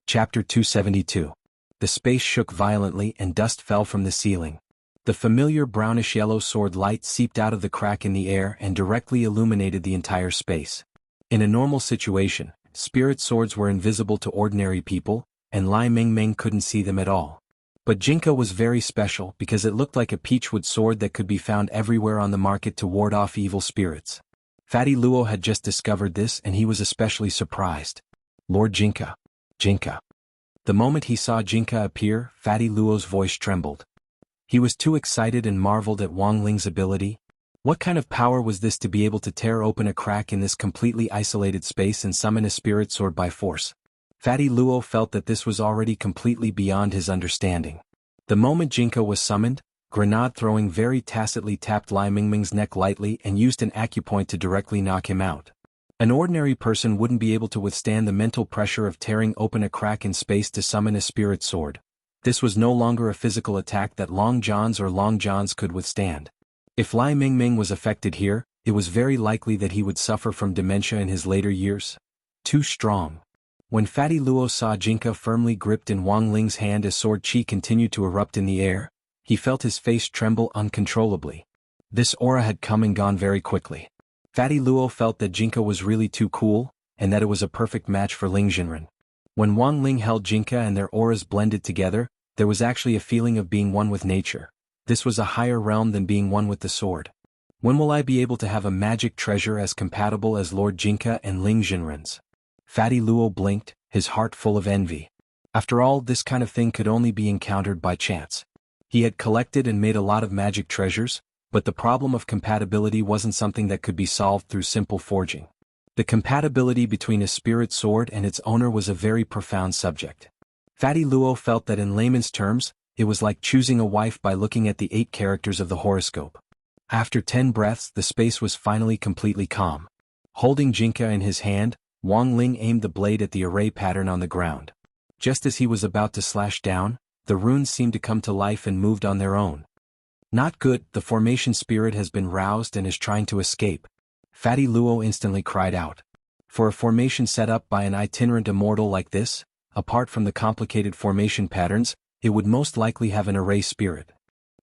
Chapter 272. The space shook violently and dust fell from the ceiling. The familiar brownish-yellow sword light seeped out of the crack in the air and directly illuminated the entire space. In a normal situation, spirit swords were invisible to ordinary people, and Lai Mingming couldn't see them at all. But jianghu was very special because it looked like a peachwood sword that could be found everywhere on the market to ward off evil spirits. Fatty Luo had just discovered this and he was especially surprised. Lord Jianghu. Jianghu. The moment he saw Jianghu appear, Fatty Luo's voice trembled. He was too excited and marveled at Wang Ling's ability. What kind of power was this to be able to tear open a crack in this completely isolated space and summon a spirit sword by force? Fatty Luo felt that this was already completely beyond his understanding. The moment Jianghu was summoned, Grenade throwing very tacitly tapped Lai Mingming's neck lightly and used an acupoint to directly knock him out. An ordinary person wouldn't be able to withstand the mental pressure of tearing open a crack in space to summon a spirit sword. This was no longer a physical attack that Long Johns or Long Johns could withstand. If Lai Mingming was affected here, it was very likely that he would suffer from dementia in his later years. Too strong. When Fatty Luo saw Jianghu firmly gripped in Wang Ling's hand as sword chi continued to erupt in the air, he felt his face tremble uncontrollably. This aura had come and gone very quickly. Fatty Luo felt that Jianghu was really too cool, and that it was a perfect match for Ling Jinren. When Wang Ling held Jianghu and their auras blended together, there was actually a feeling of being one with nature. This was a higher realm than being one with the sword. When will I be able to have a magic treasure as compatible as Lord Jianghu and Ling Jinren's? Fatty Luo blinked, his heart full of envy. After all, this kind of thing could only be encountered by chance. He had collected and made a lot of magic treasures, but the problem of compatibility wasn't something that could be solved through simple forging. The compatibility between a spirit sword and its owner was a very profound subject. Fatty Luo felt that in layman's terms, it was like choosing a wife by looking at the 8 characters of the horoscope. After 10 breaths, the space was finally completely calm. Holding Jianghu in his hand, Wang Ling aimed the blade at the array pattern on the ground. Just as he was about to slash down, the runes seemed to come to life and moved on their own. Not good, the formation spirit has been roused and is trying to escape. Fatty Luo instantly cried out. For a formation set up by an itinerant immortal like this, apart from the complicated formation patterns, it would most likely have an array spirit.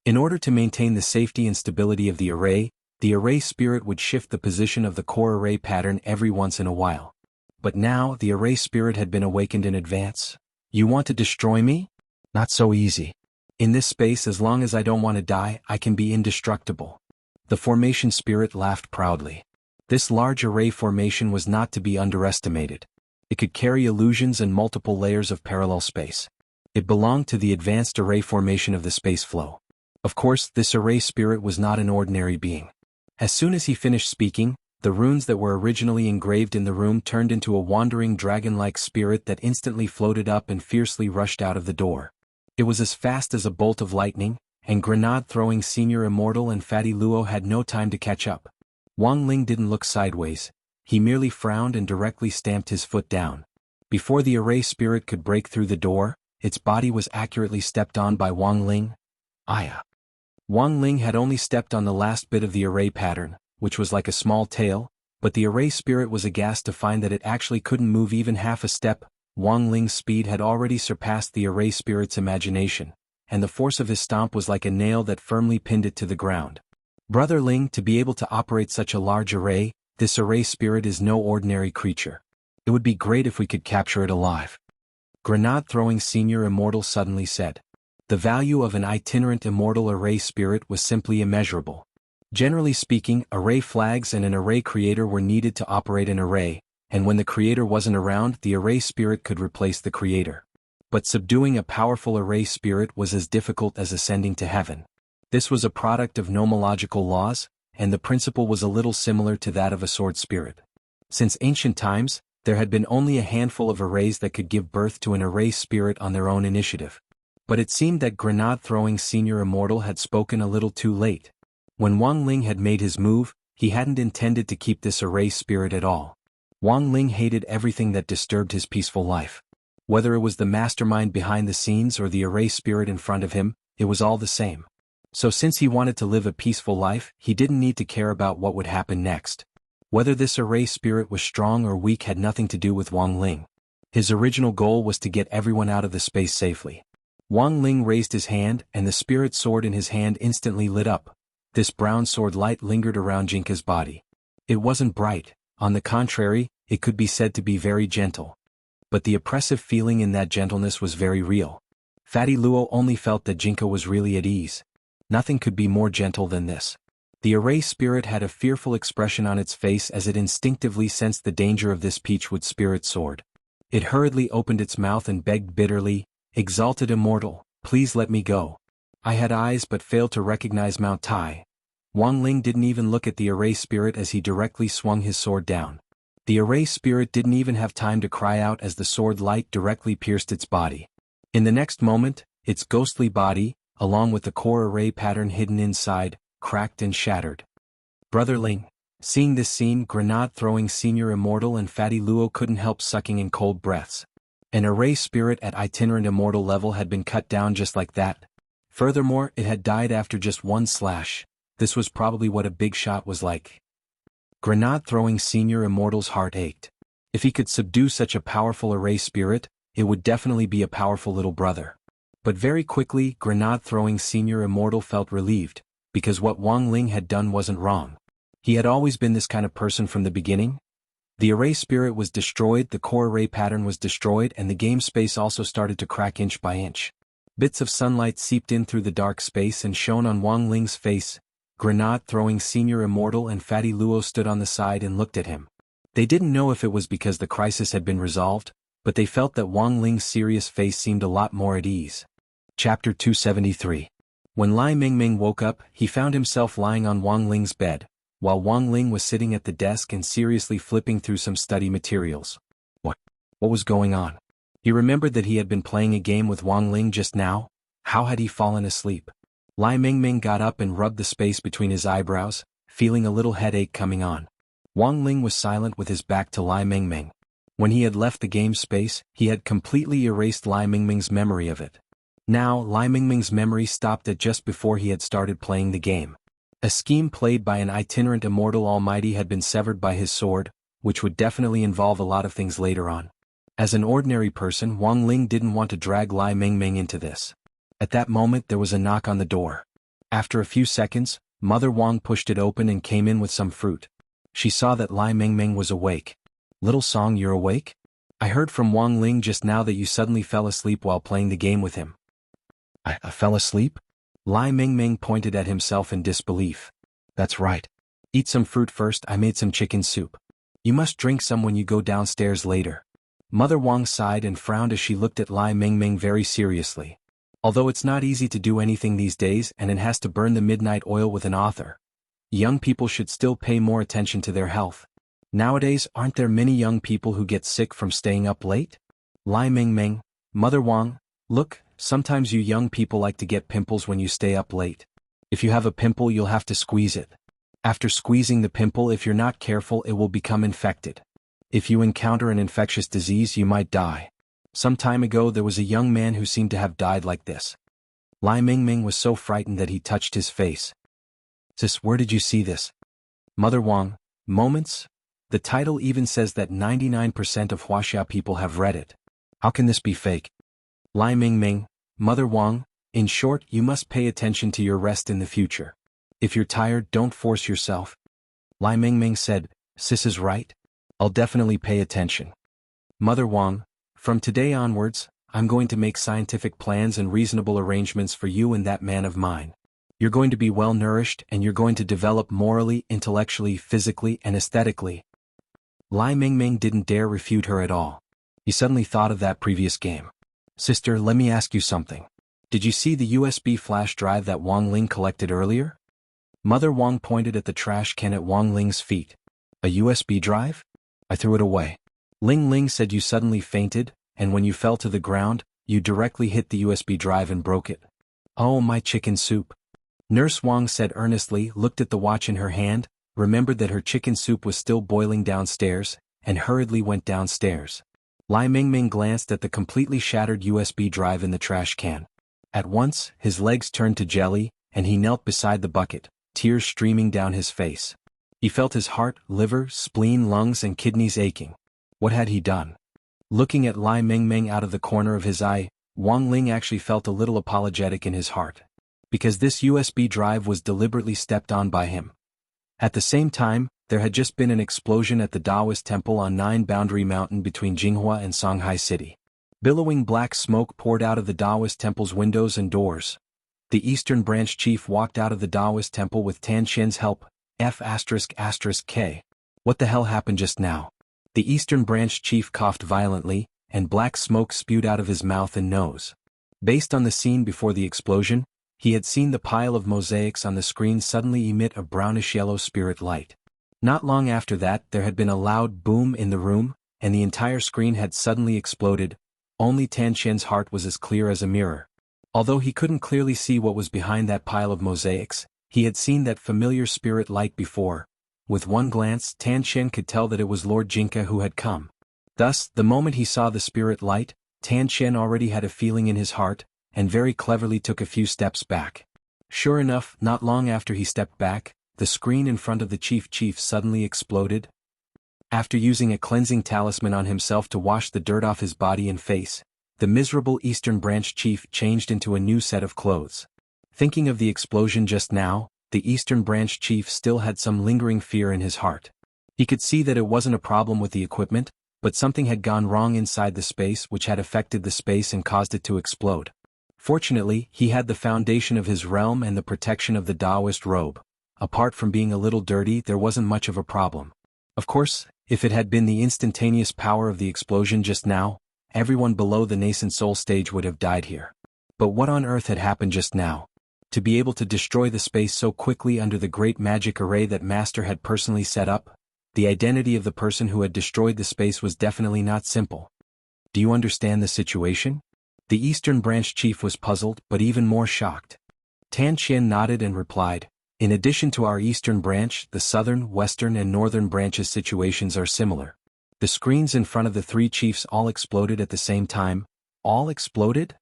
In order to maintain the safety and stability of the array spirit would shift the position of the core array pattern every once in a while. But now, the array spirit had been awakened in advance. You want to destroy me? Not so easy. In this space, as long as I don't want to die, I can be indestructible. The formation spirit laughed proudly. This large array formation was not to be underestimated. It could carry illusions and multiple layers of parallel space. It belonged to the advanced array formation of the space flow. Of course, this array spirit was not an ordinary being. As soon as he finished speaking, the runes that were originally engraved in the room turned into a wandering dragon-like spirit that instantly floated up and fiercely rushed out of the door. It was as fast as a bolt of lightning, and grenade-throwing Senior Immortal and Fatty Luo had no time to catch up. Wang Ling didn't look sideways. He merely frowned and directly stamped his foot down. Before the array spirit could break through the door, its body was accurately stepped on by Wang Ling. Aya. Wang Ling had only stepped on the last bit of the array pattern, which was like a small tail, but the array spirit was aghast to find that it actually couldn't move even half a step. Wang Ling's speed had already surpassed the array spirit's imagination, and the force of his stomp was like a nail that firmly pinned it to the ground. Brother Ling, to be able to operate such a large array, this array spirit is no ordinary creature. It would be great if we could capture it alive. Grenade-throwing Senior Immortal suddenly said. The value of an itinerant immortal array spirit was simply immeasurable. Generally speaking, array flags and an array creator were needed to operate an array, and when the creator wasn't around, the array spirit could replace the creator. But subduing a powerful array spirit was as difficult as ascending to heaven. This was a product of nomological laws, and the principle was a little similar to that of a sword spirit. Since ancient times, there had been only a handful of arrays that could give birth to an array spirit on their own initiative. But it seemed that grenade-throwing Senior Immortal had spoken a little too late. When Wang Ling had made his move, he hadn't intended to keep this array spirit at all. Wang Ling hated everything that disturbed his peaceful life. Whether it was the mastermind behind the scenes or the array spirit in front of him, it was all the same. So since he wanted to live a peaceful life, he didn't need to care about what would happen next. Whether this array spirit was strong or weak had nothing to do with Wang Ling. His original goal was to get everyone out of the space safely. Wang Ling raised his hand and the spirit sword in his hand instantly lit up. This brown sword light lingered around Jinka's body. It wasn't bright, on the contrary, it could be said to be very gentle. But the oppressive feeling in that gentleness was very real. Fatty Luo only felt that Jinka was really at ease. Nothing could be more gentle than this. The array spirit had a fearful expression on its face as it instinctively sensed the danger of this peachwood spirit sword. It hurriedly opened its mouth and begged bitterly, "Exalted Immortal, please let me go. I had eyes but failed to recognize Mount Tai." Wang Ling didn't even look at the array spirit as he directly swung his sword down. The array spirit didn't even have time to cry out as the sword light directly pierced its body. In the next moment, its ghostly body, along with the core array pattern hidden inside, cracked and shattered. Brother Ling. Seeing this scene, grenade-throwing senior immortal and Fatty Luo couldn't help sucking in cold breaths. An array spirit at itinerant immortal level had been cut down just like that. Furthermore, it had died after just one slash. This was probably what a big shot was like. Grenade-throwing senior immortal's heart ached. If he could subdue such a powerful array spirit, it would definitely be a powerful little brother. But very quickly, grenade-throwing senior immortal felt relieved, because what Wang Ling had done wasn't wrong. He had always been this kind of person from the beginning. The array spirit was destroyed, the core array pattern was destroyed, and the game space also started to crack inch by inch. Bits of sunlight seeped in through the dark space and shone on Wang Ling's face. Grenade-throwing senior immortal and Fatty Luo stood on the side and looked at him. They didn't know if it was because the crisis had been resolved, but they felt that Wang Ling's serious face seemed a lot more at ease. Chapter 273. When Lai Mingming woke up, he found himself lying on Wang Ling's bed, while Wang Ling was sitting at the desk and seriously flipping through some study materials. What was going on? He remembered that he had been playing a game with Wang Ling just now. How had he fallen asleep? Lai Mingming got up and rubbed the space between his eyebrows, feeling a little headache coming on. Wang Ling was silent with his back to Lai Mingming. When he had left the game space, he had completely erased Lai Mingming's memory of it. Now, Lai Mingming's memory stopped at just before he had started playing the game. A scheme played by an itinerant immortal almighty had been severed by his sword, which would definitely involve a lot of things later on. As an ordinary person, Wang Ling didn't want to drag Lai Mingming into this. At that moment there was a knock on the door. After a few seconds, Mother Wang pushed it open and came in with some fruit. She saw that Lai Mingming was awake. "Little Song, you're awake? I heard from Wang Ling just now that you suddenly fell asleep while playing the game with him." I fell asleep? Lai Mingming pointed at himself in disbelief. "That's right. Eat some fruit first, I made some chicken soup. You must drink some when you go downstairs later." Mother Wang sighed and frowned as she looked at Lai Mingming very seriously. Although it's not easy to do anything these days and it has to burn the midnight oil with an author, young people should still pay more attention to their health. Nowadays, aren't there many young people who get sick from staying up late? Lai Mingming, Mother Wang, look, sometimes you young people like to get pimples when you stay up late. If you have a pimple, you'll have to squeeze it. After squeezing the pimple, if you're not careful, it will become infected. If you encounter an infectious disease, you might die. Some time ago there was a young man who seemed to have died like this. Lai Mingming was so frightened that he touched his face. "Sis, where did you see this?" Mother Wang, moments? The title even says that 99% of wuxia people have read it. How can this be fake? Lai Mingming, Mother Wang, in short, you must pay attention to your rest in the future. If you're tired, don't force yourself. Lai Mingming said, "Sis is right. I'll definitely pay attention." Mother Wang, from today onwards, I'm going to make scientific plans and reasonable arrangements for you and that man of mine. You're going to be well nourished and you're going to develop morally, intellectually, physically, and aesthetically. Lai Mingming didn't dare refute her at all. He suddenly thought of that previous game. "Sister, let me ask you something. Did you see the USB flash drive that Wang Ling collected earlier?" Mother Wang pointed at the trash can at Wang Ling's feet. "A USB drive? I threw it away." Ling Ling said, "You suddenly fainted, and when you fell to the ground, you directly hit the USB drive and broke it." "Oh, my chicken soup." Nurse Wang said earnestly, looked at the watch in her hand, remembered that her chicken soup was still boiling downstairs, and hurriedly went downstairs. Lai Mingming glanced at the completely shattered USB drive in the trash can. At once, his legs turned to jelly, and he knelt beside the bucket, tears streaming down his face. He felt his heart, liver, spleen, lungs, and kidneys aching. What had he done? Looking at Lai Mengmeng out of the corner of his eye, Wang Ling actually felt a little apologetic in his heart. Because this USB drive was deliberately stepped on by him. At the same time, there had just been an explosion at the Taoist temple on 9 Boundary Mountain between Jinghua and Songhai City. Billowing black smoke poured out of the Taoist temple's windows and doors. The Eastern Branch Chief walked out of the Taoist temple with Tan Xian's help, F***K. What the hell happened just now? The Eastern Branch Chief coughed violently, and black smoke spewed out of his mouth and nose. Based on the scene before the explosion, he had seen the pile of mosaics on the screen suddenly emit a brownish-yellow spirit light. Not long after that, there had been a loud boom in the room, and the entire screen had suddenly exploded. Only Tan Xian's heart was as clear as a mirror. Although he couldn't clearly see what was behind that pile of mosaics, he had seen that familiar spirit light before. With one glance, Tan Xian could tell that it was Lord Jinka who had come. Thus, the moment he saw the spirit light, Tan Xian already had a feeling in his heart, and very cleverly took a few steps back. Sure enough, not long after he stepped back, the screen in front of the chief suddenly exploded. After using a cleansing talisman on himself to wash the dirt off his body and face, the miserable Eastern Branch Chief changed into a new set of clothes. Thinking of the explosion just now, the Eastern Branch Chief still had some lingering fear in his heart. He could see that it wasn't a problem with the equipment, but something had gone wrong inside the space which had affected the space and caused it to explode. Fortunately, he had the foundation of his realm and the protection of the Taoist robe. Apart from being a little dirty, there wasn't much of a problem. Of course, if it had been the instantaneous power of the explosion just now, everyone below the nascent soul stage would have died here. But what on earth had happened just now? To be able to destroy the space so quickly under the great magic array that Master had personally set up, the identity of the person who had destroyed the space was definitely not simple. Do you understand the situation? The Eastern Branch Chief was puzzled but even more shocked. Tan Xian nodded and replied, in addition to our Eastern Branch, the Southern, Western and Northern Branches' situations are similar. The screens in front of the 3 chiefs all exploded at the same time. All exploded?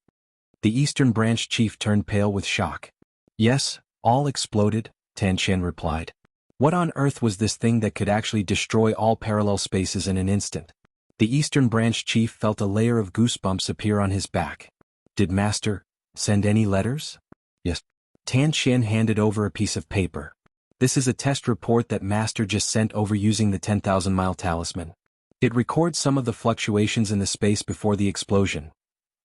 The Eastern Branch Chief turned pale with shock. Yes, all exploded, Tan Xian replied. What on earth was this thing that could actually destroy all parallel spaces in an instant? The Eastern Branch Chief felt a layer of goosebumps appear on his back. Did Master send any letters? Yes. Tan Xian handed over a piece of paper. This is a test report that Master just sent over using the 10,000-mile talisman. It records some of the fluctuations in the space before the explosion.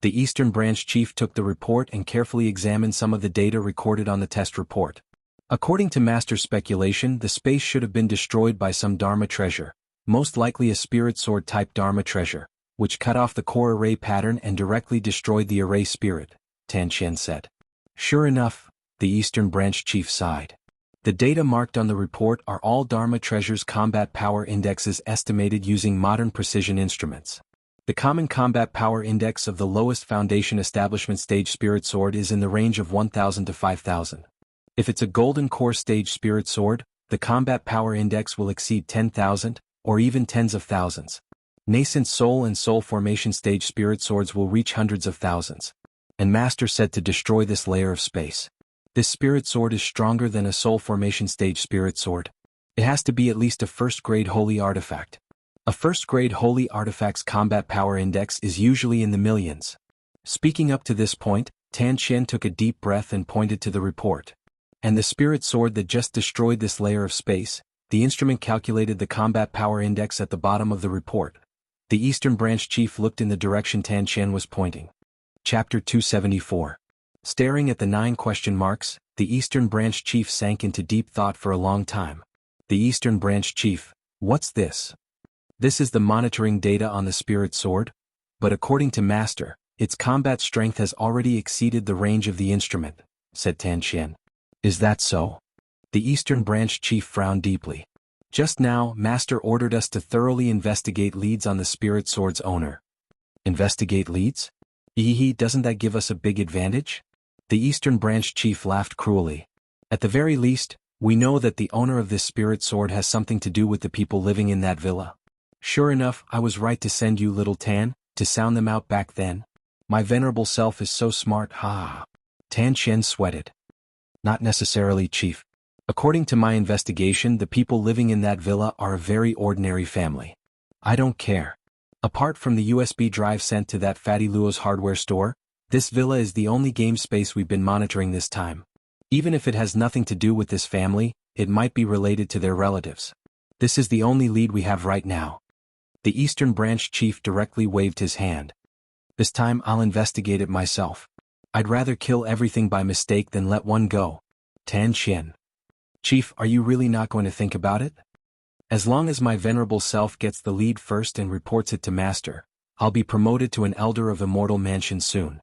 The Eastern Branch Chief took the report and carefully examined some of the data recorded on the test report. According to Master's speculation, the space should have been destroyed by some Dharma treasure, most likely a spirit sword-type Dharma treasure, which cut off the core array pattern and directly destroyed the array spirit, Tan Xian said. Sure enough, the Eastern Branch Chief sighed. The data marked on the report are all Dharma treasures' combat power indexes estimated using modern precision instruments. The common combat power index of the lowest foundation establishment stage spirit sword is in the range of 1,000 to 5,000. If it's a golden core stage spirit sword, the combat power index will exceed 10,000, or even tens of thousands. Nascent soul and soul formation stage spirit swords will reach hundreds of thousands. And Master said to destroy this layer of space. This spirit sword is stronger than a soul formation stage spirit sword. It has to be at least a first-grade holy artifact. A first-grade holy artifact's combat power index is usually in the millions. Speaking up to this point, Tan Xian took a deep breath and pointed to the report. And the spirit sword that just destroyed this layer of space, the instrument calculated the combat power index at the bottom of the report. The Eastern Branch Chief looked in the direction Tan Xian was pointing. Chapter 274. Staring at the 9 question marks, the Eastern Branch Chief sank into deep thought for a long time. The Eastern Branch Chief, what's this? This is the monitoring data on the spirit sword, but according to Master, its combat strength has already exceeded the range of the instrument, said Tan Xian. Is that so? The Eastern Branch Chief frowned deeply. Just now, Master ordered us to thoroughly investigate leads on the spirit sword's owner. Investigate leads? Doesn't that give us a big advantage? The Eastern Branch Chief laughed cruelly. At the very least, we know that the owner of this spirit sword has something to do with the people living in that villa. Sure enough, I was right to send you, little Tan, to sound them out back then. My venerable self is so smart, ha. Tan Xian sweated. Not necessarily, Chief. According to my investigation, the people living in that villa are a very ordinary family. I don't care. Apart from the USB drive sent to that fatty Luo's hardware store, this villa is the only game space we've been monitoring this time. Even if it has nothing to do with this family, it might be related to their relatives. This is the only lead we have right now. The Eastern Branch Chief directly waved his hand. This time I'll investigate it myself. I'd rather kill everything by mistake than let one go. Tan Xian. Chief, are you really not going to think about it? As long as my venerable self gets the lead first and reports it to Master, I'll be promoted to an Elder of Immortal Mansion soon.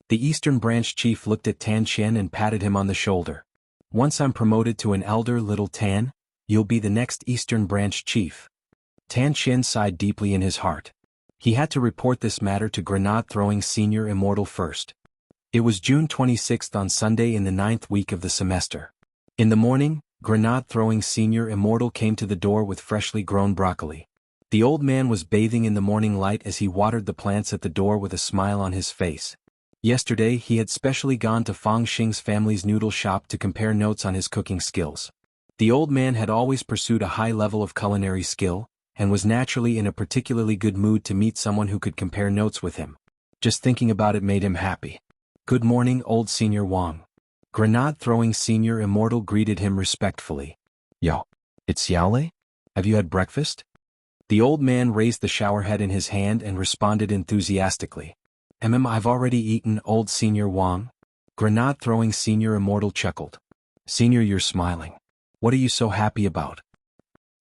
The Eastern Branch Chief looked at Tan Xian and patted him on the shoulder. Once I'm promoted to an Elder, little Tan, you'll be the next Eastern Branch Chief. Tan Xian sighed deeply in his heart. He had to report this matter to Grenade-throwing Senior Immortal first. It was June 26th on Sunday in the 9th week of the semester. In the morning, Grenade-throwing Senior Immortal came to the door with freshly grown broccoli. The old man was bathing in the morning light as he watered the plants at the door with a smile on his face. Yesterday he had specially gone to Fang Xing's family's noodle shop to compare notes on his cooking skills. The old man had always pursued a high level of culinary skill, and was naturally in a particularly good mood to meet someone who could compare notes with him. Just thinking about it made him happy. Good morning, old Senior Wang. Grenade-throwing Senior Immortal greeted him respectfully. Yo, it's Xiaolei? Have you had breakfast? The old man raised the shower head in his hand and responded enthusiastically. I've already eaten, old Senior Wang. Grenade-throwing Senior Immortal chuckled. Senior, you're smiling. What are you so happy about?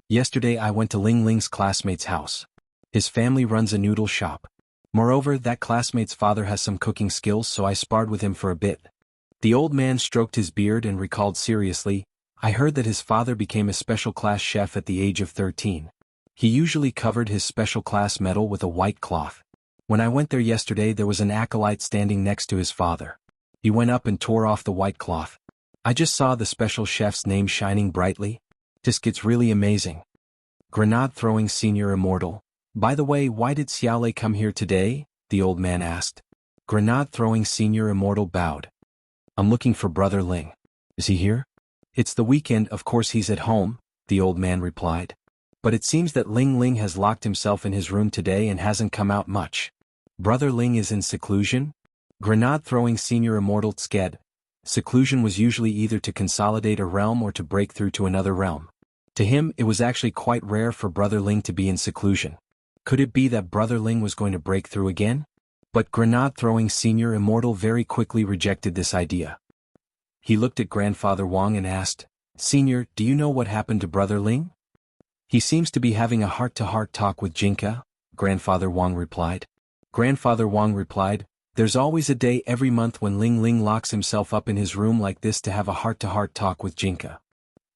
Yesterday I went to Ling Ling's classmate's house. His family runs a noodle shop. Moreover, that classmate's father has some cooking skills, so I sparred with him for a bit. The old man stroked his beard and recalled seriously, I heard that his father became a special class chef at the age of 13. He usually covered his special class medal with a white cloth. When I went there yesterday there was an acolyte standing next to his father. He went up and tore off the white cloth. I just saw the special chef's name shining brightly. It's really amazing. Grenade-throwing Senior Immortal. By the way, why did Xiaolei come here today? The old man asked. Grenade-throwing Senior Immortal bowed. I'm looking for Brother Ling. Is he here? It's the weekend, of course he's at home, the old man replied. But it seems that Ling Ling has locked himself in his room today and hasn't come out much. Brother Ling is in seclusion? Grenade-throwing Senior Immortal sked. Seclusion was usually either to consolidate a realm or to break through to another realm. To him, it was actually quite rare for Brother Ling to be in seclusion. Could it be that Brother Ling was going to break through again? But Grenade-throwing Senior Immortal very quickly rejected this idea. He looked at Grandfather Wang and asked, Senior, do you know what happened to Brother Ling? He seems to be having a heart-to-heart talk with Jinka, Grandfather Wang replied. Grandfather Wang replied, There's always a day every month when Ling Ling locks himself up in his room like this to have a heart-to-heart talk with Jinka.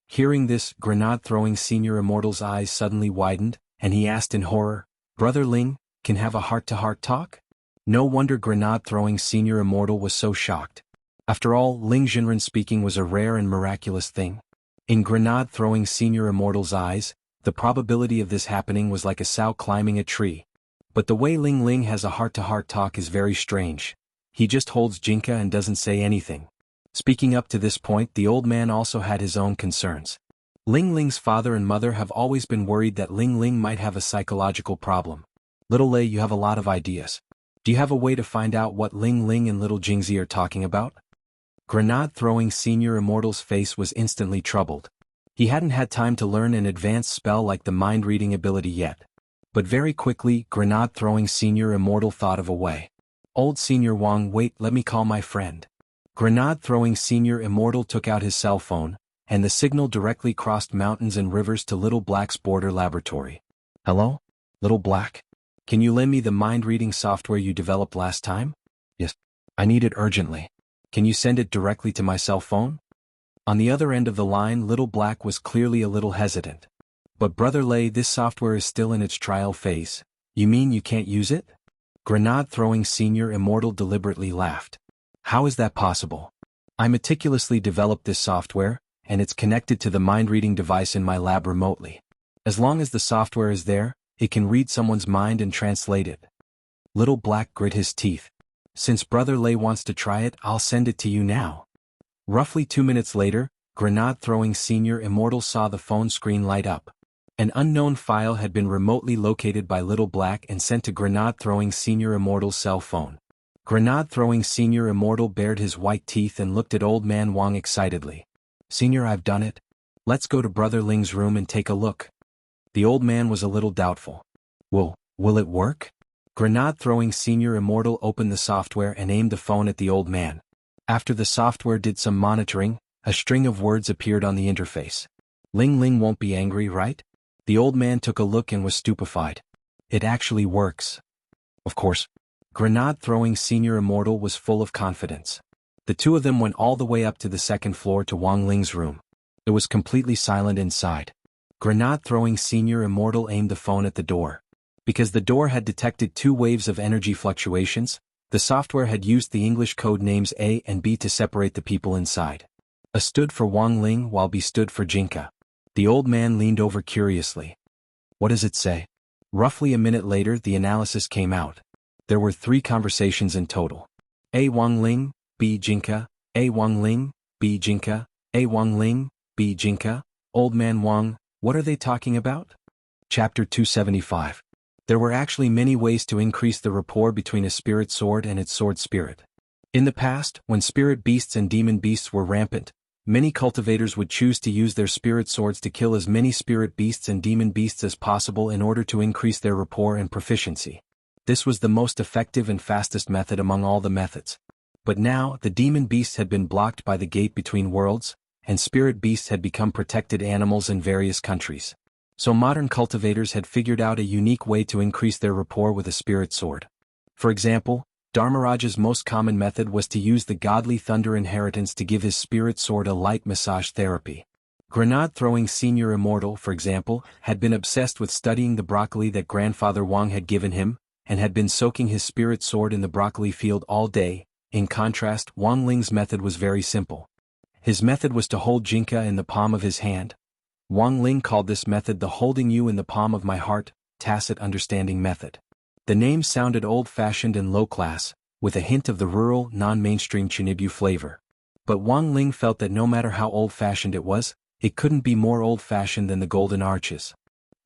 Hearing this, Grenade-throwing Senior Immortal's eyes suddenly widened, and he asked in horror, Brother Ling, can have a heart-to-heart talk? No wonder Grenade-throwing Senior Immortal was so shocked. After all, Ling Jinren speaking was a rare and miraculous thing. In Grenade-throwing Senior Immortal's eyes, the probability of this happening was like a sow climbing a tree. But the way Ling Ling has a heart-to-heart talk is very strange. He just holds Jinka and doesn't say anything. Speaking up to this point, the old man also had his own concerns. Ling Ling's father and mother have always been worried that Ling Ling might have a psychological problem. Little Lei, you have a lot of ideas. Do you have a way to find out what Ling Ling and little Jingzi are talking about? Grenade-throwing Senior Immortal's face was instantly troubled. He hadn't had time to learn an advanced spell like the mind-reading ability yet. But very quickly, Grenade-throwing Senior Immortal thought of a way. Old Senior Wang, wait, let me call my friend. Grenade-throwing Senior Immortal took out his cell phone, and the signal directly crossed mountains and rivers to Little Black's border laboratory. Hello? Little Black? Can you lend me the mind-reading software you developed last time? Yes. I need it urgently. Can you send it directly to my cell phone? On the other end of the line, Little Black was clearly a little hesitant. But Brother Lei, this software is still in its trial phase. You mean you can't use it? Grenade-throwing Senior Immortal deliberately laughed. How is that possible? I meticulously developed this software, and it's connected to the mind-reading device in my lab remotely. As long as the software is there, it can read someone's mind and translate it. Little Black grit his teeth. Since Brother Lei wants to try it, I'll send it to you now. Roughly 2 minutes later, Grenade-throwing Senior Immortal saw the phone screen light up. An unknown file had been remotely located by Little Black and sent to Grenade-throwing Senior Immortal's cell phone. Grenade-throwing Senior Immortal bared his white teeth and looked at Old Man Wang excitedly. "Senior, I've done it. Let's go to Brother Ling's room and take a look." The old man was a little doubtful. Will it work?" Grenade-throwing Senior Immortal opened the software and aimed the phone at the old man. After the software did some monitoring, a string of words appeared on the interface. "Ling won't be angry, right?" The old man took a look and was stupefied. "It actually works." "Of course." Grenade-throwing Senior Immortal was full of confidence. The two of them went all the way up to the second floor to Wang Ling's room. It was completely silent inside. Grenade-throwing Senior Immortal aimed the phone at the door. Because the door had detected 2 waves of energy fluctuations, the software had used the English code names A and B to separate the people inside. A stood for Wang Ling while B stood for Jinka. The old man leaned over curiously. "What does it say?" Roughly a minute later the analysis came out. There were 3 conversations in total. A Wang Ling, B Jinka, A Wang Ling, B Jinka, A Wang Ling, B Jinka. Old Man Wang, what are they talking about? Chapter 275. There were actually many ways to increase the rapport between a spirit sword and its sword spirit. In the past, when spirit beasts and demon beasts were rampant, many cultivators would choose to use their spirit swords to kill as many spirit beasts and demon beasts as possible in order to increase their rapport and proficiency. This was the most effective and fastest method among all the methods. But now, the demon beasts had been blocked by the gate between worlds, and spirit beasts had become protected animals in various countries. So modern cultivators had figured out a unique way to increase their rapport with a spirit sword. For example, Dharmaraja's most common method was to use the godly thunder inheritance to give his spirit sword a light massage therapy. Grenade-throwing Senior Immortal, for example, had been obsessed with studying the broccoli that Grandfather Wang had given him, and had been soaking his spirit sword in the broccoli field all day. In contrast, Wang Ling's method was very simple. His method was to hold Jinka in the palm of his hand. Wang Ling called this method the holding you in the palm of my heart, tacit understanding method. The name sounded old-fashioned and low-class, with a hint of the rural, non-mainstream Chinibyu flavor. But Wang Ling felt that no matter how old-fashioned it was, it couldn't be more old-fashioned than the Golden Arches.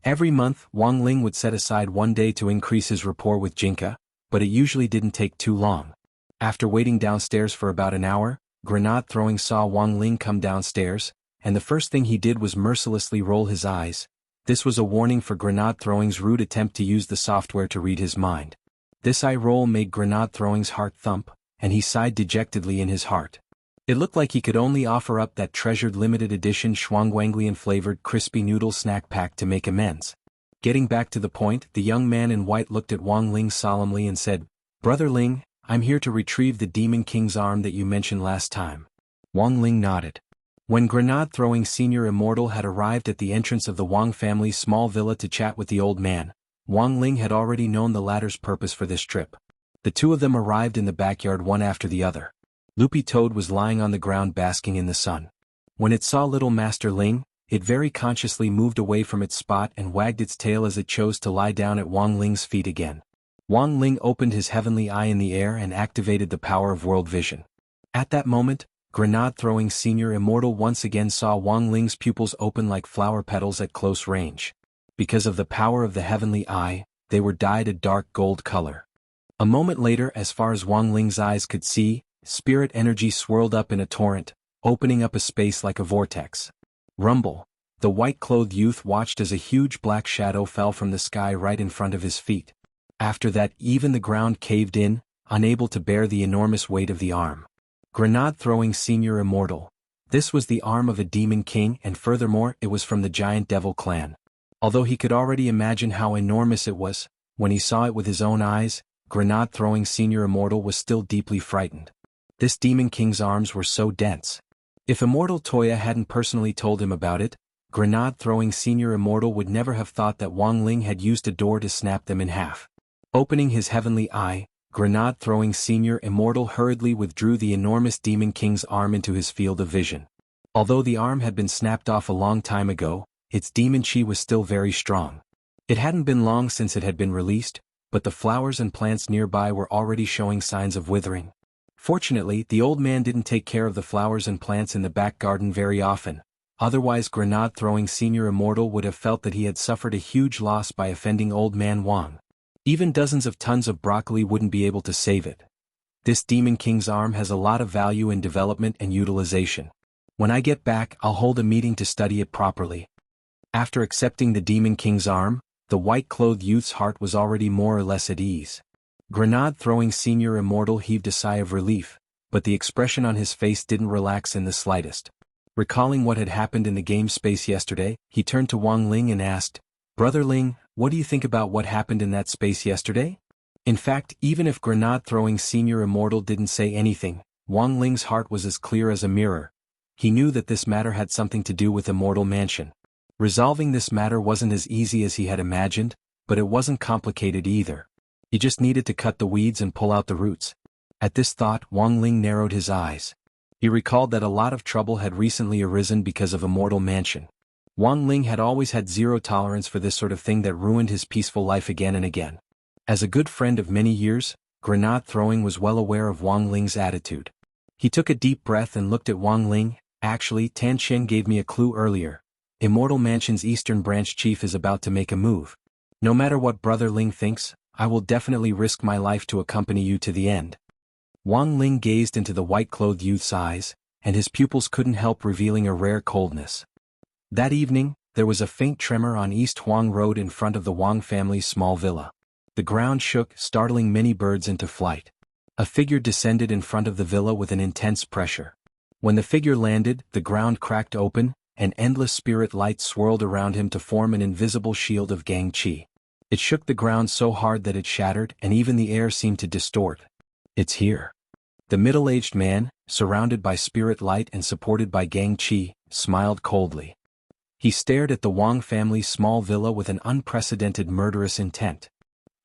Every month, Wang Ling would set aside 1 day to increase his rapport with Jinka, but it usually didn't take too long. After waiting downstairs for about an hour, Grenade-throwing saw Wang Ling come downstairs, and the first thing he did was mercilessly roll his eyes. This was a warning for Grenade-throwing's rude attempt to use the software to read his mind. This eye roll made Grenade-throwing's heart thump, and he sighed dejectedly in his heart. It looked like he could only offer up that treasured limited edition xuanhuan-flavored crispy noodle snack pack to make amends. Getting back to the point, the young man in white looked at Wang Ling solemnly and said, "Brother Ling, I'm here to retrieve the Demon King's arm that you mentioned last time." Wang Ling nodded. When Grenade-throwing Senior Immortal had arrived at the entrance of the Wang family's small villa to chat with the old man, Wang Ling had already known the latter's purpose for this trip. The two of them arrived in the backyard one after the other. Loopy Toad was lying on the ground basking in the sun. When it saw little Master Ling, it very consciously moved away from its spot and wagged its tail as it chose to lie down at Wang Ling's feet again. Wang Ling opened his heavenly eye in the air and activated the power of world vision. At that moment, Grenade-throwing Senior Immortal once again saw Wang Ling's pupils open like flower petals at close range. Because of the power of the heavenly eye, they were dyed a dark gold color. A moment later, as far as Wang Ling's eyes could see, spirit energy swirled up in a torrent, opening up a space like a vortex. Rumble. The white-clothed youth watched as a huge black shadow fell from the sky right in front of his feet. After that, even the ground caved in, unable to bear the enormous weight of the arm. Grenade-throwing Senior Immortal. This was the arm of a demon king, and furthermore, it was from the giant devil clan. Although he could already imagine how enormous it was, when he saw it with his own eyes, Grenade-throwing Senior Immortal was still deeply frightened. This demon king's arms were so dense. If Immortal Toya hadn't personally told him about it, Grenade-throwing Senior Immortal would never have thought that Wang Ling had used a door to snap them in half. Opening his heavenly eye, Grenade-throwing Senior Immortal hurriedly withdrew the enormous demon king's arm into his field of vision. Although the arm had been snapped off a long time ago, its demon chi was still very strong. It hadn't been long since it had been released, but the flowers and plants nearby were already showing signs of withering. Fortunately, the old man didn't take care of the flowers and plants in the back garden very often, Otherwise grenade-throwing senior immortal would have felt that he had suffered a huge loss by offending old man Wang. Even dozens of tons of broccoli wouldn't be able to save it. This Demon King's arm has a lot of value in development and utilization. When I get back, I'll hold a meeting to study it properly. After accepting the Demon King's arm, the white-clothed youth's heart was already more or less at ease. Grenade-throwing senior immortal heaved a sigh of relief, but the expression on his face didn't relax in the slightest. Recalling what had happened in the game space yesterday, he turned to Wang Ling and asked, "Brother Ling, what do you think about what happened in that space yesterday?" In fact, even if grenade-throwing senior immortal didn't say anything, Wang Ling's heart was as clear as a mirror. He knew that this matter had something to do with Immortal Mansion. Resolving this matter wasn't as easy as he had imagined, but it wasn't complicated either. He just needed to cut the weeds and pull out the roots. At this thought, Wang Ling narrowed his eyes. He recalled that a lot of trouble had recently arisen because of Immortal Mansion. Wang Ling had always had zero tolerance for this sort of thing that ruined his peaceful life again and again. As a good friend of many years, grenade throwing was well aware of Wang Ling's attitude. He took a deep breath and looked at Wang Ling. "Actually, Tan Xian gave me a clue earlier. Immortal Mansion's Eastern Branch Chief is about to make a move. No matter what Brother Ling thinks, I will definitely risk my life to accompany you to the end." Wang Ling gazed into the white-clothed youth's eyes, and his pupils couldn't help revealing a rare coldness. That evening, there was a faint tremor on East Huang Road in front of the Wang family's small villa. The ground shook, startling many birds into flight. A figure descended in front of the villa with an intense pressure. When the figure landed, the ground cracked open, and endless spirit light swirled around him to form an invisible shield of Gang Qi. It shook the ground so hard that it shattered, and even the air seemed to distort. "It's here." The middle-aged man, surrounded by spirit light and supported by Gang Qi, smiled coldly. He stared at the Wang family's small villa with an unprecedented murderous intent.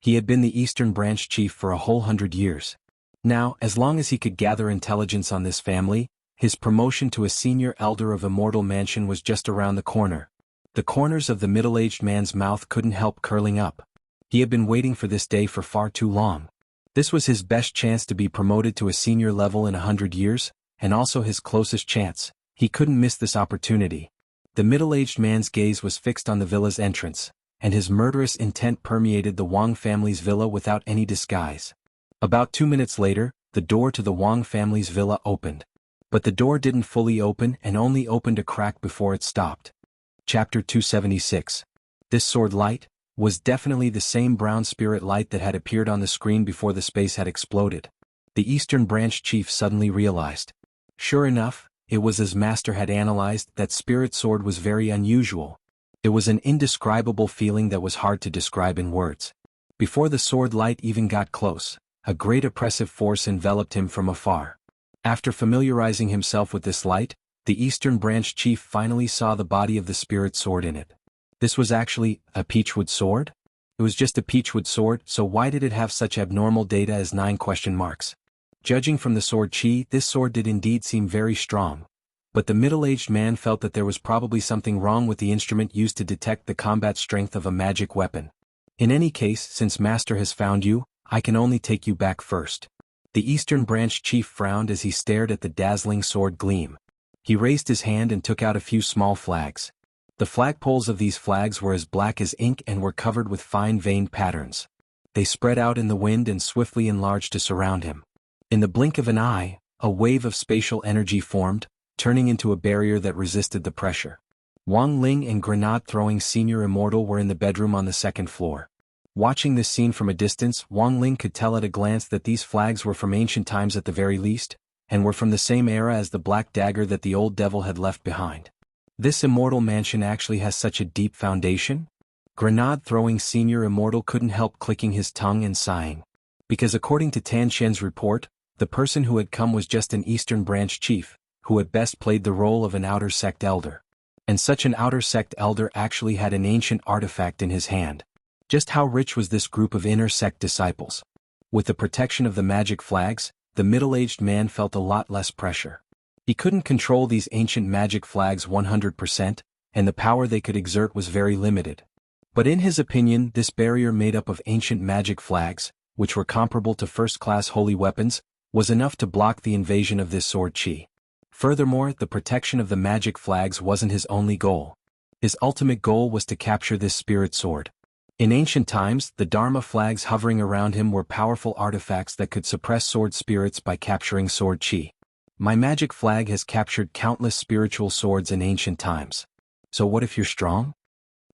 He had been the Eastern Branch Chief for a whole 100 years. Now, as long as he could gather intelligence on this family, his promotion to a senior elder of Immortal Mansion was just around the corner. The corners of the middle-aged man's mouth couldn't help curling up. He had been waiting for this day for far too long. This was his best chance to be promoted to a senior level in 100 years, and also his closest chance. He couldn't miss this opportunity. The middle-aged man's gaze was fixed on the villa's entrance, and his murderous intent permeated the Wang family's villa without any disguise. About 2 minutes later, the door to the Wang family's villa opened. But the door didn't fully open and only opened a crack before it stopped. Chapter 276. This sword light was definitely the same brown spirit light that had appeared on the screen before the space had exploded. The Eastern Branch Chief suddenly realized. Sure enough, it was as Master had analyzed, that spirit sword was very unusual. It was an indescribable feeling that was hard to describe in words. Before the sword light even got close, a great oppressive force enveloped him from afar. After familiarizing himself with this light, the Eastern Branch Chief finally saw the body of the spirit sword in it. This was actually a peachwood sword? It was just a peachwood sword, so why did it have such abnormal data as 9 question marks? Judging from the sword chi, this sword did indeed seem very strong. But the middle-aged man felt that there was probably something wrong with the instrument used to detect the combat strength of a magic weapon. In any case, since Master has found you, I can only take you back first. The Eastern Branch Chief frowned as he stared at the dazzling sword gleam. He raised his hand and took out a few small flags. The flagpoles of these flags were as black as ink and were covered with fine veined patterns. They spread out in the wind and swiftly enlarged to surround him. In the blink of an eye, a wave of spatial energy formed, turning into a barrier that resisted the pressure. Wang Ling and grenade-throwing senior immortal were in the bedroom on the 2nd floor. Watching this scene from a distance, Wang Ling could tell at a glance that these flags were from ancient times at the very least, and were from the same era as the black dagger that the old devil had left behind. This Immortal Mansion actually has such a deep foundation? Grenade-throwing senior immortal couldn't help clicking his tongue and sighing. Because according to Tan Xian's report, the person who had come was just an Eastern Branch Chief, who at best played the role of an outer sect elder. And such an outer sect elder actually had an ancient artifact in his hand. Just how rich was this group of inner sect disciples? With the protection of the magic flags, the middle-aged man felt a lot less pressure. He couldn't control these ancient magic flags 100%, and the power they could exert was very limited. But in his opinion, this barrier made up of ancient magic flags, which were comparable to first-class holy weapons, was enough to block the invasion of this sword chi. Furthermore, the protection of the magic flags wasn't his only goal. His ultimate goal was to capture this spirit sword. In ancient times, the Dharma flags hovering around him were powerful artifacts that could suppress sword spirits by capturing sword chi. My magic flag has captured countless spiritual swords in ancient times. So what if you're strong?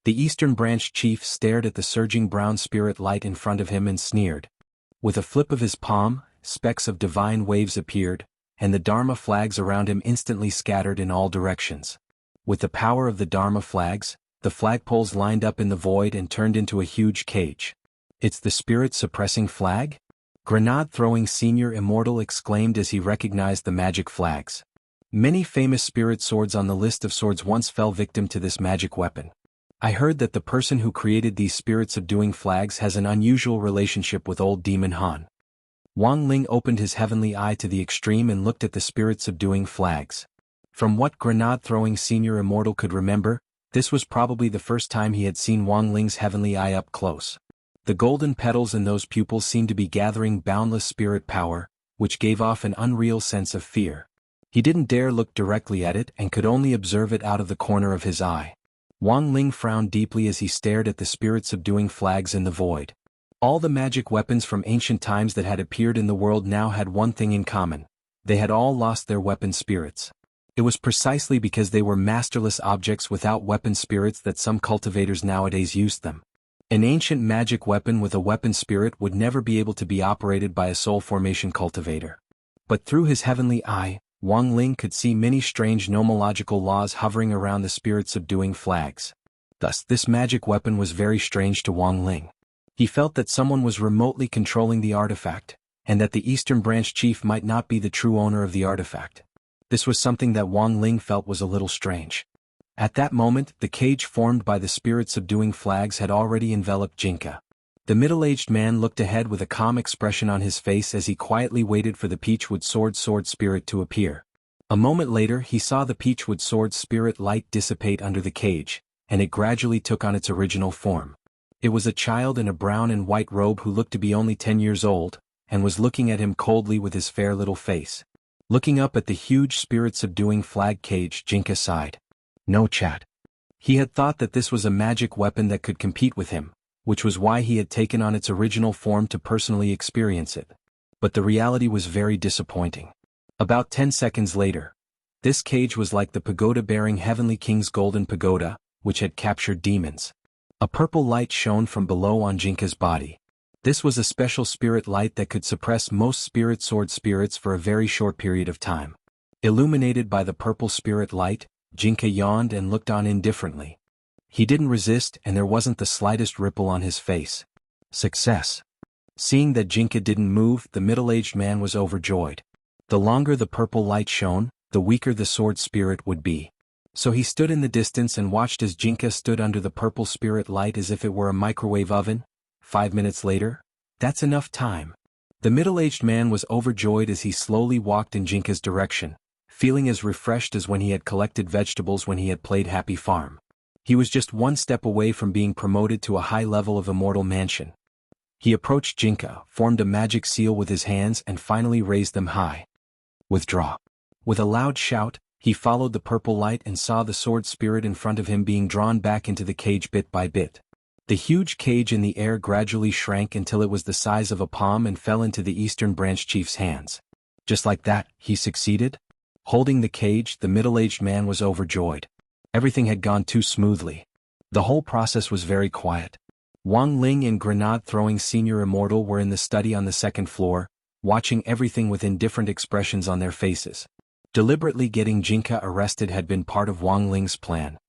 The Eastern Branch chief stared at the surging brown spirit light in front of him and sneered. With a flip of his palm, specks of divine waves appeared, and the Dharma flags around him instantly scattered in all directions. With the power of the Dharma flags, the flagpoles lined up in the void and turned into a huge cage. It's the spirit-suppressing flag? Grenade-throwing Senior Immortal exclaimed as he recognized the magic flags. Many famous spirit swords on the list of swords once fell victim to this magic weapon. I heard that the person who created these spirit-subduing flags has an unusual relationship with old Demon Han. Wang Ling opened his heavenly eye to the extreme and looked at the spirit-subduing flags. From what Grenade-throwing Senior Immortal could remember, this was probably the first time he had seen Wang Ling's heavenly eye up close. The golden petals in those pupils seemed to be gathering boundless spirit power, which gave off an unreal sense of fear. He didn't dare look directly at it and could only observe it out of the corner of his eye. Wang Ling frowned deeply as he stared at the spirit-subduing flags in the void. All the magic weapons from ancient times that had appeared in the world now had one thing in common. They had all lost their weapon spirits. It was precisely because they were masterless objects without weapon spirits that some cultivators nowadays used them. An ancient magic weapon with a weapon spirit would never be able to be operated by a soul formation cultivator. But through his heavenly eye, Wang Ling could see many strange nomological laws hovering around the spirit-subduing flags. Thus, this magic weapon was very strange to Wang Ling. He felt that someone was remotely controlling the artifact, and that the Eastern Branch chief might not be the true owner of the artifact. This was something that Wang Ling felt was a little strange. At that moment, the cage formed by the spirit-subduing flags had already enveloped Jianghu. The middle-aged man looked ahead with a calm expression on his face as he quietly waited for the peachwood sword spirit to appear. A moment later he saw the peachwood sword spirit light dissipate under the cage, and it gradually took on its original form. It was a child in a brown and white robe who looked to be only 10 years old, and was looking at him coldly with his fair little face. Looking up at the huge spirit-subduing flag cage, Jianghu sighed. No chat. He had thought that this was a magic weapon that could compete with him, which was why he had taken on its original form to personally experience it. But the reality was very disappointing. About 10 seconds later, this cage was like the pagoda-bearing Heavenly King's golden pagoda, which had captured demons. A purple light shone from below on Jianghu's body. This was a special spirit light that could suppress most spirit sword spirits for a very short period of time. Illuminated by the purple spirit light, Jianghu yawned and looked on indifferently. He didn't resist and there wasn't the slightest ripple on his face. Success. Seeing that Jianghu didn't move, the middle-aged man was overjoyed. The longer the purple light shone, the weaker the sword spirit would be. So he stood in the distance and watched as Jianghu stood under the purple spirit light as if it were a microwave oven. 5 minutes later? That's enough time. The middle-aged man was overjoyed as he slowly walked in Jianghu's direction, feeling as refreshed as when he had collected vegetables when he had played Happy Farm. He was just one step away from being promoted to a high level of Immortal Mansion. He approached Jianghu, formed a magic seal with his hands and finally raised them high. Withdraw. With a loud shout, he followed the purple light and saw the sword spirit in front of him being drawn back into the cage bit by bit. The huge cage in the air gradually shrank until it was the size of a palm and fell into the Eastern Branch chief's hands. Just like that, he succeeded? Holding the cage, the middle-aged man was overjoyed. Everything had gone too smoothly. The whole process was very quiet. Wang Ling and Grenade-throwing Senior Immortal were in the study on the second floor, watching everything with indifferent expressions on their faces. Deliberately getting Jianghu arrested had been part of Wang Ling's plan.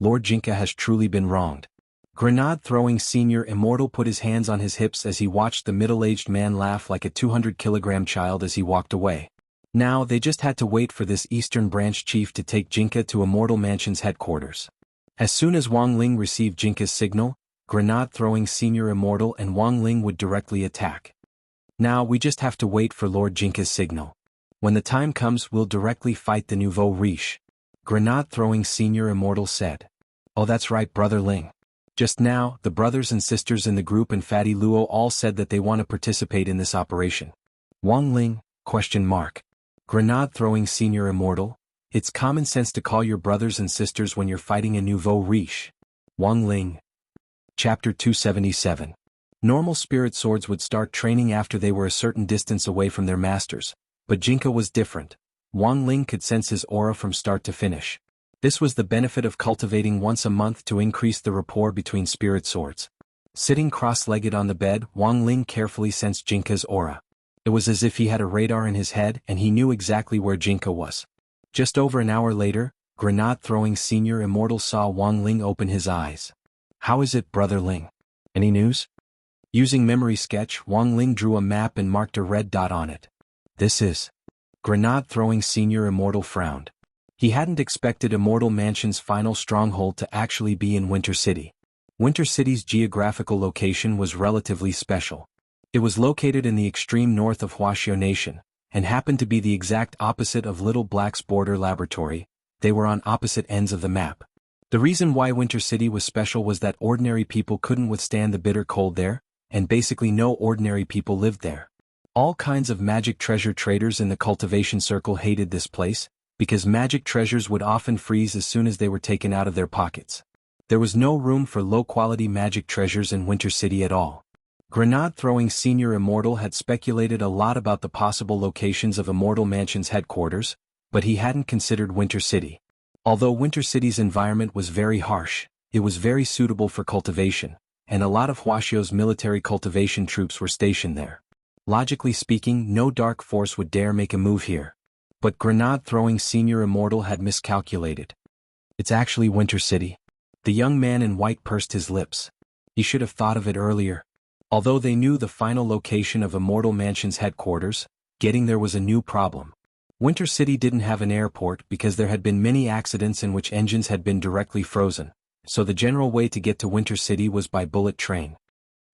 Lord Jianghu has truly been wronged. Grenade-throwing Senior Immortal put his hands on his hips as he watched the middle-aged man laugh like a 200-kilogram child as he walked away. Now they just had to wait for this Eastern Branch chief to take Jianghu to Immortal Mansion's headquarters. As soon as Wang Ling received Jianghu's signal, Grenade-throwing Senior Immortal and Wang Ling would directly attack. Now we just have to wait for Lord Jianghu's signal. When the time comes we'll directly fight the nouveau riche. Grenade-throwing Senior Immortal said. Oh, that's right, Brother Ling. Just now, the brothers and sisters in the group and Fatty Luo all said that they want to participate in this operation. Wang Ling? Question mark. Grenade-throwing Senior Immortal? It's common sense to call your brothers and sisters when you're fighting a nouveau riche. Wang Ling. Chapter 277. Normal spirit swords would start training after they were a certain distance away from their masters, but Jinka was different. Wang Ling could sense his aura from start to finish. This was the benefit of cultivating once a month to increase the rapport between spirit swords. Sitting cross-legged on the bed, Wang Ling carefully sensed Jinka's aura. It was as if he had a radar in his head and he knew exactly where Jinka was. Just over an hour later, grenade-throwing senior immortal saw Wang Ling open his eyes. "How is it, Brother Ling? Any news?" Using memory sketch, Wang Ling drew a map and marked a red dot on it. "This is..." Grenade-throwing senior immortal frowned. He hadn't expected Immortal Mansion's final stronghold to actually be in Winter City. Winter City's geographical location was relatively special. It was located in the extreme north of Wuxia Nation, and happened to be the exact opposite of Little Black's border laboratory. They were on opposite ends of the map. The reason why Winter City was special was that ordinary people couldn't withstand the bitter cold there, and basically no ordinary people lived there. All kinds of magic treasure traders in the cultivation circle hated this place, because magic treasures would often freeze as soon as they were taken out of their pockets. There was no room for low-quality magic treasures in Winter City at all. Grenade-throwing senior immortal had speculated a lot about the possible locations of Immortal Mansion's headquarters, but he hadn't considered Winter City. Although Winter City's environment was very harsh, it was very suitable for cultivation, and a lot of Huaxio's military cultivation troops were stationed there. Logically speaking, no dark force would dare make a move here. But grenade-throwing senior immortal had miscalculated. "It's actually Winter City." The young man in white pursed his lips. He should have thought of it earlier. Although they knew the final location of Immortal Mansion's headquarters, getting there was a new problem. Winter City didn't have an airport because there had been many accidents in which engines had been directly frozen, so the general way to get to Winter City was by bullet train.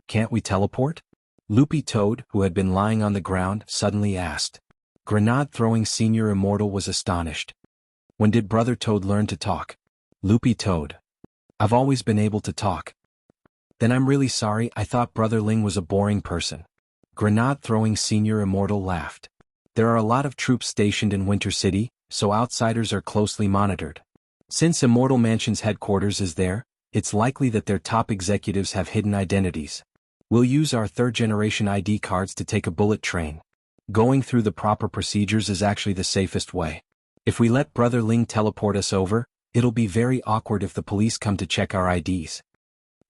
"Can't we teleport?" Loopy Toad, who had been lying on the ground, suddenly asked. Grenade-throwing senior immortal was astonished. "When did Brother Toad learn to talk?" Loopy Toad. "I've always been able to talk." "Then I'm really sorry, I thought Brother Ling was a boring person." Grenade-throwing senior immortal laughed. "There are a lot of troops stationed in Winter City, so outsiders are closely monitored. Since Immortal Mansion's headquarters is there, it's likely that their top executives have hidden identities. We'll use our third-generation ID cards to take a bullet train. Going through the proper procedures is actually the safest way. If we let Brother Ling teleport us over, it'll be very awkward if the police come to check our IDs."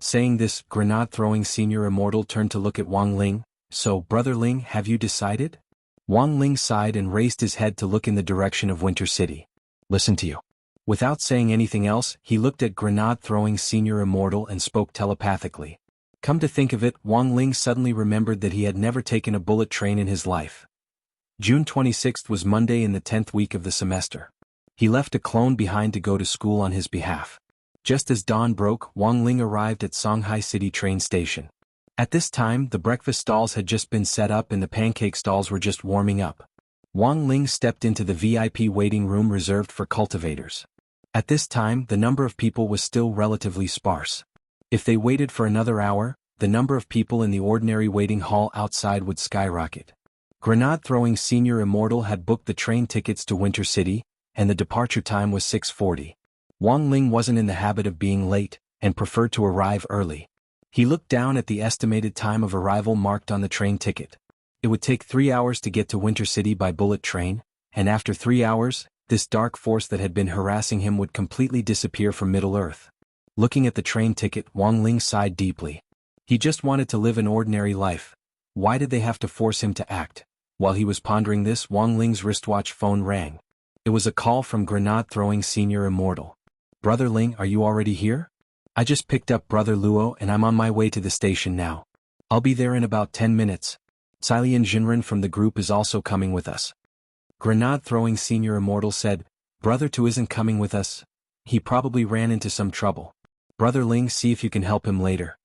Saying this, grenade-throwing senior immortal turned to look at Wang Ling. "So, Brother Ling, have you decided?" Wang Ling sighed and raised his head to look in the direction of Winter City. "Listen to you." Without saying anything else, he looked at grenade-throwing senior immortal and spoke telepathically. Come to think of it, Wang Ling suddenly remembered that he had never taken a bullet train in his life. June 26th was Monday in the 10th week of the semester. He left a clone behind to go to school on his behalf. Just as dawn broke, Wang Ling arrived at Shanghai City train station. At this time, the breakfast stalls had just been set up and the pancake stalls were just warming up. Wang Ling stepped into the VIP waiting room reserved for cultivators. At this time, the number of people was still relatively sparse. If they waited for another hour, the number of people in the ordinary waiting hall outside would skyrocket. Grenade-throwing senior immortal had booked the train tickets to Winter City, and the departure time was 6:40. Wang Ling wasn't in the habit of being late, and preferred to arrive early. He looked down at the estimated time of arrival marked on the train ticket. It would take 3 hours to get to Winter City by bullet train, and after 3 hours, this dark force that had been harassing him would completely disappear from Middle-earth. Looking at the train ticket, Wang Ling sighed deeply. He just wanted to live an ordinary life. Why did they have to force him to act? While he was pondering this, Wang Ling's wristwatch phone rang. It was a call from grenade-throwing senior immortal. "Brother Ling, are you already here? I just picked up Brother Luo and I'm on my way to the station now. I'll be there in about 10 minutes. Xilian Jinren from the group is also coming with us." Grenade-throwing senior immortal said, "Brother Tu isn't coming with us. He probably ran into some trouble. Brother Ling, see if you can help him later."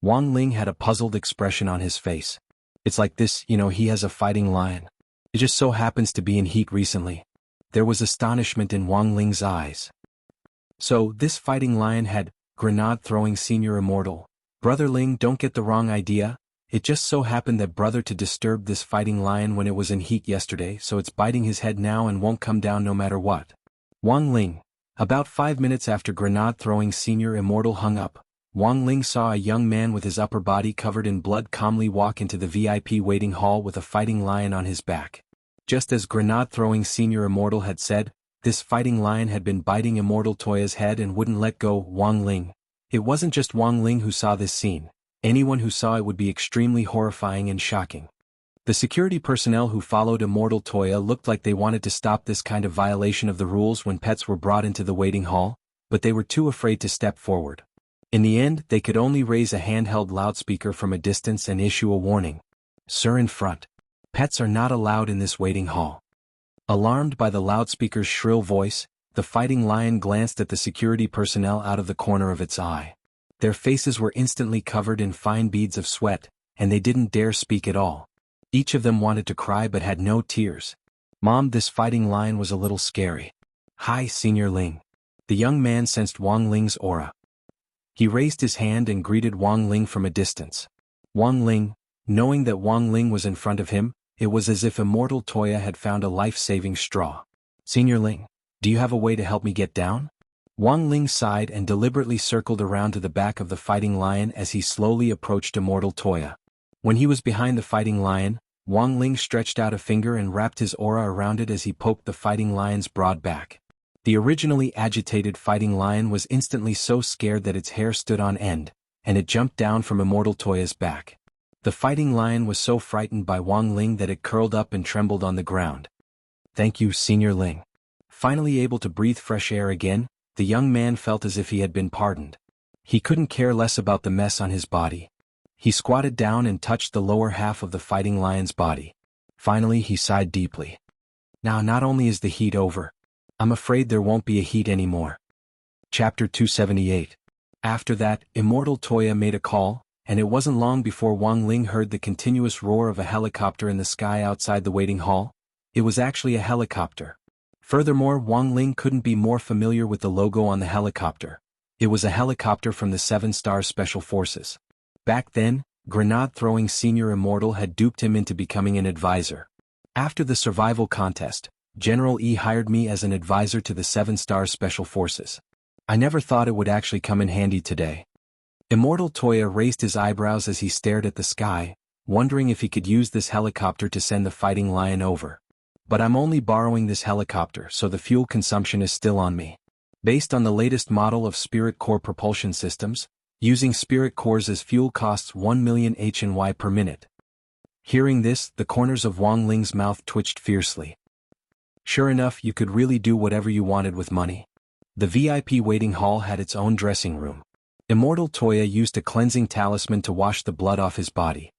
Wang Ling had a puzzled expression on his face. "It's like this, he has a fighting lion. It just so happens to be in heat recently." There was astonishment in Wang Ling's eyes. "So, this fighting lion had..." Grenade-throwing senior immortal. "Brother Ling, don't get the wrong idea. It just so happened that brother to disturb this fighting lion when it was in heat yesterday, so it's biting his head now and won't come down no matter what. Wang Ling. About 5 minutes after grenade-throwing senior immortal hung up, Wang Ling saw a young man with his upper body covered in blood calmly walk into the VIP waiting hall with a fighting lion on his back. Just as grenade-throwing senior immortal had said, this fighting lion had been biting Immortal Toya's head and wouldn't let go. Wang Ling. It wasn't just Wang Ling who saw this scene. Anyone who saw it would be extremely horrifying and shocking. The security personnel who followed Immortal Toya looked like they wanted to stop this kind of violation of the rules when pets were brought into the waiting hall, but they were too afraid to step forward. In the end, they could only raise a handheld loudspeaker from a distance and issue a warning. Sir, in front. Pets are not allowed in this waiting hall. Alarmed by the loudspeaker's shrill voice, the fighting lion glanced at the security personnel out of the corner of its eye. Their faces were instantly covered in fine beads of sweat, and they didn't dare speak at all. Each of them wanted to cry but had no tears. Mom, this fighting lion was a little scary. Hi, Senior Ling. The young man sensed Wang Ling's aura. He raised his hand and greeted Wang Ling from a distance. Wang Ling, knowing that Wang Ling was in front of him, it was as if Immortal Toya had found a life-saving straw. Senior Ling, do you have a way to help me get down? Wang Ling sighed and deliberately circled around to the back of the fighting lion as he slowly approached Immortal Toya. When he was behind the fighting lion, Wang Ling stretched out a finger and wrapped his aura around it as he poked the fighting lion's broad back. The originally agitated fighting lion was instantly so scared that its hair stood on end, and it jumped down from Immortal Toya's back. The fighting lion was so frightened by Wang Ling that it curled up and trembled on the ground. Thank you, Senior Ling. Finally able to breathe fresh air again, the young man felt as if he had been pardoned. He couldn't care less about the mess on his body. He squatted down and touched the lower half of the fighting lion's body. Finally he sighed deeply. Now not only is the heat over, I'm afraid there won't be a heat anymore. Chapter 278. After that, Immortal Toya made a call, and it wasn't long before Wang Ling heard the continuous roar of a helicopter in the sky outside the waiting hall. It was actually a helicopter. Furthermore, Wang Ling couldn't be more familiar with the logo on the helicopter. It was a helicopter from the 7-Star Special Forces. Back then, grenade-throwing Senior Immortal had duped him into becoming an advisor. After the survival contest, General E hired me as an advisor to the 7-Star Special Forces. I never thought it would actually come in handy today. Immortal Toya raised his eyebrows as he stared at the sky, wondering if he could use this helicopter to send the fighting lion over. But I'm only borrowing this helicopter, so the fuel consumption is still on me. Based on the latest model of Spirit Core propulsion systems, using Spirit Cores as fuel costs 1 million HNY per minute. Hearing this, the corners of Wang Ling's mouth twitched fiercely. Sure enough, you could really do whatever you wanted with money. The VIP waiting hall had its own dressing room. Immortal Toya used a cleansing talisman to wash the blood off his body.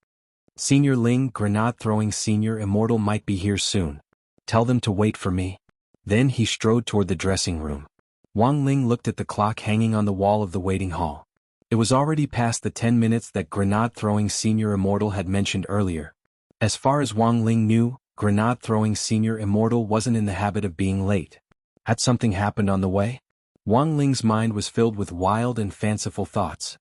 Senior Ling, grenade-throwing Senior Immortal might be here soon. Tell them to wait for me. Then he strode toward the dressing room. Wang Ling looked at the clock hanging on the wall of the waiting hall. It was already past the 10 minutes that grenade-throwing Senior Immortal had mentioned earlier. As far as Wang Ling knew, grenade-throwing Senior Immortal wasn't in the habit of being late. Had something happened on the way? Wang Ling's mind was filled with wild and fanciful thoughts.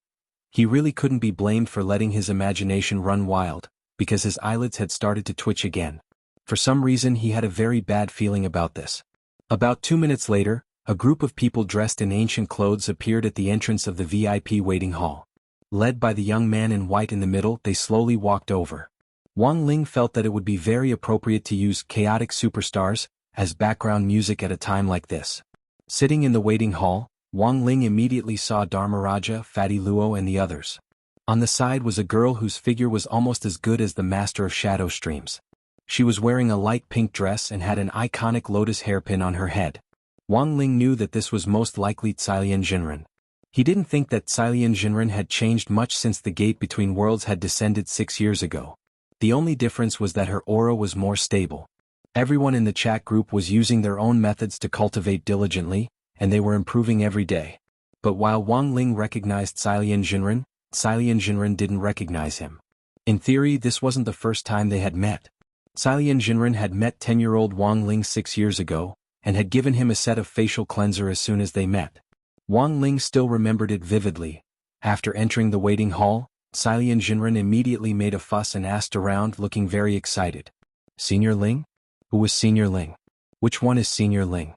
He really couldn't be blamed for letting his imagination run wild, because his eyelids had started to twitch again. For some reason he had a very bad feeling about this. About 2 minutes later, a group of people dressed in ancient clothes appeared at the entrance of the VIP waiting hall. Led by the young man in white in the middle, they slowly walked over. Wang Ling felt that it would be very appropriate to use Chaotic Superstars as background music at a time like this. Sitting in the waiting hall, Wang Ling immediately saw Dharmaraja, Fatty Luo and the others. On the side was a girl whose figure was almost as good as the Master of Shadow Streams. She was wearing a light pink dress and had an iconic lotus hairpin on her head. Wang Ling knew that this was most likely Cailian Jinren. He didn't think that Cailian Jinren had changed much since the gate between worlds had descended 6 years ago. The only difference was that her aura was more stable. Everyone in the chat group was using their own methods to cultivate diligently, and they were improving every day. But while Wang Ling recognized Cailian Jinren didn't recognize him. In theory, this wasn't the first time they had met. Cailian Jinren had met 10-year-old Wang Ling 6 years ago, and had given him a set of facial cleanser as soon as they met. Wang Ling still remembered it vividly. After entering the waiting hall, Xilian Jinren immediately made a fuss and asked around, looking very excited. Senior Ling? Who was Senior Ling? Which one is Senior Ling?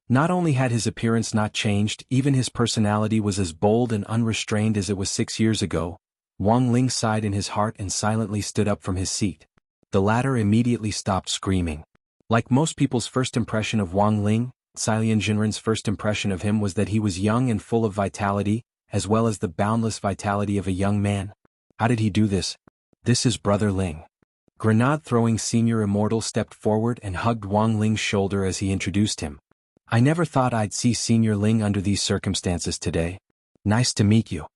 Not only had his appearance not changed, even his personality was as bold and unrestrained as it was 6 years ago. Wang Ling sighed in his heart and silently stood up from his seat. The latter immediately stopped screaming. Like most people's first impression of Wang Ling, Xilian Jinren's first impression of him was that he was young and full of vitality, as well as the boundless vitality of a young man. How did he do this? This is Brother Ling. Grenade-throwing Senior Immortal stepped forward and hugged Wang Ling's shoulder as he introduced him. I never thought I'd see Senior Ling under these circumstances today. Nice to meet you.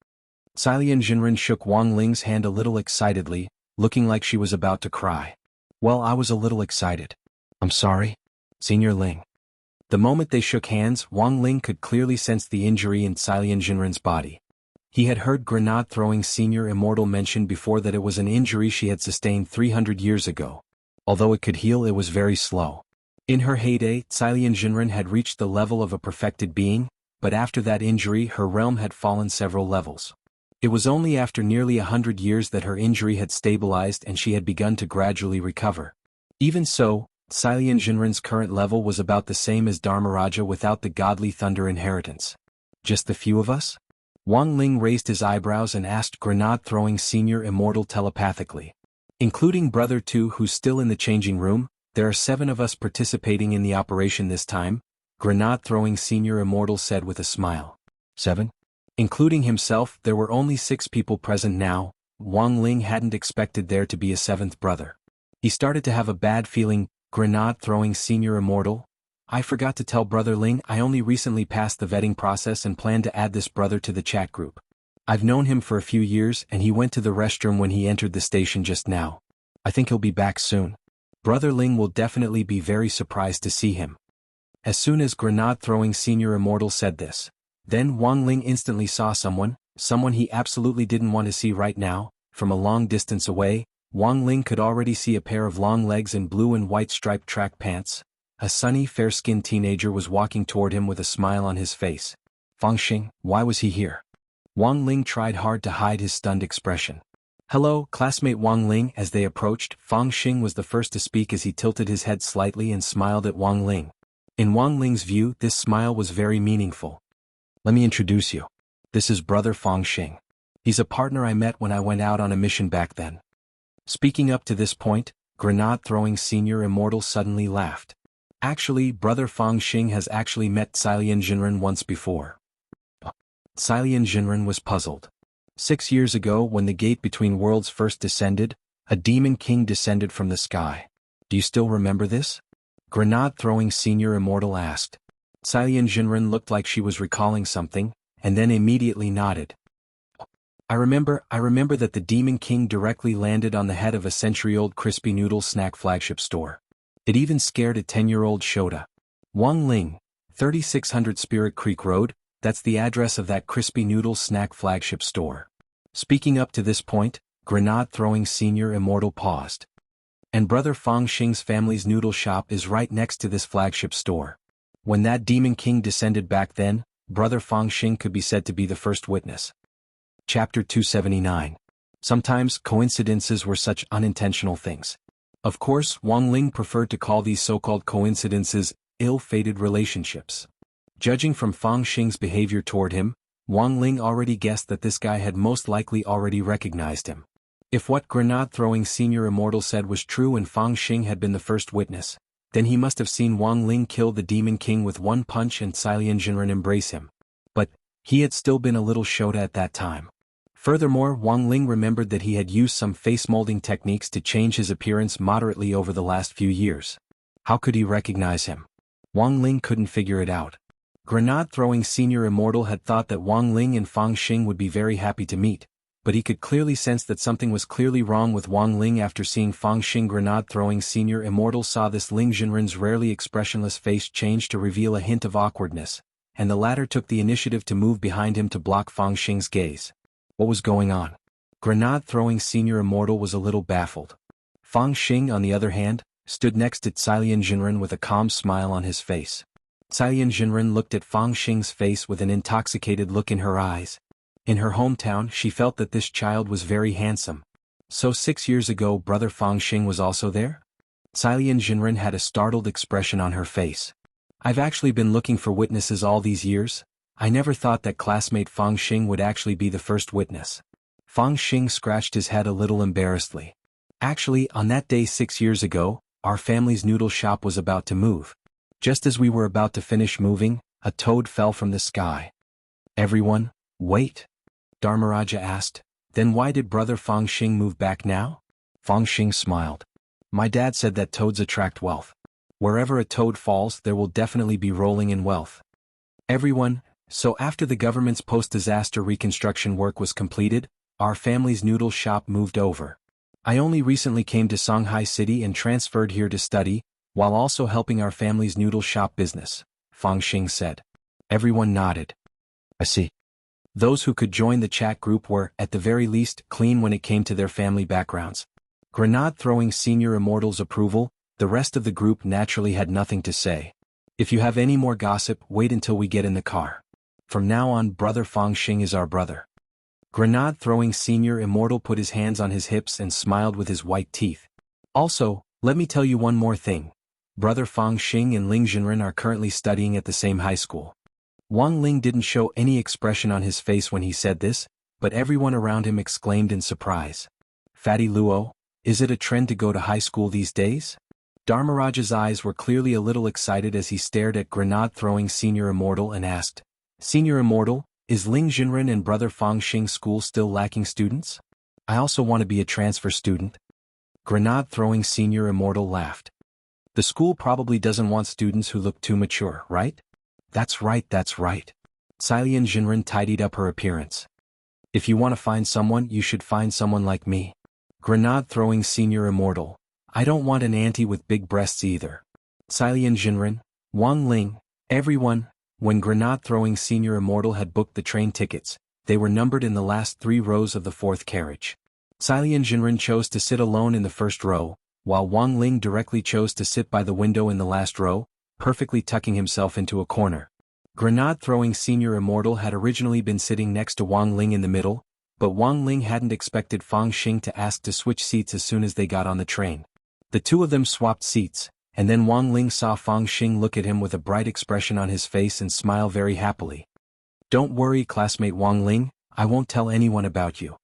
Xilian Jinren shook Wang Ling's hand a little excitedly, looking like she was about to cry. Well, I was a little excited. I'm sorry, Senior Ling. The moment they shook hands, Wang Ling could clearly sense the injury in Xilian Jinren's body. He had heard grenade-throwing Senior Immortal mention before that it was an injury she had sustained 300 years ago. Although it could heal, it was very slow. In her heyday, Xilian Jinren had reached the level of a perfected being, but after that injury her realm had fallen several levels. It was only after nearly 100 years that her injury had stabilized and she had begun to gradually recover. Even so, Xilian Jinren's current level was about the same as Dharmaraja without the godly thunder inheritance. Just the few of us? Wang Ling raised his eyebrows and asked grenade-throwing Senior Immortal telepathically. Including Brother 2 who's still in the changing room, there are 7 of us participating in the operation this time, grenade-throwing Senior Immortal said with a smile. 7? Including himself, there were only 6 people present now. Wang Ling hadn't expected there to be a 7th brother. He started to have a bad feeling. Grenade-throwing Senior Immortal? I forgot to tell Brother Ling I only recently passed the vetting process and plan to add this brother to the chat group. I've known him for a few years and he went to the restroom when he entered the station just now. I think he'll be back soon. Brother Ling will definitely be very surprised to see him. As soon as grenade-throwing Senior Immortal said this, then Wang Ling instantly saw someone he absolutely didn't want to see right now. From a long distance away, Wang Ling could already see a pair of long legs in blue and white striped track pants. A sunny, fair-skinned teenager was walking toward him with a smile on his face. Fangxing, why was he here? Wang Ling tried hard to hide his stunned expression. Hello, classmate Wang Ling. As they approached, Fangxing was the first to speak as he tilted his head slightly and smiled at Wang Ling. In Wang Ling's view, this smile was very meaningful. Let me introduce you. This is Brother Fangxing. He's a partner I met when I went out on a mission back then. Speaking up to this point, grenade-throwing Senior Immortal suddenly laughed. Actually, Brother Fangxing has actually met Xilian Jinren once before. Xilian Jinren was puzzled. 6 years ago, when the gate between worlds first descended, a demon king descended from the sky. Do you still remember this? Grenade-throwing Senior Immortal asked. Xilian Jinren looked like she was recalling something, and then immediately nodded. I remember that the Demon King directly landed on the head of a century-old crispy noodle snack flagship store. It even scared a 10-year-old Shota. Wang Ling, 3600 Spirit Creek Road, that's the address of that crispy noodle snack flagship store. Speaking up to this point, grenade-throwing Senior Immortal paused. And Brother Fangxing's family's noodle shop is right next to this flagship store. When that Demon King descended back then, Brother Fangxing could be said to be the first witness. Chapter 279. Sometimes coincidences were such unintentional things. Of course, Wang Ling preferred to call these so-called coincidences ill-fated relationships. Judging from Fangxing's behavior toward him, Wang Ling already guessed that this guy had most likely already recognized him. If what grenade-throwing Senior Immortal said was true and Fangxing had been the first witness, then he must have seen Wang Ling kill the Demon King with one punch and Xilian Jinren embrace him. But he had still been a little Shota at that time. Furthermore, Wang Ling remembered that he had used some face-molding techniques to change his appearance moderately over the last few years. How could he recognize him? Wang Ling couldn't figure it out. Grenade-throwing Senior Immortal had thought that Wang Ling and Fangxing would be very happy to meet, but he could clearly sense that something was clearly wrong with Wang Ling after seeing Fangxing. Grenade-throwing Senior Immortal saw this Ling Jinren's rarely expressionless face change to reveal a hint of awkwardness, and the latter took the initiative to move behind him to block Fangxing's gaze. What was going on? Grenade-throwing Senior Immortal was a little baffled. Fangxing, on the other hand, stood next to Xilian Jinren with a calm smile on his face. Xilian Jinren looked at Fangxing's face with an intoxicated look in her eyes. In her hometown, she felt that this child was very handsome. So 6 years ago, brother Fang Xing was also there? Cilian Jinren had a startled expression on her face. I've actually been looking for witnesses all these years. I never thought that classmate Fang Xing would actually be the first witness. Fang Xing scratched his head a little embarrassedly. Actually, on that day 6 years ago, our family's noodle shop was about to move. Just as we were about to finish moving, a toad fell from the sky. Everyone, wait? Dharmaraja asked. Then why did brother Fang Xing move back now? Fang Xing smiled. My dad said that toads attract wealth. Wherever a toad falls, there will definitely be rolling in wealth. Everyone, so after the government's post-disaster reconstruction work was completed, our family's noodle shop moved over. I only recently came to Shanghai City and transferred here to study, while also helping our family's noodle shop business, Fang Xing said. Everyone nodded. I see. Those who could join the chat group were, at the very least, clean when it came to their family backgrounds. Grenade-throwing Senior Immortal's approval, the rest of the group naturally had nothing to say. If you have any more gossip, wait until we get in the car. From now on, brother Fang Xing is our brother. Grenade-throwing Senior Immortal put his hands on his hips and smiled with his white teeth. Also, let me tell you one more thing. Brother Fang Xing and Ling Jinren are currently studying at the same high school. Wang Ling didn't show any expression on his face when he said this, but everyone around him exclaimed in surprise. Fatty Luo, is it a trend to go to high school these days? Dharmaraja's eyes were clearly a little excited as he stared at grenade-throwing Senior Immortal and asked, Senior Immortal, is Ling Jinren and brother Fang Xing school still lacking students? I also want to be a transfer student. Grenade-throwing Senior Immortal laughed. The school probably doesn't want students who look too mature, right? That's right, that's right. Cilian Jinren tidied up her appearance. If you want to find someone, you should find someone like me. Grenade-throwing Senior Immortal. I don't want an auntie with big breasts either. Cilian Jinren, Wang Ling, everyone. When grenade-throwing Senior Immortal had booked the train tickets, they were numbered in the last 3 rows of the 4th carriage. Cilian Jinren chose to sit alone in the first row, while Wang Ling directly chose to sit by the window in the last row, perfectly tucking himself into a corner. Grenade-throwing Senior Immortal had originally been sitting next to Wang Ling in the middle, but Wang Ling hadn't expected Fang Xing to ask to switch seats as soon as they got on the train. The two of them swapped seats, and then Wang Ling saw Fang Xing look at him with a bright expression on his face and smile very happily. Don't worry, classmate Wang Ling, I won't tell anyone about you.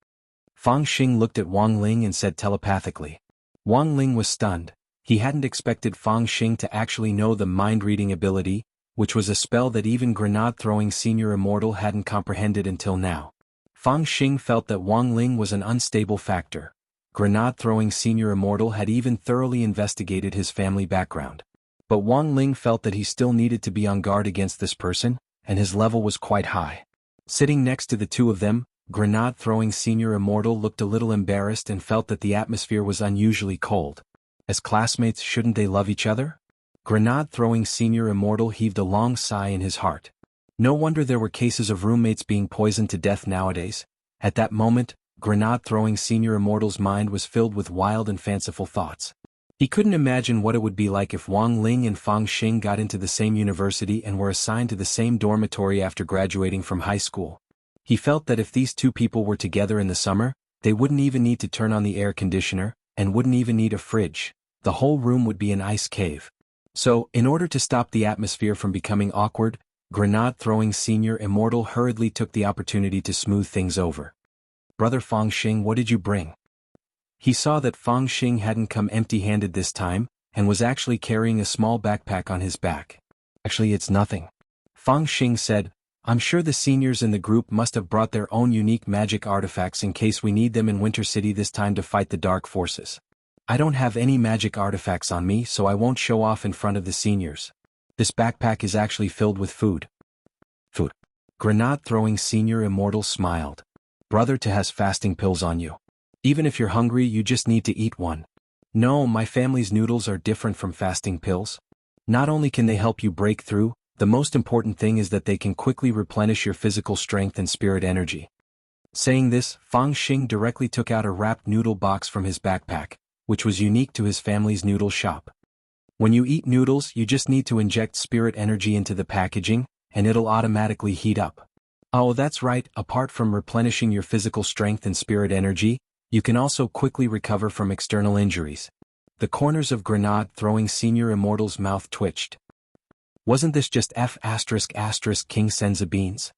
Fang Xing looked at Wang Ling and said telepathically. Wang Ling was stunned. He hadn't expected Fang Xing to actually know the mind-reading ability, which was a spell that even grenade-throwing Senior Immortal hadn't comprehended until now. Fang Xing felt that Wang Ling was an unstable factor. Grenade-throwing Senior Immortal had even thoroughly investigated his family background. But Wang Ling felt that he still needed to be on guard against this person, and his level was quite high. Sitting next to the two of them, grenade-throwing Senior Immortal looked a little embarrassed and felt that the atmosphere was unusually cold. As classmates, shouldn't they love each other? Grenade-throwing Senior Immortal heaved a long sigh in his heart. No wonder there were cases of roommates being poisoned to death nowadays. At that moment, grenade-throwing Senior Immortal's mind was filled with wild and fanciful thoughts. He couldn't imagine what it would be like if Wang Ling and Fang Xing got into the same university and were assigned to the same dormitory after graduating from high school. He felt that if these two people were together in the summer, they wouldn't even need to turn on the air conditioner, and wouldn't even need a fridge. The whole room would be an ice cave. So, in order to stop the atmosphere from becoming awkward, grenade-throwing Senior Immortal hurriedly took the opportunity to smooth things over. Brother Fang Xing, what did you bring? He saw that Fang Xing hadn't come empty-handed this time, and was actually carrying a small backpack on his back. Actually, it's nothing. Fang Xing said, I'm sure the seniors in the group must have brought their own unique magic artifacts in case we need them in Winter City this time to fight the dark forces. I don't have any magic artifacts on me, so I won't show off in front of the seniors. This backpack is actually filled with food. Food. Grenade-throwing Senior Immortal smiled. Brother To has fasting pills on you. Even if you're hungry, you just need to eat one. No, my family's noodles are different from fasting pills. Not only can they help you break through, the most important thing is that they can quickly replenish your physical strength and spirit energy. Saying this, Fang Xing directly took out a wrapped noodle box from his backpack, which was unique to his family's noodle shop. When you eat noodles, you just need to inject spirit energy into the packaging, and it'll automatically heat up. Oh, that's right, apart from replenishing your physical strength and spirit energy, you can also quickly recover from external injuries. The corners of grenade-throwing Senior Immortal's mouth twitched. Wasn't this just King Senza beans?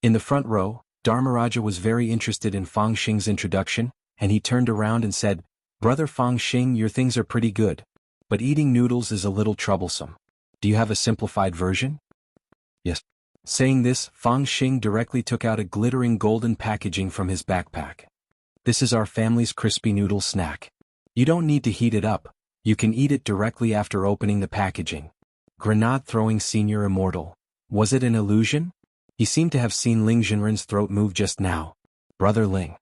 In the front row, Dharmaraja was very interested in Fang Xing's introduction, and he turned around and said, "Brother Fang Xing, your things are pretty good. But eating noodles is a little troublesome. Do you have a simplified version?" "Yes." Saying this, Fang Xing directly took out a glittering golden packaging from his backpack. "This is our family's crispy noodle snack. You don't need to heat it up, you can eat it directly after opening the packaging." Grenade-throwing Senior Immortal. Was it an illusion? He seemed to have seen Ling Jinren's throat move just now. Brother Ling.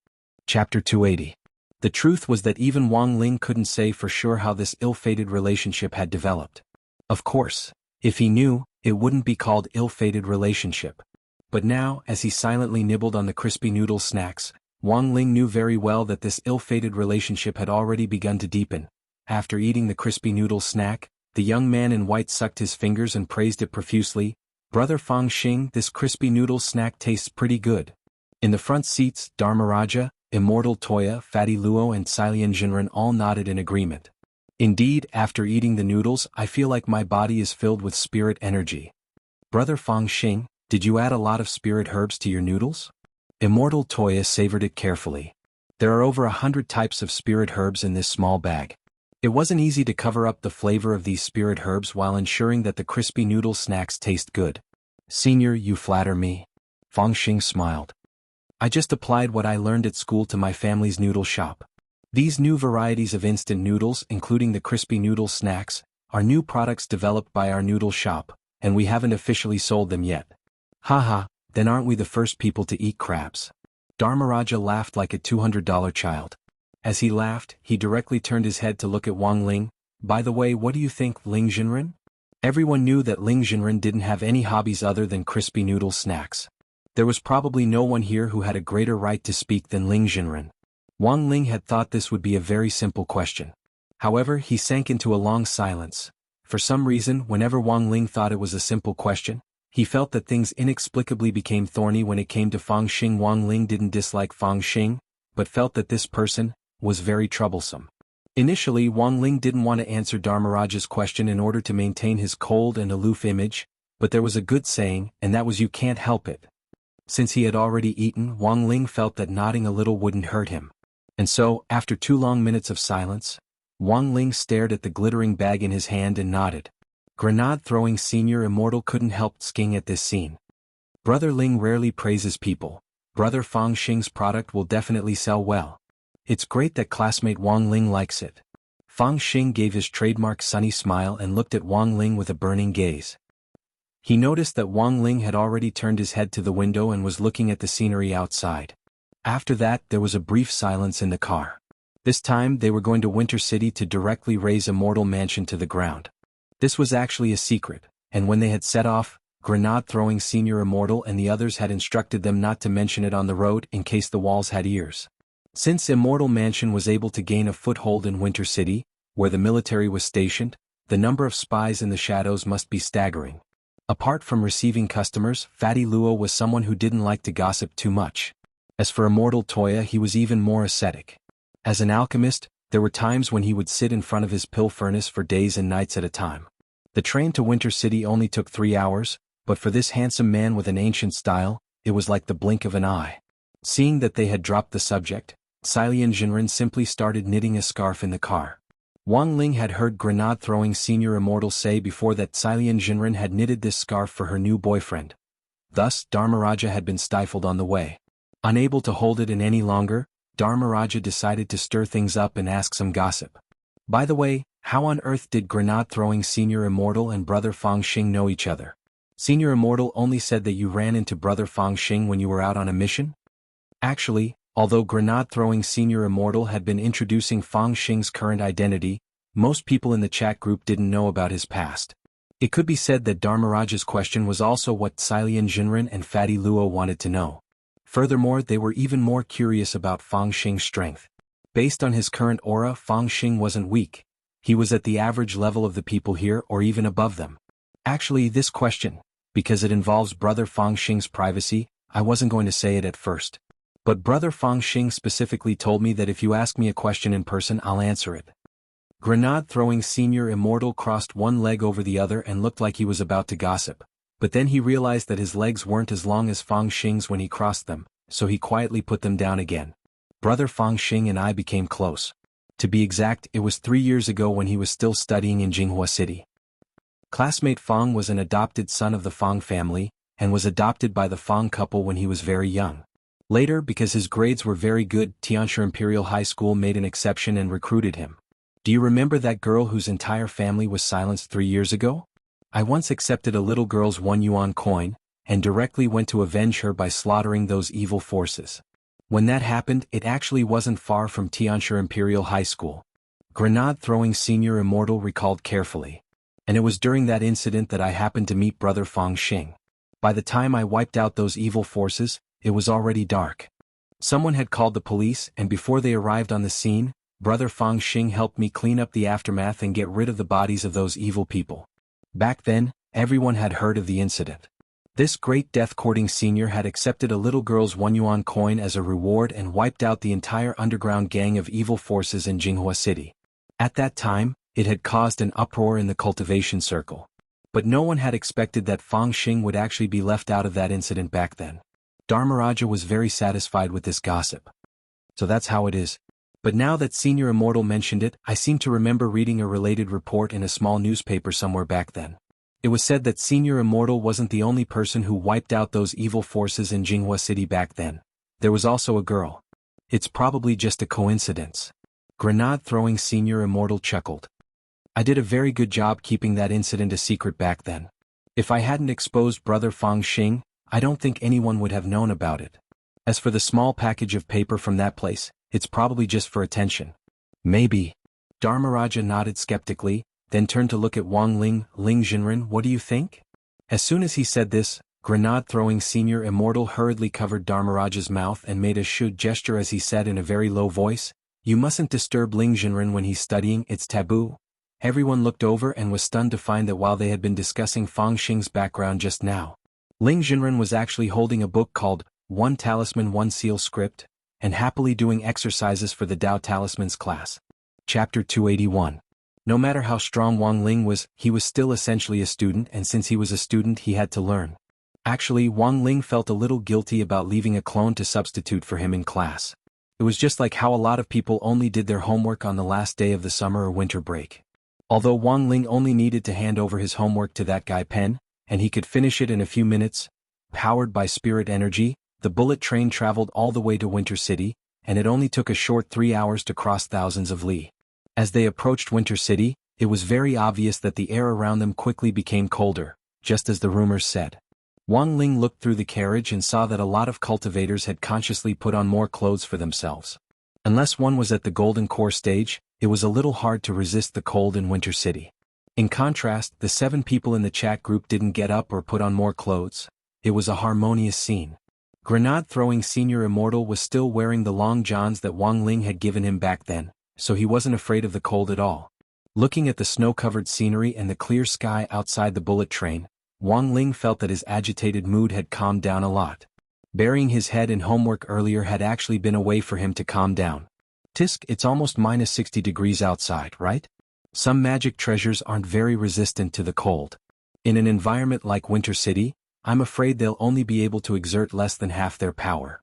Chapter 280. The truth was that even Wang Ling couldn't say for sure how this ill-fated relationship had developed. Of course, if he knew, it wouldn't be called ill-fated relationship. But now, as he silently nibbled on the crispy noodle snacks, Wang Ling knew very well that this ill-fated relationship had already begun to deepen. After eating the crispy noodle snack, the young man in white sucked his fingers and praised it profusely. "Brother Fang Xing, this crispy noodle snack tastes pretty good." In the front seats, Dharmaraja, Immortal Toya, Fatty Luo and Xilian Jinren all nodded in agreement. "Indeed, after eating the noodles, I feel like my body is filled with spirit energy." "Brother Fang Xing, did you add a lot of spirit herbs to your noodles?" Immortal Toya savored it carefully. There are over 100 types of spirit herbs in this small bag. It wasn't easy to cover up the flavor of these spirit herbs while ensuring that the crispy noodle snacks taste good. "Senior, you flatter me." Fang Xing smiled. "I just applied what I learned at school to my family's noodle shop. These new varieties of instant noodles, including the crispy noodle snacks, are new products developed by our noodle shop, and we haven't officially sold them yet." "Haha, then aren't we the first people to eat crabs?" Dharmaraja laughed like a $200 child. As he laughed, he directly turned his head to look at Wang Ling. "By the way, what do you think, Ling Jinren?" Everyone knew that Ling Jinren didn't have any hobbies other than crispy noodle snacks. There was probably no one here who had a greater right to speak than Ling Jinren. Wang Ling had thought this would be a very simple question. However, he sank into a long silence. For some reason, whenever Wang Ling thought it was a simple question, he felt that things inexplicably became thorny when it came to Fang Xing. Wang Ling didn't dislike Fang Xing, but felt that this person was very troublesome. Initially, Wang Ling didn't want to answer Dharmaraja's question in order to maintain his cold and aloof image, but there was a good saying, and that was "you can't help it." Since he had already eaten, Wang Ling felt that nodding a little wouldn't hurt him. And so, after 2 long minutes of silence, Wang Ling stared at the glittering bag in his hand and nodded. Grenade-throwing Senior Immortal couldn't help sking at this scene. Brother Ling rarely praises people. Brother Fang Xing's product will definitely sell well. It's great that classmate Wang Ling likes it. Fang Xing gave his trademark sunny smile and looked at Wang Ling with a burning gaze. He noticed that Wang Ling had already turned his head to the window and was looking at the scenery outside. After that, there was a brief silence in the car. This time, they were going to Winter City to directly raze Immortal Mansion to the ground. This was actually a secret, and when they had set off, Grenade-throwing Senior Immortal and the others had instructed them not to mention it on the road in case the walls had ears. Since Immortal Mansion was able to gain a foothold in Winter City, where the military was stationed, the number of spies in the shadows must be staggering. Apart from receiving customers, Fatty Luo was someone who didn't like to gossip too much. As for Immortal Toya, he was even more ascetic. As an alchemist, there were times when he would sit in front of his pill furnace for days and nights at a time. The train to Winter City only took 3 hours, but for this handsome man with an ancient style, it was like the blink of an eye. Seeing that they had dropped the subject, Xilian Jinren simply started knitting a scarf in the car. Wang Ling had heard Grenade-throwing Senior Immortal say before that Xilian Jinren had knitted this scarf for her new boyfriend. Thus, Dharmaraja had been stifled on the way. Unable to hold it in any longer, Dharmaraja decided to stir things up and ask some gossip. "By the way, how on earth did Grenade-throwing Senior Immortal and Brother Fang Xing know each other?" "Senior Immortal only said that you ran into Brother Fang Xing when you were out on a mission?" Actually, although Grenade-throwing Senior Immortal had been introducing Fang Xing's current identity, most people in the chat group didn't know about his past. It could be said that Dharmaraja's question was also what Xilian Jinren and Fatty Luo wanted to know. Furthermore, they were even more curious about Fang Xing's strength. Based on his current aura, Fang Xing wasn't weak. He was at the average level of the people here or even above them. Actually, this question, because it involves Brother Fang Xing's privacy, I wasn't going to say it at first. But Brother Fang Xing specifically told me that if you ask me a question in person, I'll answer it. Grenade-throwing Senior Immortal crossed one leg over the other and looked like he was about to gossip. But then he realized that his legs weren't as long as Fang Xing's when he crossed them, so he quietly put them down again. Brother Fang Xing and I became close. To be exact, it was 3 years ago when he was still studying in Jinghua City. Classmate Fang was an adopted son of the Fang family, and was adopted by the Fang couple when he was very young. Later, because his grades were very good, Tianxia Imperial High School made an exception and recruited him. Do you remember that girl whose entire family was silenced 3 years ago? I once accepted a little girl's 1 yuan coin, and directly went to avenge her by slaughtering those evil forces. When that happened, it actually wasn't far from Tianxia Imperial High School. Grenade-throwing Senior Immortal recalled carefully. And it was during that incident that I happened to meet Brother Fang Xing. By the time I wiped out those evil forces, it was already dark. Someone had called the police, and before they arrived on the scene, Brother Fang Xing helped me clean up the aftermath and get rid of the bodies of those evil people. Back then, everyone had heard of the incident. This great death-courting senior had accepted a little girl's 1 yuan coin as a reward and wiped out the entire underground gang of evil forces in Jinghua City. At that time, it had caused an uproar in the cultivation circle. But no one had expected that Fang Xing would actually be left out of that incident back then. Dharmaraja was very satisfied with this gossip. So that's how it is. But now that Senior Immortal mentioned it, I seem to remember reading a related report in a small newspaper somewhere back then. It was said that Senior Immortal wasn't the only person who wiped out those evil forces in Jinghua City back then. There was also a girl. It's probably just a coincidence. Grenade-throwing Senior Immortal chuckled. I did a very good job keeping that incident a secret back then. If I hadn't exposed Brother Fang Xing, I don't think anyone would have known about it. As for the small package of paper from that place, it's probably just for attention. Maybe. Dharmaraja nodded skeptically, then turned to look at Wang Ling. Ling Jinren, what do you think? As soon as he said this, Grenade-throwing Senior Immortal hurriedly covered Dharmaraja's mouth and made a should gesture as he said in a very low voice, "You mustn't disturb Ling Jinren when he's studying, it's taboo." Everyone looked over and was stunned to find that while they had been discussing Fang Xing's background just now, Ling Jinren was actually holding a book called One Talisman One Seal Script, and happily doing exercises for the Tao Talismans class. Chapter 281. No matter how strong Wang Ling was, he was still essentially a student, and since he was a student he had to learn. Actually, Wang Ling felt a little guilty about leaving a clone to substitute for him in class. It was just like how a lot of people only did their homework on the last day of the summer or winter break. Although Wang Ling only needed to hand over his homework to that guy Pen, and he could finish it in a few minutes, powered by spirit energy, the bullet train traveled all the way to Winter City, and it only took a short 3 hours to cross thousands of li. As they approached Winter City, it was very obvious that the air around them quickly became colder, just as the rumors said. Wang Ling looked through the carriage and saw that a lot of cultivators had consciously put on more clothes for themselves. Unless one was at the Golden Core stage, it was a little hard to resist the cold in Winter City. In contrast, the 7 people in the chat group didn't get up or put on more clothes. It was a harmonious scene. Grenade-throwing Senior Immortal was still wearing the long johns that Wang Ling had given him back then, so he wasn't afraid of the cold at all. Looking at the snow-covered scenery and the clear sky outside the bullet train, Wang Ling felt that his agitated mood had calmed down a lot. Burying his head in homework earlier had actually been a way for him to calm down. Tisk, it's almost minus 60 degrees outside, right? Some magic treasures aren't very resistant to the cold. In an environment like Winter City, I'm afraid they'll only be able to exert less than half their power.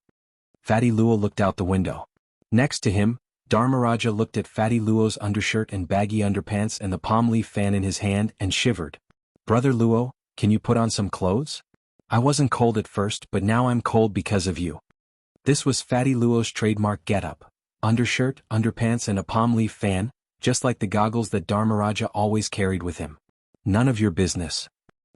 Fatty Luo looked out the window. Next to him, Dharmaraja looked at Fatty Luo's undershirt and baggy underpants and the palm leaf fan in his hand and shivered. Brother Luo, can you put on some clothes? I wasn't cold at first, but now I'm cold because of you. This was Fatty Luo's trademark getup. Undershirt, underpants and a palm leaf fan, just like the goggles that Dharmaraja always carried with him. None of your business.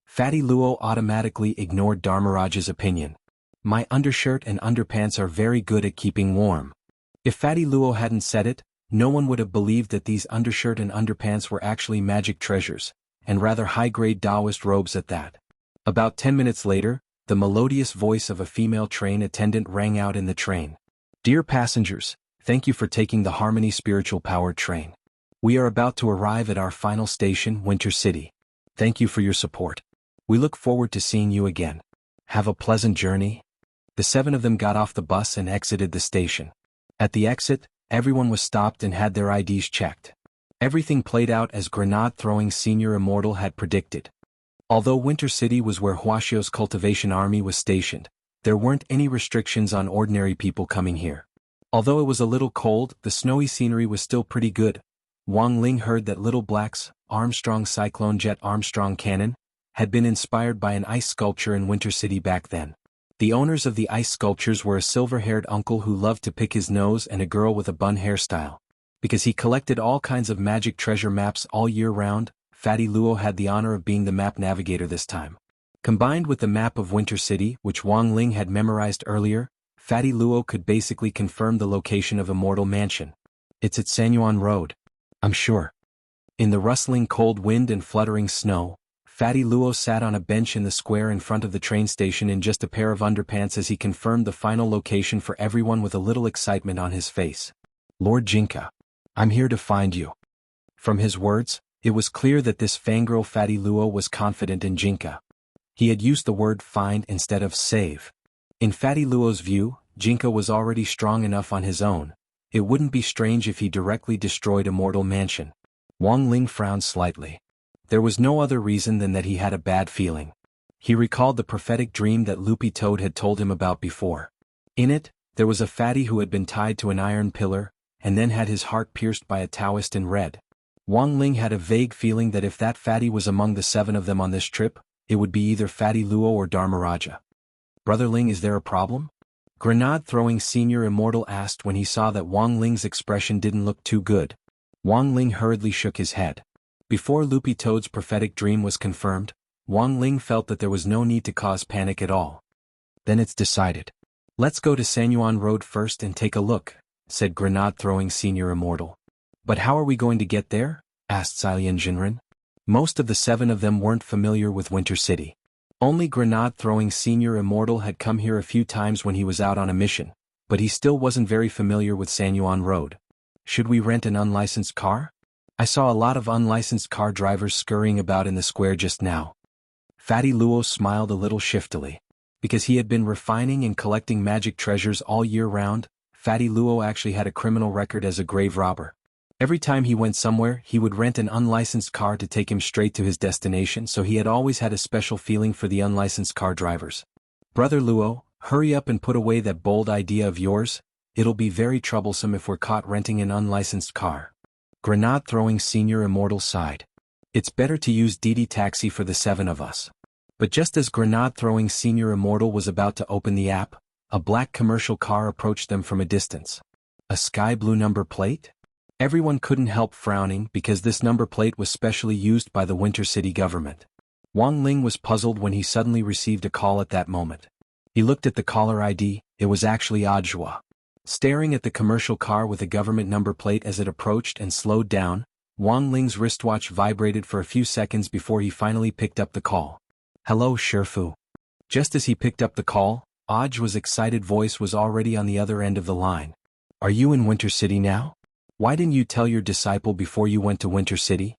Fatty Luo automatically ignored Dharmaraja's opinion. My undershirt and underpants are very good at keeping warm. If Fatty Luo hadn't said it, no one would have believed that these undershirt and underpants were actually magic treasures, and rather high-grade Taoist robes at that. About 10 minutes later, the melodious voice of a female train attendant rang out in the train. Dear passengers, thank you for taking the Harmony Spiritual Power train. We are about to arrive at our final station, Winter City. Thank you for your support. We look forward to seeing you again. Have a pleasant journey. The 7 of them got off the bus and exited the station. At the exit, everyone was stopped and had their IDs checked. Everything played out as grenade-throwing Senior Immortal had predicted. Although Winter City was where Huaxio's cultivation army was stationed, there weren't any restrictions on ordinary people coming here. Although it was a little cold, the snowy scenery was still pretty good. Wang Ling heard that Little Black's Armstrong Cyclone Jet Armstrong cannon had been inspired by an ice sculpture in Winter City back then. The owners of the ice sculptures were a silver-haired uncle who loved to pick his nose and a girl with a bun hairstyle. Because he collected all kinds of magic treasure maps all year round, Fatty Luo had the honor of being the map navigator this time. Combined with the map of Winter City, which Wang Ling had memorized earlier, Fatty Luo could basically confirm the location of Immortal Mansion. It's at Xuanhuan Road. I'm sure. In the rustling cold wind and fluttering snow, Fatty Luo sat on a bench in the square in front of the train station in just a pair of underpants as he confirmed the final location for everyone with a little excitement on his face. Lord Jinka. I'm here to find you. From his words, it was clear that this fangirl Fatty Luo was confident in Jinka. He had used the word find instead of save. In Fatty Luo's view, Jinka was already strong enough on his own. It wouldn't be strange if he directly destroyed Immortal Mansion. Wang Ling frowned slightly. There was no other reason than that he had a bad feeling. He recalled the prophetic dream that Loopy Toad had told him about before. In it, there was a fatty who had been tied to an iron pillar, and then had his heart pierced by a Taoist in red. Wang Ling had a vague feeling that if that fatty was among the 7 of them on this trip, it would be either Fatty Luo or Dharmaraja. Brother Ling, is there a problem? Grenade-throwing Senior Immortal asked when he saw that Wang Ling's expression didn't look too good. Wang Ling hurriedly shook his head. Before Loopy Toad's prophetic dream was confirmed, Wang Ling felt that there was no need to cause panic at all. Then it's decided. Let's go to Xuanhuan Road first and take a look, said Grenade-throwing Senior Immortal. But how are we going to get there? Asked Xilian Jinren. Most of the 7 of them weren't familiar with Winter City. Only Grenade-throwing Senior Immortal had come here a few times when he was out on a mission, but he still wasn't very familiar with Xuanhuan Road. Should we rent an unlicensed car? I saw a lot of unlicensed car drivers scurrying about in the square just now. Fatty Luo smiled a little shiftily. Because he had been refining and collecting magic treasures all year round, Fatty Luo actually had a criminal record as a grave robber. Every time he went somewhere, he would rent an unlicensed car to take him straight to his destination, so he had always had a special feeling for the unlicensed car drivers. Brother Luo, hurry up and put away that bold idea of yours. It'll be very troublesome if we're caught renting an unlicensed car. Grenade-throwing Senior Immortal sighed. It's better to use DD Taxi for the 7 of us. But just as Grenade-throwing Senior Immortal was about to open the app, a black commercial car approached them from a distance. A sky blue number plate? Everyone couldn't help frowning because this number plate was specially used by the Winter City government. Wang Ling was puzzled when he suddenly received a call at that moment. He looked at the caller ID, it was actually Audiobook. Staring at the commercial car with a government number plate as it approached and slowed down, Wang Ling's wristwatch vibrated for a few seconds before he finally picked up the call. Hello, Shifu. Just as he picked up the call, Audiobook's excited voice was already on the other end of the line. Are you in Winter City now? Why didn't you tell your disciple before you went to Winter City?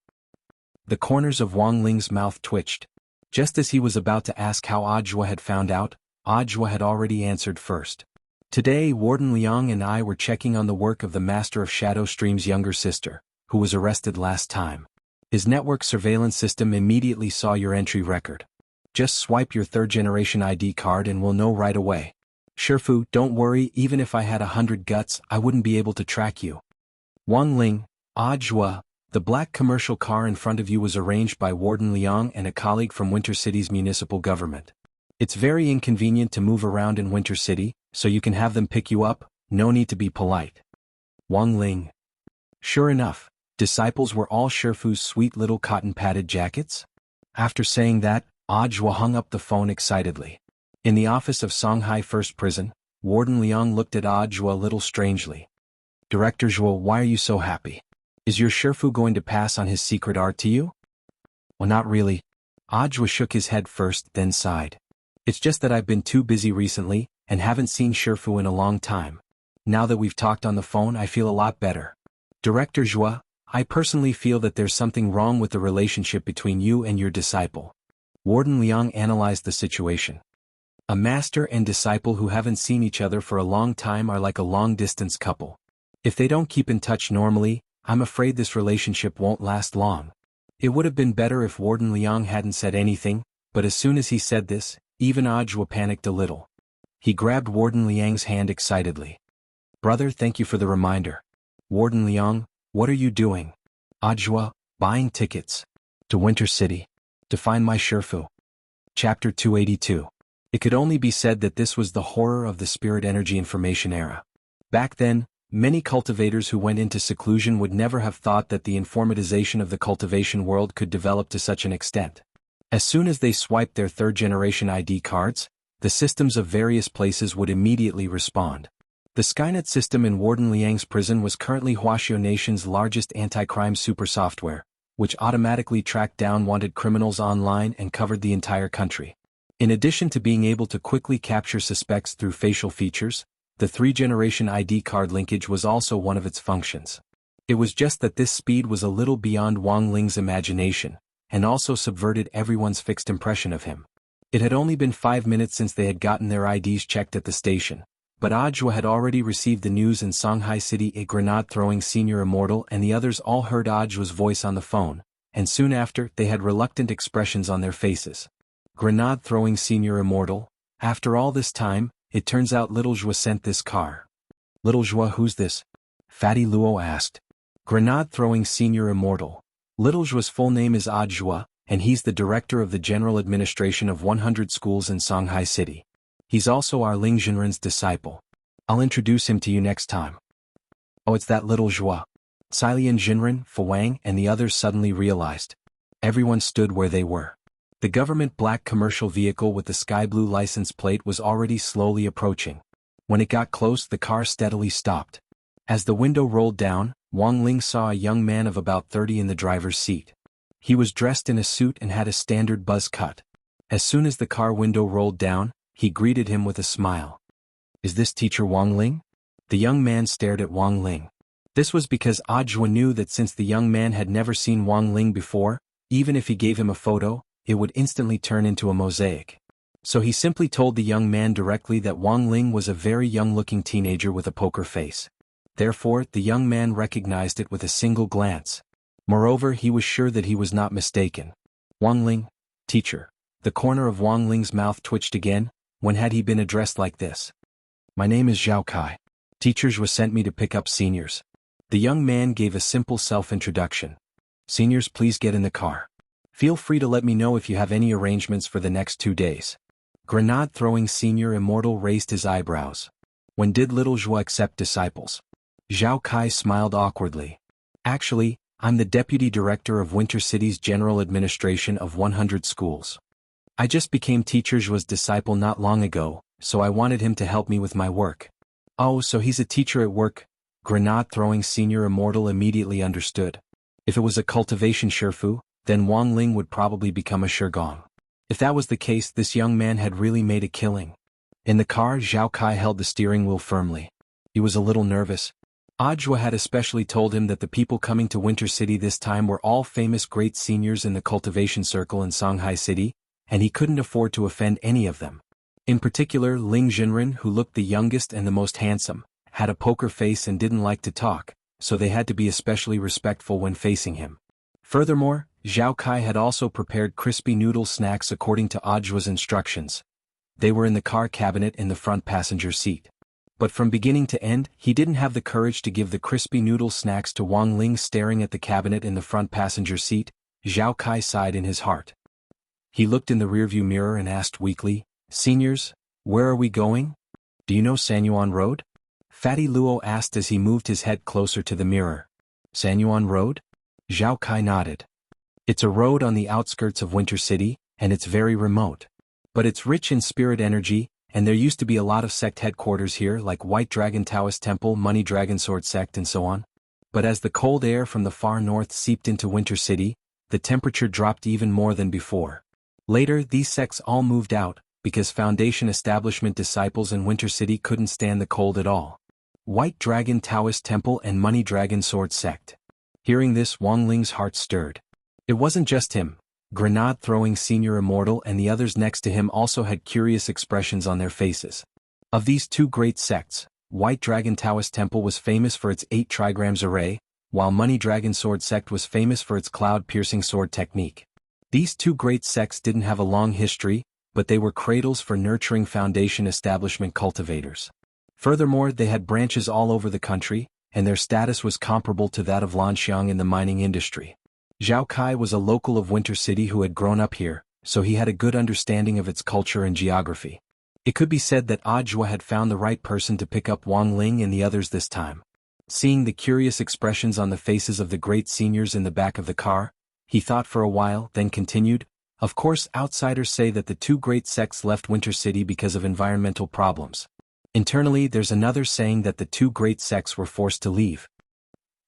The corners of Wang Ling's mouth twitched. Just as he was about to ask how Audiobook had found out, Audiobook had already answered first. Today Warden Liang and I were checking on the work of the Master of Shadow Stream's younger sister, who was arrested last time. His network surveillance system immediately saw your entry record. Just swipe your 3rd-generation ID card and we'll know right away. Shifu, don't worry, even if I had 100 guts, I wouldn't be able to track you. Wang Ling, Audiobook, the black commercial car in front of you was arranged by Warden Liang and a colleague from Winter City's municipal government. It's very inconvenient to move around in Winter City, so you can have them pick you up, no need to be polite. Wang Ling. Sure enough, disciples were all Shifu's sweet little cotton-padded jackets? After saying that, Audiobook hung up the phone excitedly. In the office of Songhai First Prison, Warden Liang looked at Audiobook a little strangely. Director Zhuo, why are you so happy? Is your Shifu going to pass on his secret art to you? Well, not really. Audiobook shook his head first, then sighed. It's just that I've been too busy recently, and haven't seen Shifu in a long time. Now that we've talked on the phone, I feel a lot better. Director Zhuo, I personally feel that there's something wrong with the relationship between you and your disciple. Warden Liang analyzed the situation. A master and disciple who haven't seen each other for a long time are like a long-distance couple. If they don't keep in touch normally, I'm afraid this relationship won't last long. It would have been better if Warden Liang hadn't said anything, but as soon as he said this, even Audiobook panicked a little. He grabbed Warden Liang's hand excitedly. "Brother, thank you for the reminder." "Warden Liang, what are you doing?" "Audiobook, buying tickets. To Winter City. To find my Shifu." Chapter 282. It could only be said that this was the horror of the spirit energy information era. Back then, many cultivators who went into seclusion would never have thought that the informatization of the cultivation world could develop to such an extent. As soon as they swiped their third-generation ID cards, the systems of various places would immediately respond. The Skynet system in Warden Liang's prison was currently Huaxiao Nation's largest anti-crime super software, which automatically tracked down wanted criminals online and covered the entire country. In addition to being able to quickly capture suspects through facial features, the three-generation ID card linkage was also one of its functions. It was just that this speed was a little beyond Wang Ling's imagination, and also subverted everyone's fixed impression of him. It had only been 5 minutes since they had gotten their IDs checked at the station, but Audiobook had already received the news in Shanghai City. A grenade-throwing senior immortal and the others all heard Audiobook's voice on the phone, and soon after they had reluctant expressions on their faces. Grenade-throwing senior immortal? After all this time, it turns out Little Zhua sent this car. "Little Zhua, who's this?" Fatty Luo asked. Grenade-throwing senior immortal. Little Zhua's full name is Audiobook, and he's the director of the general administration of 100 schools in Shanghai City. He's also our Ling Jinren's disciple. I'll introduce him to you next time. Oh, it's that Little Zhua. Silian Jinren, Fuwang, and the others suddenly realized. Everyone stood where they were. The government black commercial vehicle with the sky blue license plate was already slowly approaching. When it got close, the car steadily stopped. As the window rolled down, Wang Ling saw a young man of about 30 in the driver's seat. He was dressed in a suit and had a standard buzz cut. As soon as the car window rolled down, he greeted him with a smile. "Is this teacher Wang Ling?" The young man stared at Wang Ling. This was because Audiobook knew that since the young man had never seen Wang Ling before, even if he gave him a photo, it would instantly turn into a mosaic. So he simply told the young man directly that Wang Ling was a very young-looking teenager with a poker face. Therefore, the young man recognized it with a single glance. Moreover, he was sure that he was not mistaken. "Wang Ling, teacher." The corner of Wang Ling's mouth twitched again. When had he been addressed like this? "My name is Zhao Kai. Teachers was sent me to pick up seniors." The young man gave a simple self-introduction. "Seniors, please get in the car. Feel free to let me know if you have any arrangements for the next 2 days." Grenade-throwing senior immortal raised his eyebrows. "When did Little Zhua accept disciples?" Zhao Kai smiled awkwardly. "Actually, I'm the deputy director of Winter City's general administration of 100 schools. I just became Teacher Zhua's disciple not long ago, so I wanted him to help me with my work." "Oh, so he's a teacher at work?" Grenade-throwing senior immortal immediately understood. If it was a cultivation Shifu, then Wang Ling would probably become a Shigong. If that was the case, this young man had really made a killing. In the car, Zhao Kai held the steering wheel firmly. He was a little nervous. Audiobook had especially told him that the people coming to Winter City this time were all famous great seniors in the cultivation circle in Shanghai City, and he couldn't afford to offend any of them. In particular, Ling Jinren, who looked the youngest and the most handsome, had a poker face and didn't like to talk, so they had to be especially respectful when facing him. Furthermore, Zhao Kai had also prepared crispy noodle snacks according to Audiobook's instructions. They were in the car cabinet in the front passenger seat. But from beginning to end, he didn't have the courage to give the crispy noodle snacks to Wang Ling. Staring at the cabinet in the front passenger seat, Zhao Kai sighed in his heart. He looked in the rearview mirror and asked weakly, "Seniors, where are we going? Do you know Xuanhuan Road?" Fatty Luo asked as he moved his head closer to the mirror. "Xuanhuan Road?" Zhao Kai nodded. "It's a road on the outskirts of Winter City, and it's very remote. But it's rich in spirit energy, and there used to be a lot of sect headquarters here like White Dragon Taoist Temple, Money Dragon Sword Sect and so on. But as the cold air from the far north seeped into Winter City, the temperature dropped even more than before. Later, these sects all moved out, because Foundation establishment disciples in Winter City couldn't stand the cold at all. White Dragon Taoist Temple and Money Dragon Sword Sect." Hearing this, Wang Ling's heart stirred. It wasn't just him. grenade-throwing senior immortal and the others next to him also had curious expressions on their faces. Of these two great sects, White Dragon Taoist Temple was famous for its 8 trigrams array, while Money Dragon Sword Sect was famous for its cloud-piercing sword technique. These two great sects didn't have a long history, but they were cradles for nurturing foundation establishment cultivators. Furthermore, they had branches all over the country, and their status was comparable to that of Lanxiang in the mining industry. Zhao Kai was a local of Winter City who had grown up here, so he had a good understanding of its culture and geography. It could be said that Audiobook had found the right person to pick up Wang Ling and the others this time. Seeing the curious expressions on the faces of the great seniors in the back of the car, he thought for a while, then continued, "Of course, outsiders say that the two great sects left Winter City because of environmental problems. Internally, there's another saying that the two great sects were forced to leave."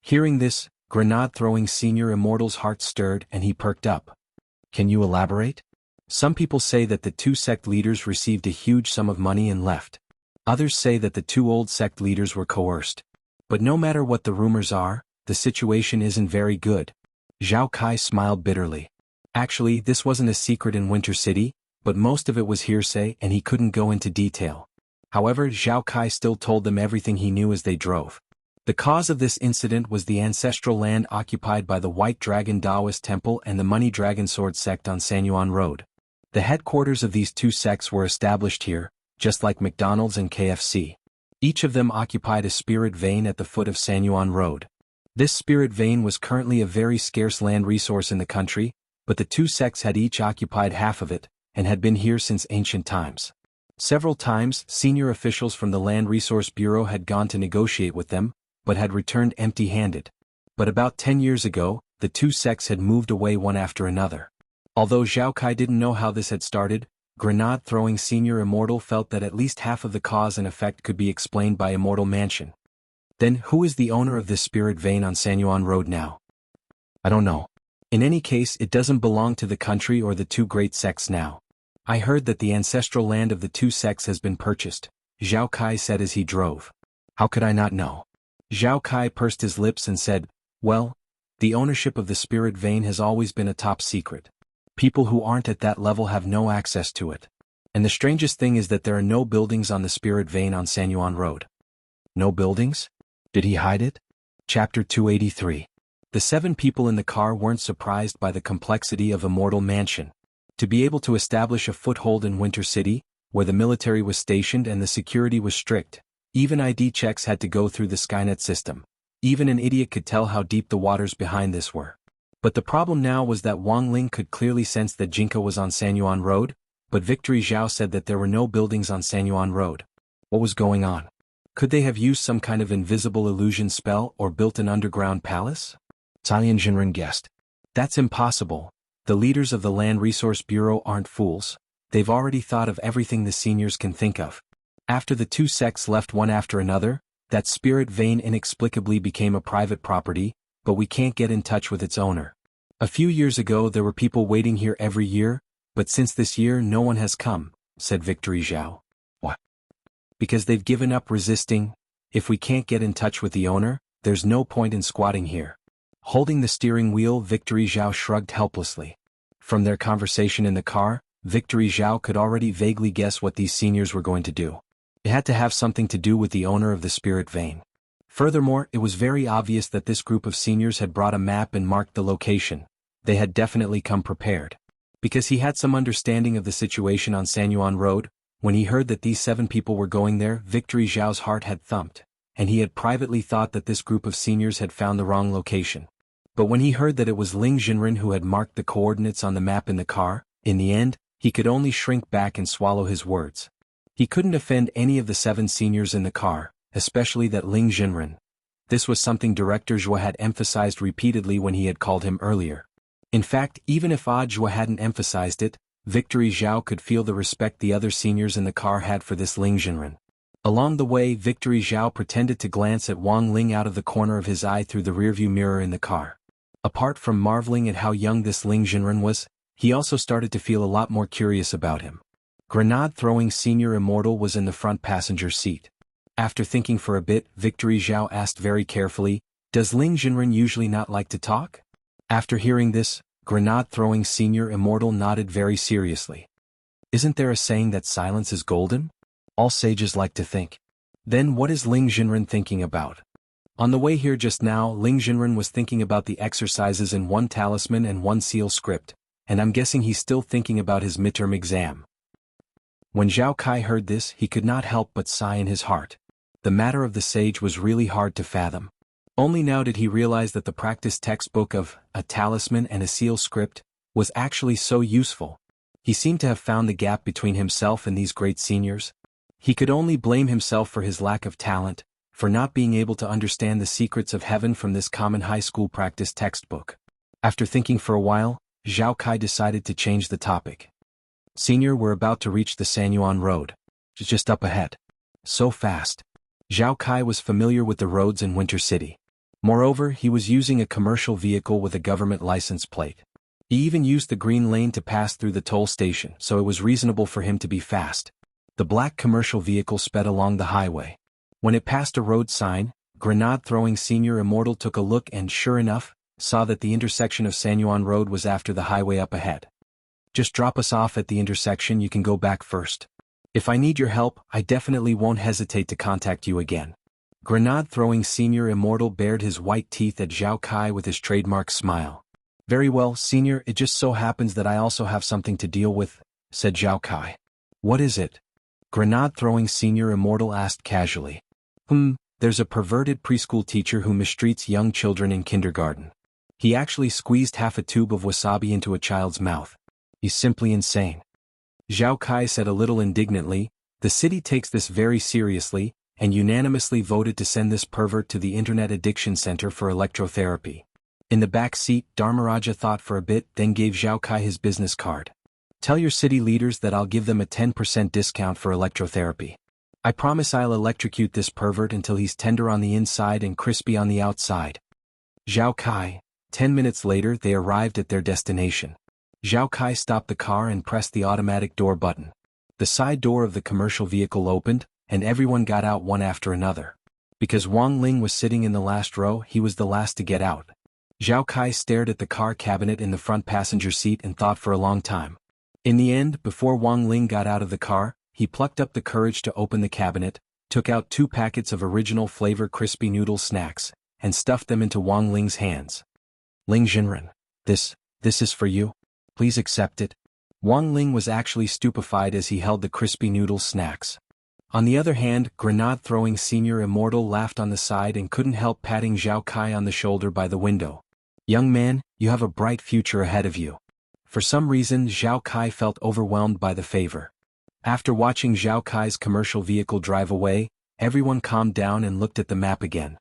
Hearing this, grenade-throwing senior immortal's heart stirred and he perked up. "Can you elaborate?" "Some people say that the two sect leaders received a huge sum of money and left. Others say that the two old sect leaders were coerced. But no matter what the rumors are, the situation isn't very good." Zhao Kai smiled bitterly. Actually, this wasn't a secret in Winter City, but most of it was hearsay and he couldn't go into detail. However, Zhao Kai still told them everything he knew as they drove. The cause of this incident was the ancestral land occupied by the White Dragon Taoist Temple and the Money Dragon Sword Sect on Xuanhuan Road. The headquarters of these two sects were established here, just like McDonald's and KFC. Each of them occupied a spirit vein at the foot of Xuanhuan Road. This spirit vein was currently a very scarce land resource in the country, but the two sects had each occupied half of it, and had been here since ancient times. Several times, senior officials from the Land Resource Bureau had gone to negotiate with them, but had returned empty-handed. But about 10 years ago, the two sects had moved away one after another. Although Zhao Kai didn't know how this had started, grenade-throwing senior immortal felt that at least half of the cause and effect could be explained by Immortal Mansion. "Then who is the owner of this spirit vein on Xuanhuan Road now?" "I don't know. In any case, it doesn't belong to the country or the two great sects now. I heard that the ancestral land of the two sects has been purchased," Zhao Kai said as he drove. "How could I not know?" Zhao Kai pursed his lips and said, "Well, the ownership of the spirit vein has always been a top secret. People who aren't at that level have no access to it. And the strangest thing is that there are no buildings on the spirit vein on Xuanhuan Road." "No buildings? Did he hide it?" Chapter 283. The 7 people in the car weren't surprised by the complexity of Immortal Mansion. To be able to establish a foothold in Winter City, where the military was stationed and the security was strict, even ID checks had to go through the Skynet system. Even an idiot could tell how deep the waters behind this were. But the problem now was that Wang Ling could clearly sense that Jianghu was on Xuanhuan Road, but Victory Zhao said that there were no buildings on Xuanhuan Road. What was going on? Could they have used some kind of invisible illusion spell or built an underground palace? Cai Jinren guessed. "That's impossible. The leaders of the Land Resource Bureau aren't fools. They've already thought of everything the seniors can think of." After the two sects left one after another, that spirit vein inexplicably became a private property, but we can't get in touch with its owner. "A few years ago there were people waiting here every year, but since this year no one has come," said Victory Zhao. "What?" "Because they've given up resisting. If we can't get in touch with the owner, there's no point in squatting here." Holding the steering wheel, Victory Zhao shrugged helplessly. From their conversation in the car, Victory Zhao could already vaguely guess what these seniors were going to do. It had to have something to do with the owner of the spirit vein. Furthermore, it was very obvious that this group of seniors had brought a map and marked the location. They had definitely come prepared. Because he had some understanding of the situation on Xuanhuan Road, when he heard that these 7 people were going there, Victory Zhao's heart had thumped, and he had privately thought that this group of seniors had found the wrong location. But when he heard that it was Ling Jinren who had marked the coordinates on the map in the car, in the end, he could only shrink back and swallow his words. He couldn't offend any of the 7 seniors in the car, especially that Ling Jinren. This was something Director Zhua had emphasized repeatedly when he had called him earlier. In fact, even if Zhua hadn't emphasized it, Victory Zhao could feel the respect the other seniors in the car had for this Ling Jinren. Along the way, Victory Zhao pretended to glance at Wang Ling out of the corner of his eye through the rearview mirror in the car. Apart from marveling at how young this Ling Jinren was, he also started to feel a lot more curious about him. Grenade-throwing senior immortal was in the front passenger seat. After thinking for a bit, Victory Zhao asked very carefully, "Does Ling Jinren usually not like to talk?" After hearing this, Grenade-throwing senior immortal nodded very seriously. Isn't there a saying that silence is golden? All sages like to think. Then what is Ling Jinren thinking about? On the way here just now, Ling Jinren was thinking about the exercises in one talisman and one seal script, and I'm guessing he's still thinking about his midterm exam. When Zhao Kai heard this, he could not help but sigh in his heart. The matter of the sage was really hard to fathom. Only now did he realize that the practice textbook of a talisman and a seal script was actually so useful. He seemed to have found the gap between himself and these great seniors. He could only blame himself for his lack of talent, for not being able to understand the secrets of heaven from this common high school practice textbook. After thinking for a while, Zhao Kai decided to change the topic. Senior, we're about to reach the Xuanhuan road. It's just up ahead. So fast. Zhao Kai was familiar with the roads in Winter City. Moreover, he was using a commercial vehicle with a government license plate. He even used the green lane to pass through the toll station, so it was reasonable for him to be fast. The black commercial vehicle sped along the highway. When it passed a road sign, grenade-throwing senior immortal took a look and, sure enough, saw that the intersection of Xuanhuan Road was after the highway up ahead. Just drop us off at the intersection, you can go back first. If I need your help, I definitely won't hesitate to contact you again. Grenade-throwing senior immortal bared his white teeth at Zhao Kai with his trademark smile. Very well, senior, it just so happens that I also have something to deal with, said Zhao Kai. What is it? Grenade-throwing senior immortal asked casually. There's a perverted preschool teacher who mistreats young children in kindergarten. He actually squeezed half a tube of wasabi into a child's mouth. He's simply insane. Zhao Kai said a little indignantly. The city takes this very seriously, and unanimously voted to send this pervert to the Internet Addiction Center for electrotherapy. In the back seat, Dharmaraja thought for a bit, then gave Zhao Kai his business card. Tell your city leaders that I'll give them a 10% discount for electrotherapy. I promise I'll electrocute this pervert until he's tender on the inside and crispy on the outside. Zhao Kai. 10 minutes later, they arrived at their destination. Zhao Kai stopped the car and pressed the automatic door button. The side door of the commercial vehicle opened, and everyone got out one after another. Because Wang Ling was sitting in the last row, he was the last to get out. Zhao Kai stared at the car cabinet in the front passenger seat and thought for a long time. In the end, before Wang Ling got out of the car, he plucked up the courage to open the cabinet, took out 2 packets of original flavor crispy noodle snacks, and stuffed them into Wang Ling's hands. Ling Jinren, this is for you. Please accept it. Wang Ling was actually stupefied as he held the crispy noodle snacks. On the other hand, grenade-throwing senior immortal laughed on the side and couldn't help patting Zhao Kai on the shoulder by the window. Young man, you have a bright future ahead of you. For some reason, Zhao Kai felt overwhelmed by the favor. After watching Zhao Kai's commercial vehicle drive away, everyone calmed down and looked at the map again.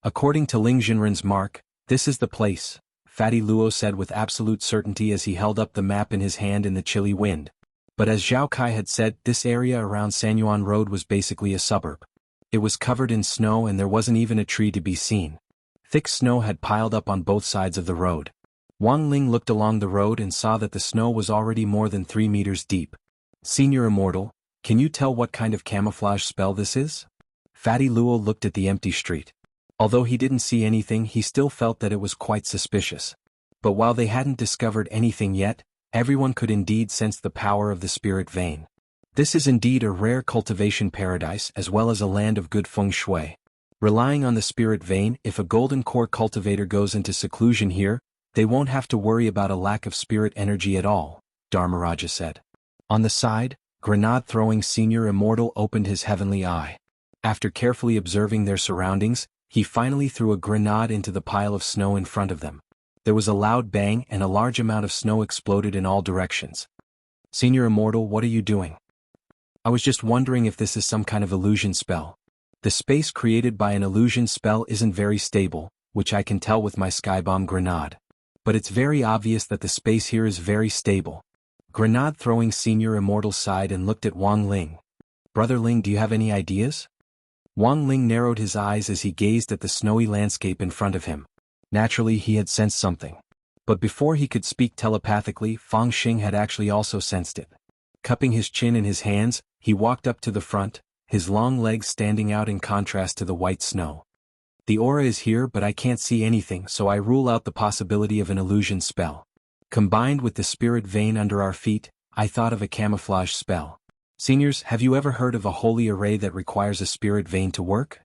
According to Ling Jinren's mark, this is the place, Fatty Luo said with absolute certainty as he held up the map in his hand in the chilly wind. But as Zhao Kai had said, this area around Xuanhuan Road was basically a suburb. It was covered in snow and there wasn't even a tree to be seen. Thick snow had piled up on both sides of the road. Wang Ling looked along the road and saw that the snow was already more than 3 meters deep. Senior Immortal, can you tell what kind of camouflage spell this is? Fatty Luo looked at the empty street. Although he didn't see anything, he still felt that it was quite suspicious. But while they hadn't discovered anything yet, everyone could indeed sense the power of the spirit vein. This is indeed a rare cultivation paradise as well as a land of good feng shui. Relying on the spirit vein, if a golden core cultivator goes into seclusion here, they won't have to worry about a lack of spirit energy at all, Dharmaraja said. On the side, grenade-throwing senior immortal opened his heavenly eye. After carefully observing their surroundings, he finally threw a grenade into the pile of snow in front of them. There was a loud bang and a large amount of snow exploded in all directions. Senior Immortal, what are you doing? I was just wondering if this is some kind of illusion spell. The space created by an illusion spell isn't very stable, which I can tell with my skybomb grenade. But it's very obvious that the space here is very stable. Grenade-throwing senior immortal sighed and looked at Wang Ling. Brother Ling, do you have any ideas? Wang Ling narrowed his eyes as he gazed at the snowy landscape in front of him. Naturally, he had sensed something. But before he could speak telepathically, Fang Xing had actually also sensed it. Cupping his chin in his hands, he walked up to the front, his long legs standing out in contrast to the white snow. The aura is here, but I can't see anything, so I rule out the possibility of an illusion spell. Combined with the spirit vein under our feet, I thought of a camouflage spell. Seniors, have you ever heard of a holy array that requires a spirit vein to work?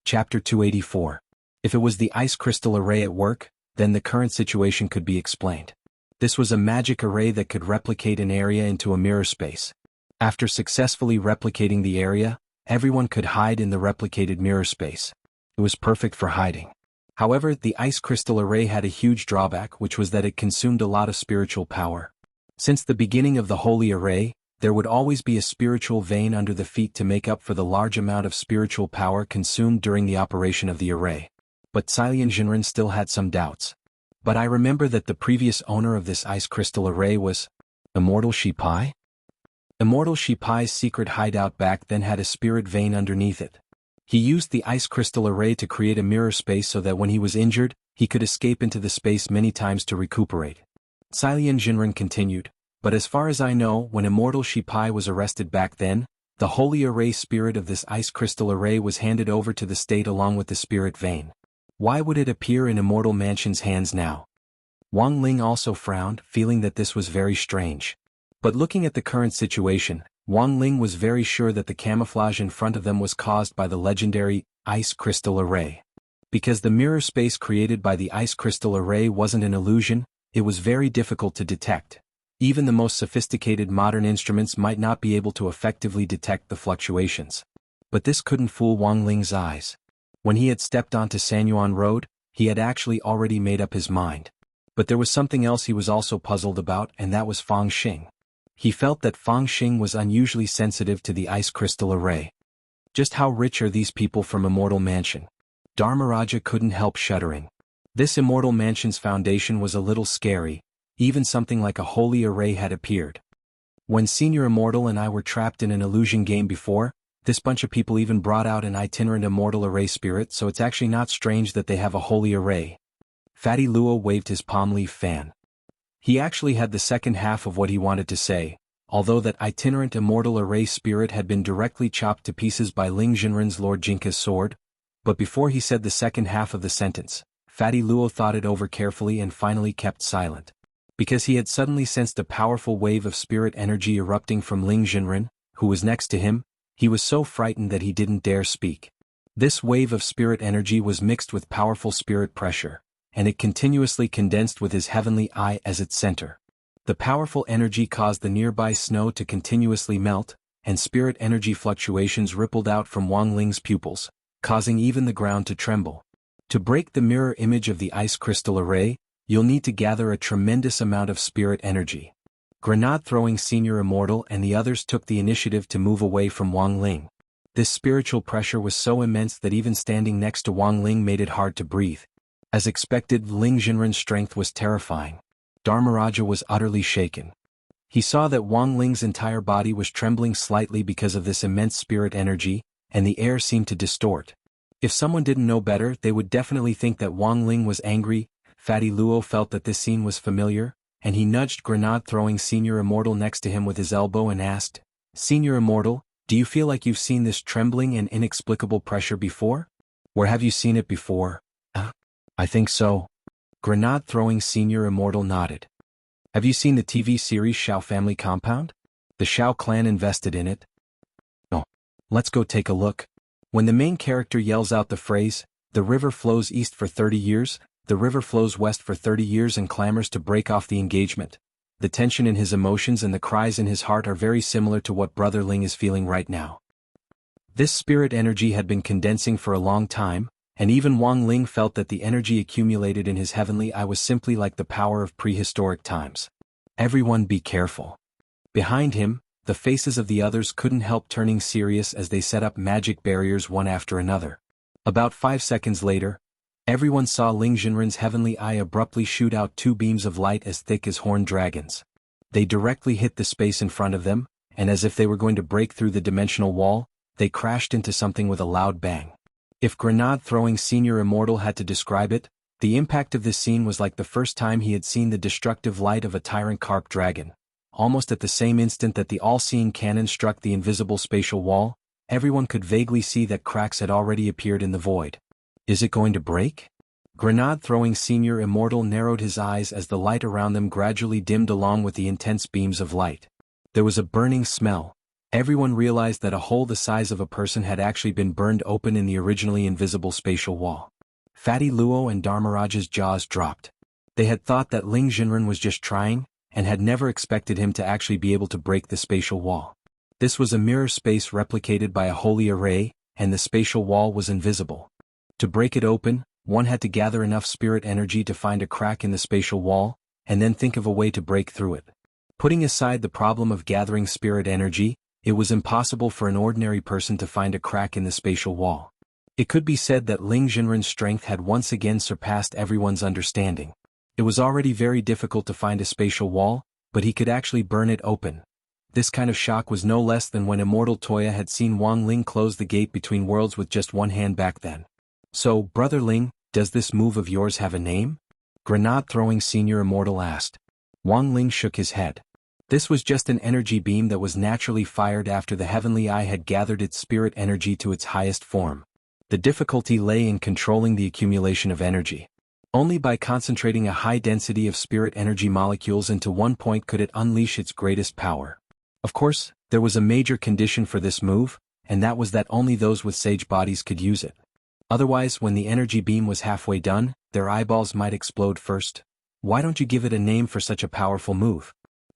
Chapter 284. If it was the ice crystal array at work, then the current situation could be explained. This was a magic array that could replicate an area into a mirror space. After successfully replicating the area, everyone could hide in the replicated mirror space. It was perfect for hiding. However, the ice crystal array had a huge drawback, which was that it consumed a lot of spiritual power. Since the beginning of the holy array, there would always be a spiritual vein under the feet to make up for the large amount of spiritual power consumed during the operation of the array. But xianxia still had some doubts. But I remember that the previous owner of this ice crystal array was Immortal Shipai? Immortal Shipai's secret hideout back then had a spirit vein underneath it. He used the ice crystal array to create a mirror space so that when he was injured, he could escape into the space many times to recuperate. Xianxia continued, but as far as I know, when Immortal Shipai was arrested back then, the holy array spirit of this ice crystal array was handed over to the state along with the spirit vein. Why would it appear in Immortal Mansion's hands now? Wang Ling also frowned, feeling that this was very strange. But looking at the current situation, Wang Ling was very sure that the camouflage in front of them was caused by the legendary ice crystal array. Because the mirror space created by the ice crystal array wasn't an illusion, it was very difficult to detect. Even the most sophisticated modern instruments might not be able to effectively detect the fluctuations. But this couldn't fool Wang Ling's eyes. When he had stepped onto Xuanhuan Road, he had actually already made up his mind. But there was something else he was also puzzled about, and that was Fang Xing. He felt that Fang Xing was unusually sensitive to the ice crystal array. Just how rich are these people from Immortal Mansion? Dharmaraja couldn't help shuddering. This Immortal Mansion's foundation was a little scary. Even something like a holy array had appeared. When Senior Immortal and I were trapped in an illusion game before, this bunch of people even brought out an itinerant immortal array spirit, so it's actually not strange that they have a holy array. Fatty Luo waved his palm leaf fan. He actually had the second half of what he wanted to say, although that itinerant immortal array spirit had been directly chopped to pieces by Ling Jinren's Lord Jinka's sword, but before he said the second half of the sentence, Fatty Luo thought it over carefully and finally kept silent. Because he had suddenly sensed a powerful wave of spirit energy erupting from Ling Jinren, who was next to him, he was so frightened that he didn't dare speak. This wave of spirit energy was mixed with powerful spirit pressure, and it continuously condensed with his heavenly eye as its center. The powerful energy caused the nearby snow to continuously melt, and spirit energy fluctuations rippled out from Wang Ling's pupils, causing even the ground to tremble. To break the mirror image of the ice crystal array, you'll need to gather a tremendous amount of spirit energy. Grenade-throwing Senior Immortal and the others took the initiative to move away from Wang Ling. This spiritual pressure was so immense that even standing next to Wang Ling made it hard to breathe. As expected, Ling Jinren's strength was terrifying. Dharmaraja was utterly shaken. He saw that Wang Ling's entire body was trembling slightly because of this immense spirit energy, and the air seemed to distort. If someone didn't know better, they would definitely think that Wang Ling was angry. Fatty Luo felt that this scene was familiar, and he nudged grenade-throwing Senior Immortal next to him with his elbow and asked, "Senior Immortal, do you feel like you've seen this trembling and inexplicable pressure before? Where have you seen it before?" I think so." Grenade-throwing Senior Immortal nodded. "Have you seen the TV series Shao Family Compound? The Shao clan invested in it." "Oh, let's go take a look." When the main character yells out the phrase, "The river flows east for 30 years, the river flows west for 30 years," and clamors to break off the engagement, the tension in his emotions and the cries in his heart are very similar to what Brother Ling is feeling right now. This spirit energy had been condensing for a long time, and even Wang Ling felt that the energy accumulated in his heavenly eye was simply like the power of prehistoric times. Everyone be careful. Behind him, the faces of the others couldn't help turning serious as they set up magic barriers one after another. About 5 seconds later, everyone saw Ling Jinren's heavenly eye abruptly shoot out 2 beams of light as thick as horned dragons. They directly hit the space in front of them, and as if they were going to break through the dimensional wall, they crashed into something with a loud bang. If grenade-throwing Senior Immortal had to describe it, the impact of this scene was like the first time he had seen the destructive light of a tyrant carp dragon. Almost at the same instant that the all-seeing cannon struck the invisible spatial wall, everyone could vaguely see that cracks had already appeared in the void. Is it going to break? Grenade-throwing Senior Immortal narrowed his eyes as the light around them gradually dimmed along with the intense beams of light. There was a burning smell. Everyone realized that a hole the size of a person had actually been burned open in the originally invisible spatial wall. Fatty Luo and Dharmaraja's jaws dropped. They had thought that Ling Jinren was just trying, and had never expected him to actually be able to break the spatial wall. This was a mirror space replicated by a holy array, and the spatial wall was invisible. To break it open, one had to gather enough spirit energy to find a crack in the spatial wall, and then think of a way to break through it. Putting aside the problem of gathering spirit energy, it was impossible for an ordinary person to find a crack in the spatial wall. It could be said that Ling Jinren's strength had once again surpassed everyone's understanding. It was already very difficult to find a spatial wall, but he could actually burn it open. This kind of shock was no less than when Immortal Toya had seen Wang Ling close the gate between worlds with just one hand back then. So, Brother Ling, does this move of yours have a name? Grenade-throwing Senior Immortal asked. Wang Ling shook his head. This was just an energy beam that was naturally fired after the Heavenly Eye had gathered its spirit energy to its highest form. The difficulty lay in controlling the accumulation of energy. Only by concentrating a high density of spirit energy molecules into one point could it unleash its greatest power. Of course, there was a major condition for this move, and that was that only those with sage bodies could use it. Otherwise, when the energy beam was halfway done, their eyeballs might explode first. Why don't you give it a name for such a powerful move?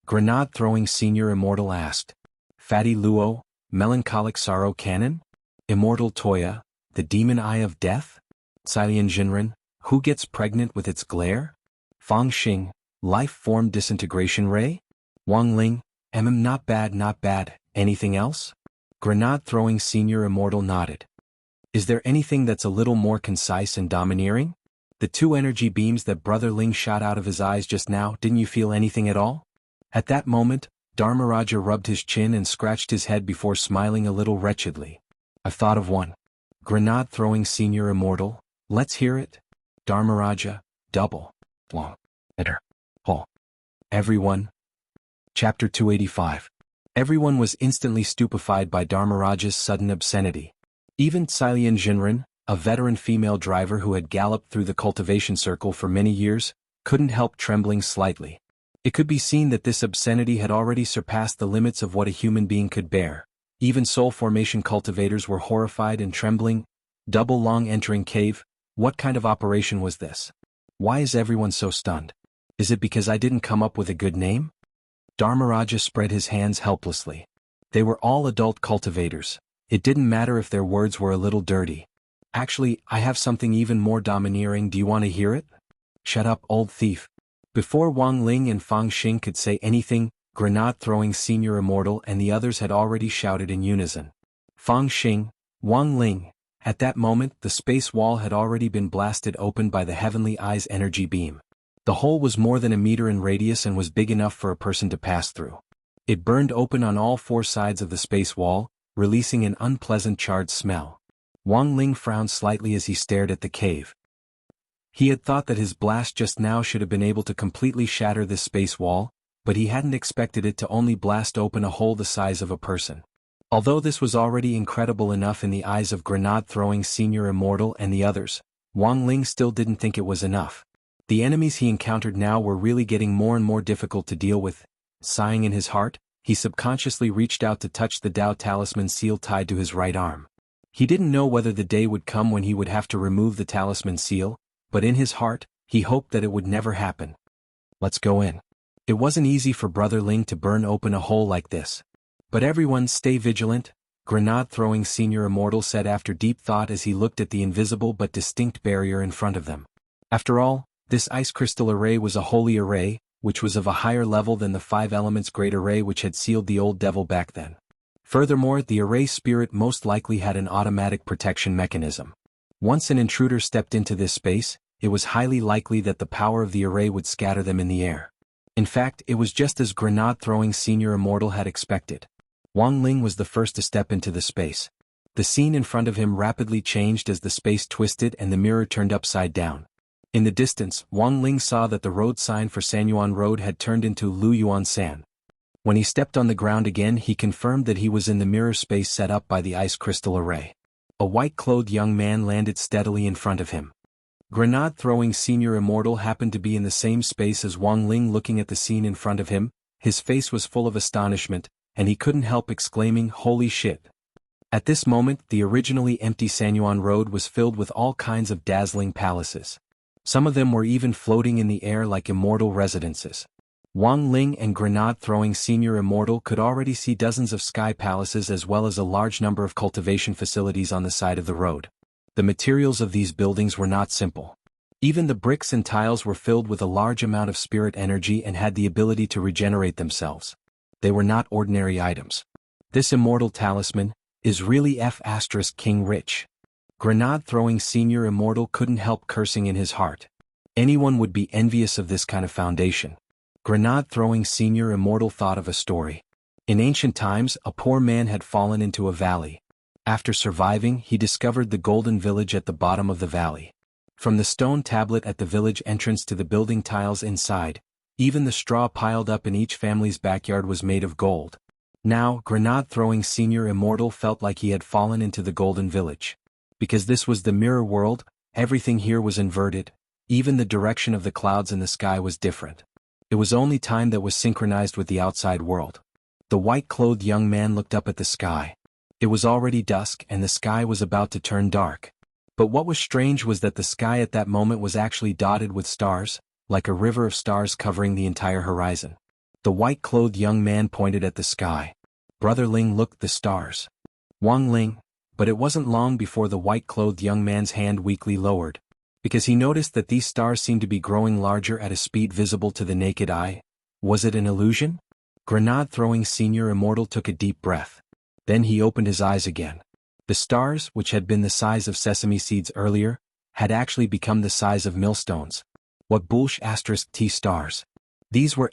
Grenade-throwing Senior Immortal asked. Fatty Luo, Melancholic Sorrow Cannon? Immortal Toya, the Demon Eye of Death? Xian Jinren, who gets pregnant with its glare? Fang Xing, Life Form Disintegration Ray? Wang Ling, not bad, anything else? Grenade-throwing Senior Immortal nodded. Is there anything that's a little more concise and domineering? The two energy beams that Brother Ling shot out of his eyes just now, didn't you feel anything at all? At that moment, Dharmaraja rubbed his chin and scratched his head before smiling a little wretchedly. I've thought of one. Grenade-throwing Senior Immortal, let's hear it. Dharmaraja, double, long, letter, hole. Everyone. Chapter 285. Everyone was instantly stupefied by Dharmaraja's sudden obscenity. Even Xian Jinren, a veteran female driver who had galloped through the cultivation circle for many years, couldn't help trembling slightly. It could be seen that this obscenity had already surpassed the limits of what a human being could bear. Even soul formation cultivators were horrified and trembling. Double long entering cave, what kind of operation was this? Why is everyone so stunned? Is it because I didn't come up with a good name? Dharmaraja spread his hands helplessly. They were all adult cultivators. It didn't matter if their words were a little dirty. Actually, I have something even more domineering. Do you want to hear it? Shut up, old thief. Before Wang Ling and Fang Xing could say anything, Grenade-throwing Senior Immortal and the others had already shouted in unison. Fang Xing, Wang Ling. At that moment, the space wall had already been blasted open by the Heavenly Eye's energy beam. The hole was more than a meter in radius and was big enough for a person to pass through. It burned open on all four sides of the space wall, releasing an unpleasant charred smell. Wang Ling frowned slightly as he stared at the cave. He had thought that his blast just now should have been able to completely shatter this space wall, but he hadn't expected it to only blast open a hole the size of a person. Although this was already incredible enough in the eyes of Grenade-throwing Senior Immortal and the others, Wang Ling still didn't think it was enough. The enemies he encountered now were really getting more and more difficult to deal with. Sighing in his heart, he subconsciously reached out to touch the Dao talisman seal tied to his right arm. He didn't know whether the day would come when he would have to remove the talisman seal, but in his heart, he hoped that it would never happen. Let's go in. It wasn't easy for Brother Ling to burn open a hole like this. But everyone stay vigilant, Grenade-throwing Senior Immortal said after deep thought as he looked at the invisible but distinct barrier in front of them. After all, this ice crystal array was a holy array, which was of a higher level than the 5 elements great array which had sealed the old devil back then. Furthermore, the array spirit most likely had an automatic protection mechanism. Once an intruder stepped into this space, it was highly likely that the power of the array would scatter them in the air. In fact, it was just as Grenade-throwing Senior Immortal had expected. Wang Ling was the first to step into the space. The scene in front of him rapidly changed as the space twisted and the mirror turned upside down. In the distance, Wang Ling saw that the road sign for Xuanhuan Road had turned into Luyuan San. When he stepped on the ground again, he confirmed that he was in the mirror space set up by the ice crystal array. A white-clothed young man landed steadily in front of him. Grenade-throwing Senior Immortal happened to be in the same space as Wang Ling, looking at the scene in front of him. His face was full of astonishment, and he couldn't help exclaiming, "Holy shit." At this moment, the originally empty Xuanhuan road was filled with all kinds of dazzling palaces. Some of them were even floating in the air like immortal residences. Wang Ling and Grenade-throwing Senior Immortal could already see dozens of sky palaces as well as a large number of cultivation facilities on the side of the road. The materials of these buildings were not simple. Even the bricks and tiles were filled with a large amount of spirit energy and had the ability to regenerate themselves. They were not ordinary items. This immortal talisman is really King rich. Grenade-throwing Senior Immortal couldn't help cursing in his heart. Anyone would be envious of this kind of foundation. Grenade-throwing Senior Immortal thought of a story. In ancient times, a poor man had fallen into a valley. After surviving, he discovered the golden village at the bottom of the valley. From the stone tablet at the village entrance to the building tiles inside, even the straw piled up in each family's backyard was made of gold. Now, Grenade-throwing Senior Immortal felt like he had fallen into the golden village. Because this was the mirror world, everything here was inverted. Even the direction of the clouds in the sky was different. It was only time that was synchronized with the outside world. The white-clothed young man looked up at the sky. It was already dusk and the sky was about to turn dark. But what was strange was that the sky at that moment was actually dotted with stars, like a river of stars covering the entire horizon. The white-clothed young man pointed at the sky. Brother Ling looked at the stars. Wang Ling, but it wasn't long before the white-clothed young man's hand weakly lowered, because he noticed that these stars seemed to be growing larger at a speed visible to the naked eye. Was it an illusion? Grenade-throwing Senior Immortal took a deep breath. Then he opened his eyes again. The stars, which had been the size of sesame seeds earlier, had actually become the size of millstones. What *T stars? These were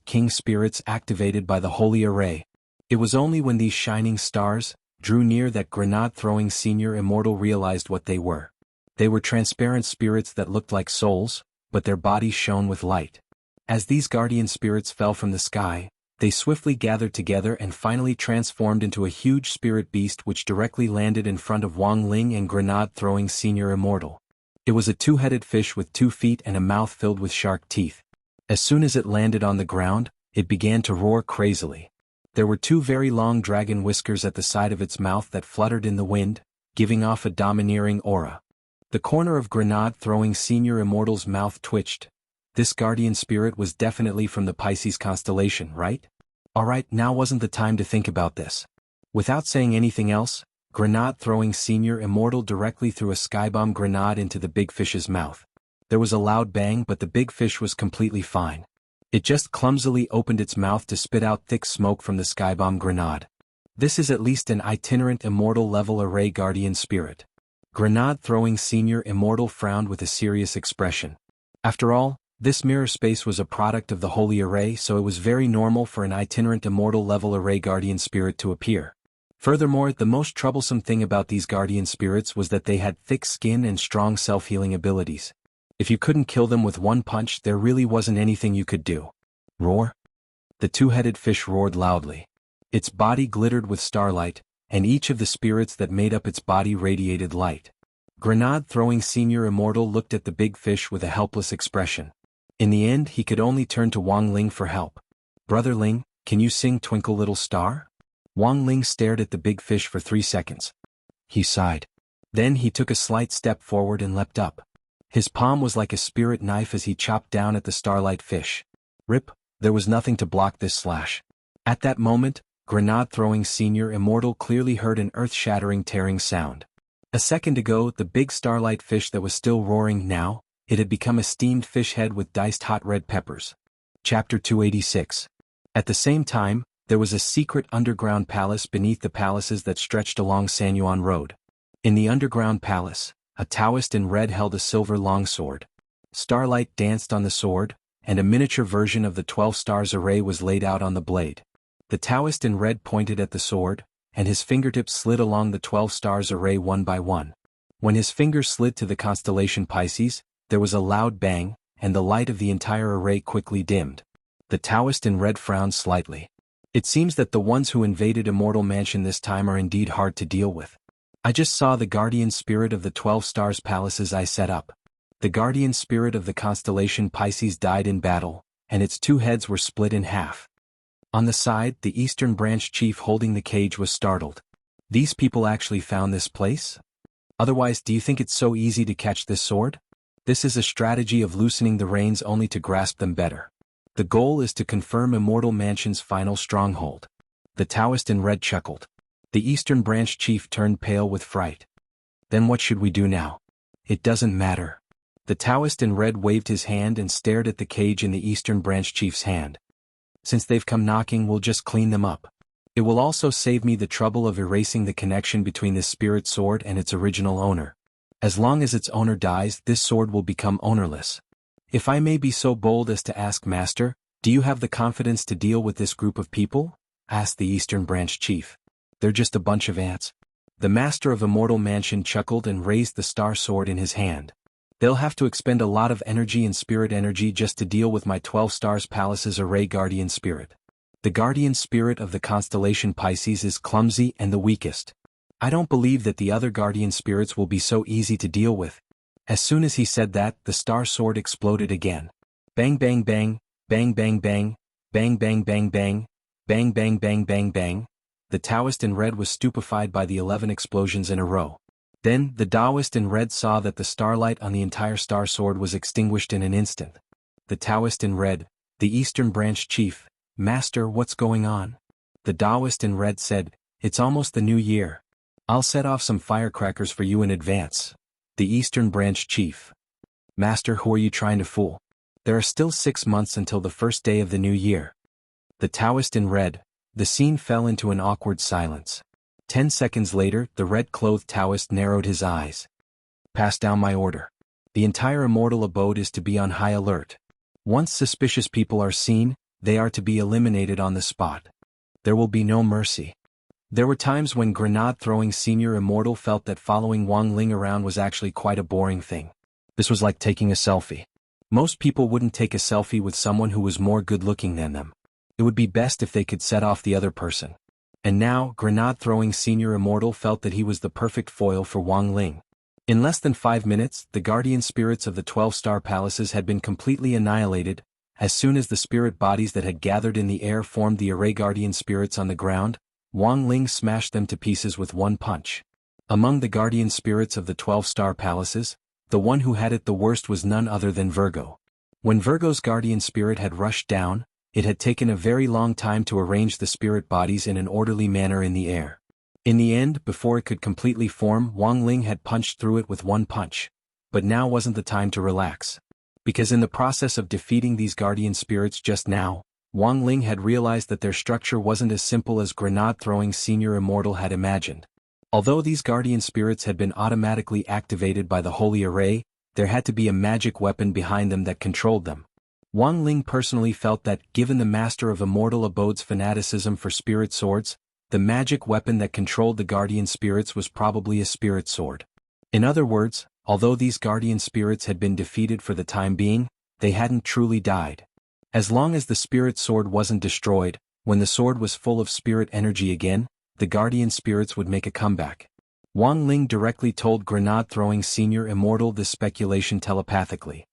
King spirits activated by the Holy Array. It was only when these shining stars drew near that Grenade-throwing Senior Immortal realized what they were. They were transparent spirits that looked like souls, but their bodies shone with light. As these guardian spirits fell from the sky, they swiftly gathered together and finally transformed into a huge spirit beast which directly landed in front of Wang Ling and Grenade-throwing Senior Immortal. It was a two-headed fish with 2 feet and a mouth filled with shark teeth. As soon as it landed on the ground, it began to roar crazily. There were 2 very long dragon whiskers at the side of its mouth that fluttered in the wind, giving off a domineering aura. The corner of Grenade-throwing Senior Immortal's mouth twitched. This guardian spirit was definitely from the Pisces constellation, right? Alright, now wasn't the time to think about this. Without saying anything else, Grenade-throwing Senior Immortal directly threw a skybomb grenade into the big fish's mouth. There was a loud bang, but the big fish was completely fine. It just clumsily opened its mouth to spit out thick smoke from the skybomb grenade. This is at least an itinerant immortal level array guardian spirit. Grenade-throwing Senior Immortal frowned with a serious expression. After all, this mirror space was a product of the Holy Array, so it was very normal for an itinerant immortal level array guardian spirit to appear. Furthermore, the most troublesome thing about these guardian spirits was that they had thick skin and strong self-healing abilities. If you couldn't kill them with one punch, there really wasn't anything you could do. Roar? The two-headed fish roared loudly. Its body glittered with starlight, and each of the spirits that made up its body radiated light. Grenade-throwing Senior Immortal looked at the big fish with a helpless expression. In the end, he could only turn to Wang Ling for help. Brother Ling, can you sing Twinkle Little Star? Wang Ling stared at the big fish for 3 seconds. He sighed. Then he took a slight step forward and leapt up. His palm was like a spirit knife as he chopped down at the starlight fish. Rip, there was nothing to block this slash. At that moment, Grenade-throwing Senior Immortal clearly heard an earth-shattering tearing sound. A second ago, the big starlight fish that was still roaring now, it had become a steamed fish head with diced hot red peppers. Chapter 286. At the same time, there was a secret underground palace beneath the palaces that stretched along Xuanhuan Road. In the underground palace, a Taoist in red held a silver longsword. Starlight danced on the sword, and a miniature version of the 12 stars array was laid out on the blade. The Taoist in red pointed at the sword, and his fingertips slid along the 12 stars array one by one. When his fingers slid to the constellation Pisces, there was a loud bang, and the light of the entire array quickly dimmed. The Taoist in red frowned slightly. It seems that the ones who invaded Immortal Mansion this time are indeed hard to deal with. I just saw the guardian spirit of the 12 stars palaces I set up. The guardian spirit of the constellation Pisces died in battle, and its two heads were split in half. On the side, the eastern branch chief holding the cage was startled. These people actually found this place? Otherwise, do you think it's so easy to catch this sword? This is a strategy of loosening the reins only to grasp them better. The goal is to confirm Immortal Mansion's final stronghold. The Taoist in red chuckled. The eastern branch chief turned pale with fright. Then what should we do now? It doesn't matter. The Taoist in red waved his hand and stared at the cage in the eastern branch chief's hand. Since they've come knocking, we'll just clean them up. It will also save me the trouble of erasing the connection between this spirit sword and its original owner. As long as its owner dies, this sword will become ownerless. If I may be so bold as to ask, Master, do you have the confidence to deal with this group of people? Asked the eastern branch chief. They're just a bunch of ants. The master of Immortal Mansion chuckled and raised the star sword in his hand. They'll have to expend a lot of energy and spirit energy just to deal with my 12 Stars Palace's array guardian spirit. The guardian spirit of the constellation Pisces is clumsy and the weakest. I don't believe that the other guardian spirits will be so easy to deal with. As soon as he said that, the star sword exploded again. Bang bang bang, bang bang bang, bang bang bang bang, bang bang bang bang bang. The Taoist in red was stupefied by the 11 explosions in a row. Then, the Taoist in red saw that the starlight on the entire star sword was extinguished in an instant. The Taoist in red, the eastern branch chief, Master, what's going on? The Taoist in red said, it's almost the new year. I'll set off some firecrackers for you in advance. The eastern branch chief. Master, who are you trying to fool? There are still 6 months until the first day of the new year. The Taoist in red. The scene fell into an awkward silence. 10 seconds later, the red-clothed Taoist narrowed his eyes. Pass down my order. The entire immortal abode is to be on high alert. Once suspicious people are seen, they are to be eliminated on the spot. There will be no mercy. There were times when grenade-throwing senior immortal felt that following Wang Ling around was actually quite a boring thing. This was like taking a selfie. Most people wouldn't take a selfie with someone who was more good-looking than them. It would be best if they could set off the other person. And now, grenade-throwing senior immortal felt that he was the perfect foil for Wang Ling. In less than 5 minutes, the guardian spirits of the 12-star palaces had been completely annihilated. As soon as the spirit bodies that had gathered in the air formed the array guardian spirits on the ground, Wang Ling smashed them to pieces with one punch. Among the guardian spirits of the 12-star palaces, the one who had it the worst was none other than Virgo. When Virgo's guardian spirit had rushed down, it had taken a very long time to arrange the spirit bodies in an orderly manner in the air. In the end, before it could completely form, Wang Ling had punched through it with one punch. But now wasn't the time to relax. Because in the process of defeating these guardian spirits just now, Wang Ling had realized that their structure wasn't as simple as grenade-throwing senior immortal had imagined. Although these guardian spirits had been automatically activated by the holy array, there had to be a magic weapon behind them that controlled them. Wang Ling personally felt that, given the master of Immortal Abode's fanaticism for spirit swords, the magic weapon that controlled the guardian spirits was probably a spirit sword. In other words, although these guardian spirits had been defeated for the time being, they hadn't truly died. As long as the spirit sword wasn't destroyed, when the sword was full of spirit energy again, the guardian spirits would make a comeback. Wang Ling directly told grenade-throwing senior immortal this speculation telepathically.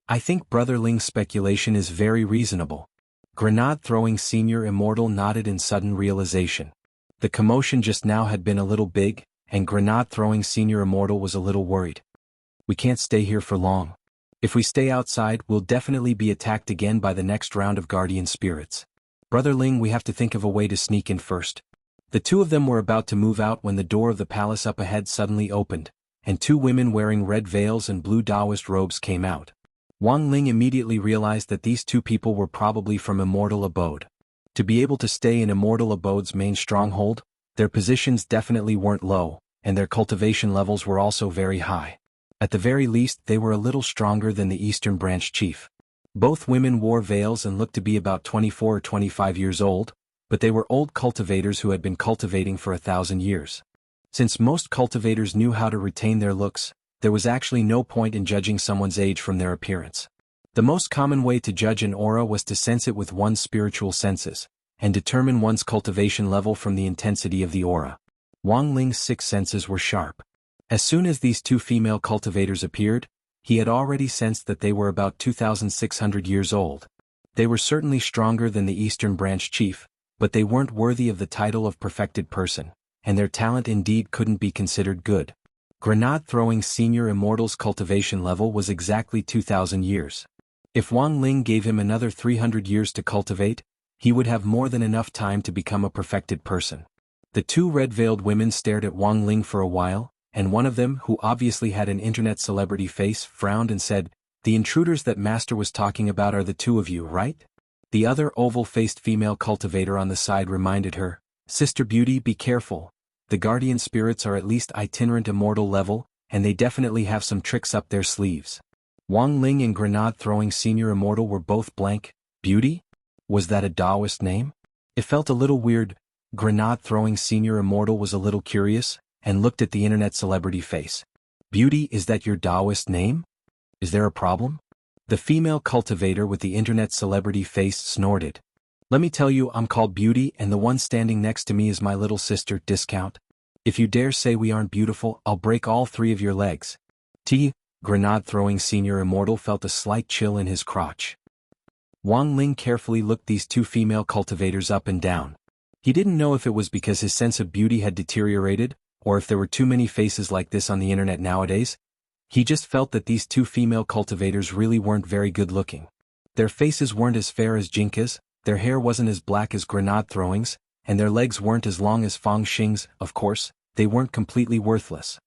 I think Brother Ling's speculation is very reasonable. Grenade-throwing senior immortal nodded in sudden realization. The commotion just now had been a little big, and grenade-throwing senior immortal was a little worried. We can't stay here for long. If we stay outside, we'll definitely be attacked again by the next round of guardian spirits. Brother Ling, we have to think of a way to sneak in first. The two of them were about to move out when the door of the palace up ahead suddenly opened, and 2 women wearing red veils and blue Taoist robes came out. Wang Ling immediately realized that these 2 people were probably from Immortal Abode. To be able to stay in Immortal Abode's main stronghold, their positions definitely weren't low, and their cultivation levels were also very high. At the very least, they were a little stronger than the Eastern Branch Chief. Both women wore veils and looked to be about 24 or 25 years old, but they were old cultivators who had been cultivating for 1,000 years. Since most cultivators knew how to retain their looks, there was actually no point in judging someone's age from their appearance. The most common way to judge an aura was to sense it with one's spiritual senses, and determine one's cultivation level from the intensity of the aura. Wang Ling's 6 senses were sharp. As soon as these 2 female cultivators appeared, He had already sensed that they were about 2,600 years old. They were certainly stronger than the Eastern Branch chief, but they weren't worthy of the title of perfected person, and their talent indeed couldn't be considered good. Grenade-throwing senior immortal's cultivation level was exactly 2,000 years. If Wang Ling gave him another 300 years to cultivate, he would have more than enough time to become a perfected person. The two red-veiled women stared at Wang Ling for a while, and one of them, who obviously had an internet celebrity face, frowned and said, "The intruders that Master was talking about are the two of you, right?" The other oval-faced female cultivator on the side reminded her, "Sister Beauty, be careful. The guardian spirits are at least itinerant immortal level, and they definitely have some tricks up their sleeves." Wang Ling and grenade-throwing senior immortal were both blank. Beauty? Was that a Taoist name? It felt a little weird. Grenade-throwing senior immortal was a little curious, and looked at the internet celebrity face. "Beauty, is that your Taoist name? Is there a problem?" The female cultivator with the internet celebrity face snorted. "Let me tell you, I'm called Beauty, and the one standing next to me is my little sister, Discount. If you dare say we aren't beautiful, I'll break all three of your legs." Grenade-throwing senior immortal felt a slight chill in his crotch. Wang Ling carefully looked these two female cultivators up and down. He didn't know if it was because his sense of beauty had deteriorated, or if there were too many faces like this on the internet nowadays. He just felt that these two female cultivators really weren't very good looking. Their faces weren't as fair as Jinka's, their hair wasn't as black as grenade-throwing's, and their legs weren't as long as Fang Xing's. Of course, they weren't completely worthless.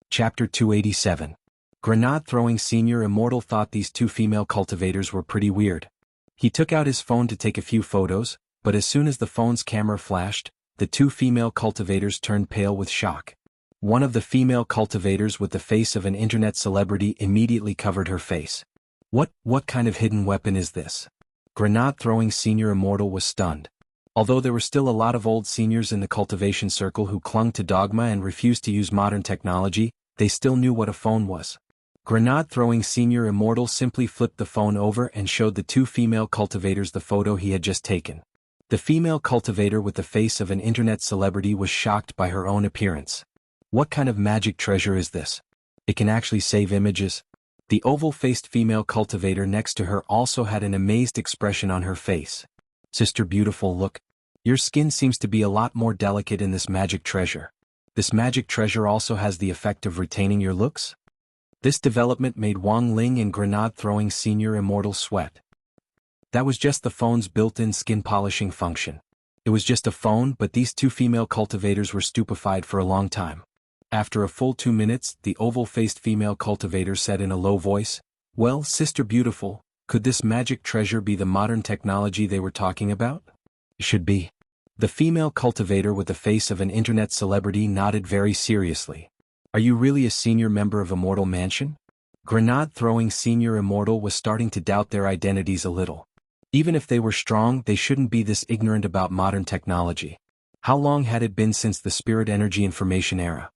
Chapter 287. Grenade-throwing senior immortal thought these two female cultivators were pretty weird. He took out his phone to take a few photos, but as soon as the phone's camera flashed, the two female cultivators turned pale with shock. One of the female cultivators with the face of an internet celebrity immediately covered her face. What kind of hidden weapon is this?" Grenade-throwing senior immortal was stunned. Although there were still a lot of old seniors in the cultivation circle who clung to dogma and refused to use modern technology, they still knew what a phone was. Grenade-throwing senior immortal simply flipped the phone over and showed the two female cultivators the photo he had just taken. The female cultivator with the face of an internet celebrity was shocked by her own appearance. "What kind of magic treasure is this? It can actually save images?" The oval-faced female cultivator next to her also had an amazed expression on her face. "Sister Beautiful, look. Your skin seems to be a lot more delicate in this magic treasure. This magic treasure also has the effect of retaining your looks?" This development made Wang Ling and grenade-throwing senior immortal sweat. That was just the phone's built-in skin polishing function. It was just a phone, but these two female cultivators were stupefied for a long time. After a full 2 minutes, the oval-faced female cultivator said in a low voice, "Well, Sister Beautiful, could this magic treasure be the modern technology they were talking about?" "It should be." The female cultivator with the face of an internet celebrity nodded very seriously. "Are you really a senior member of Immortal Mansion?" Grenade-throwing senior immortal was starting to doubt their identities a little. Even if they were strong, they shouldn't be this ignorant about modern technology. How long had it been since the spirit energy information era?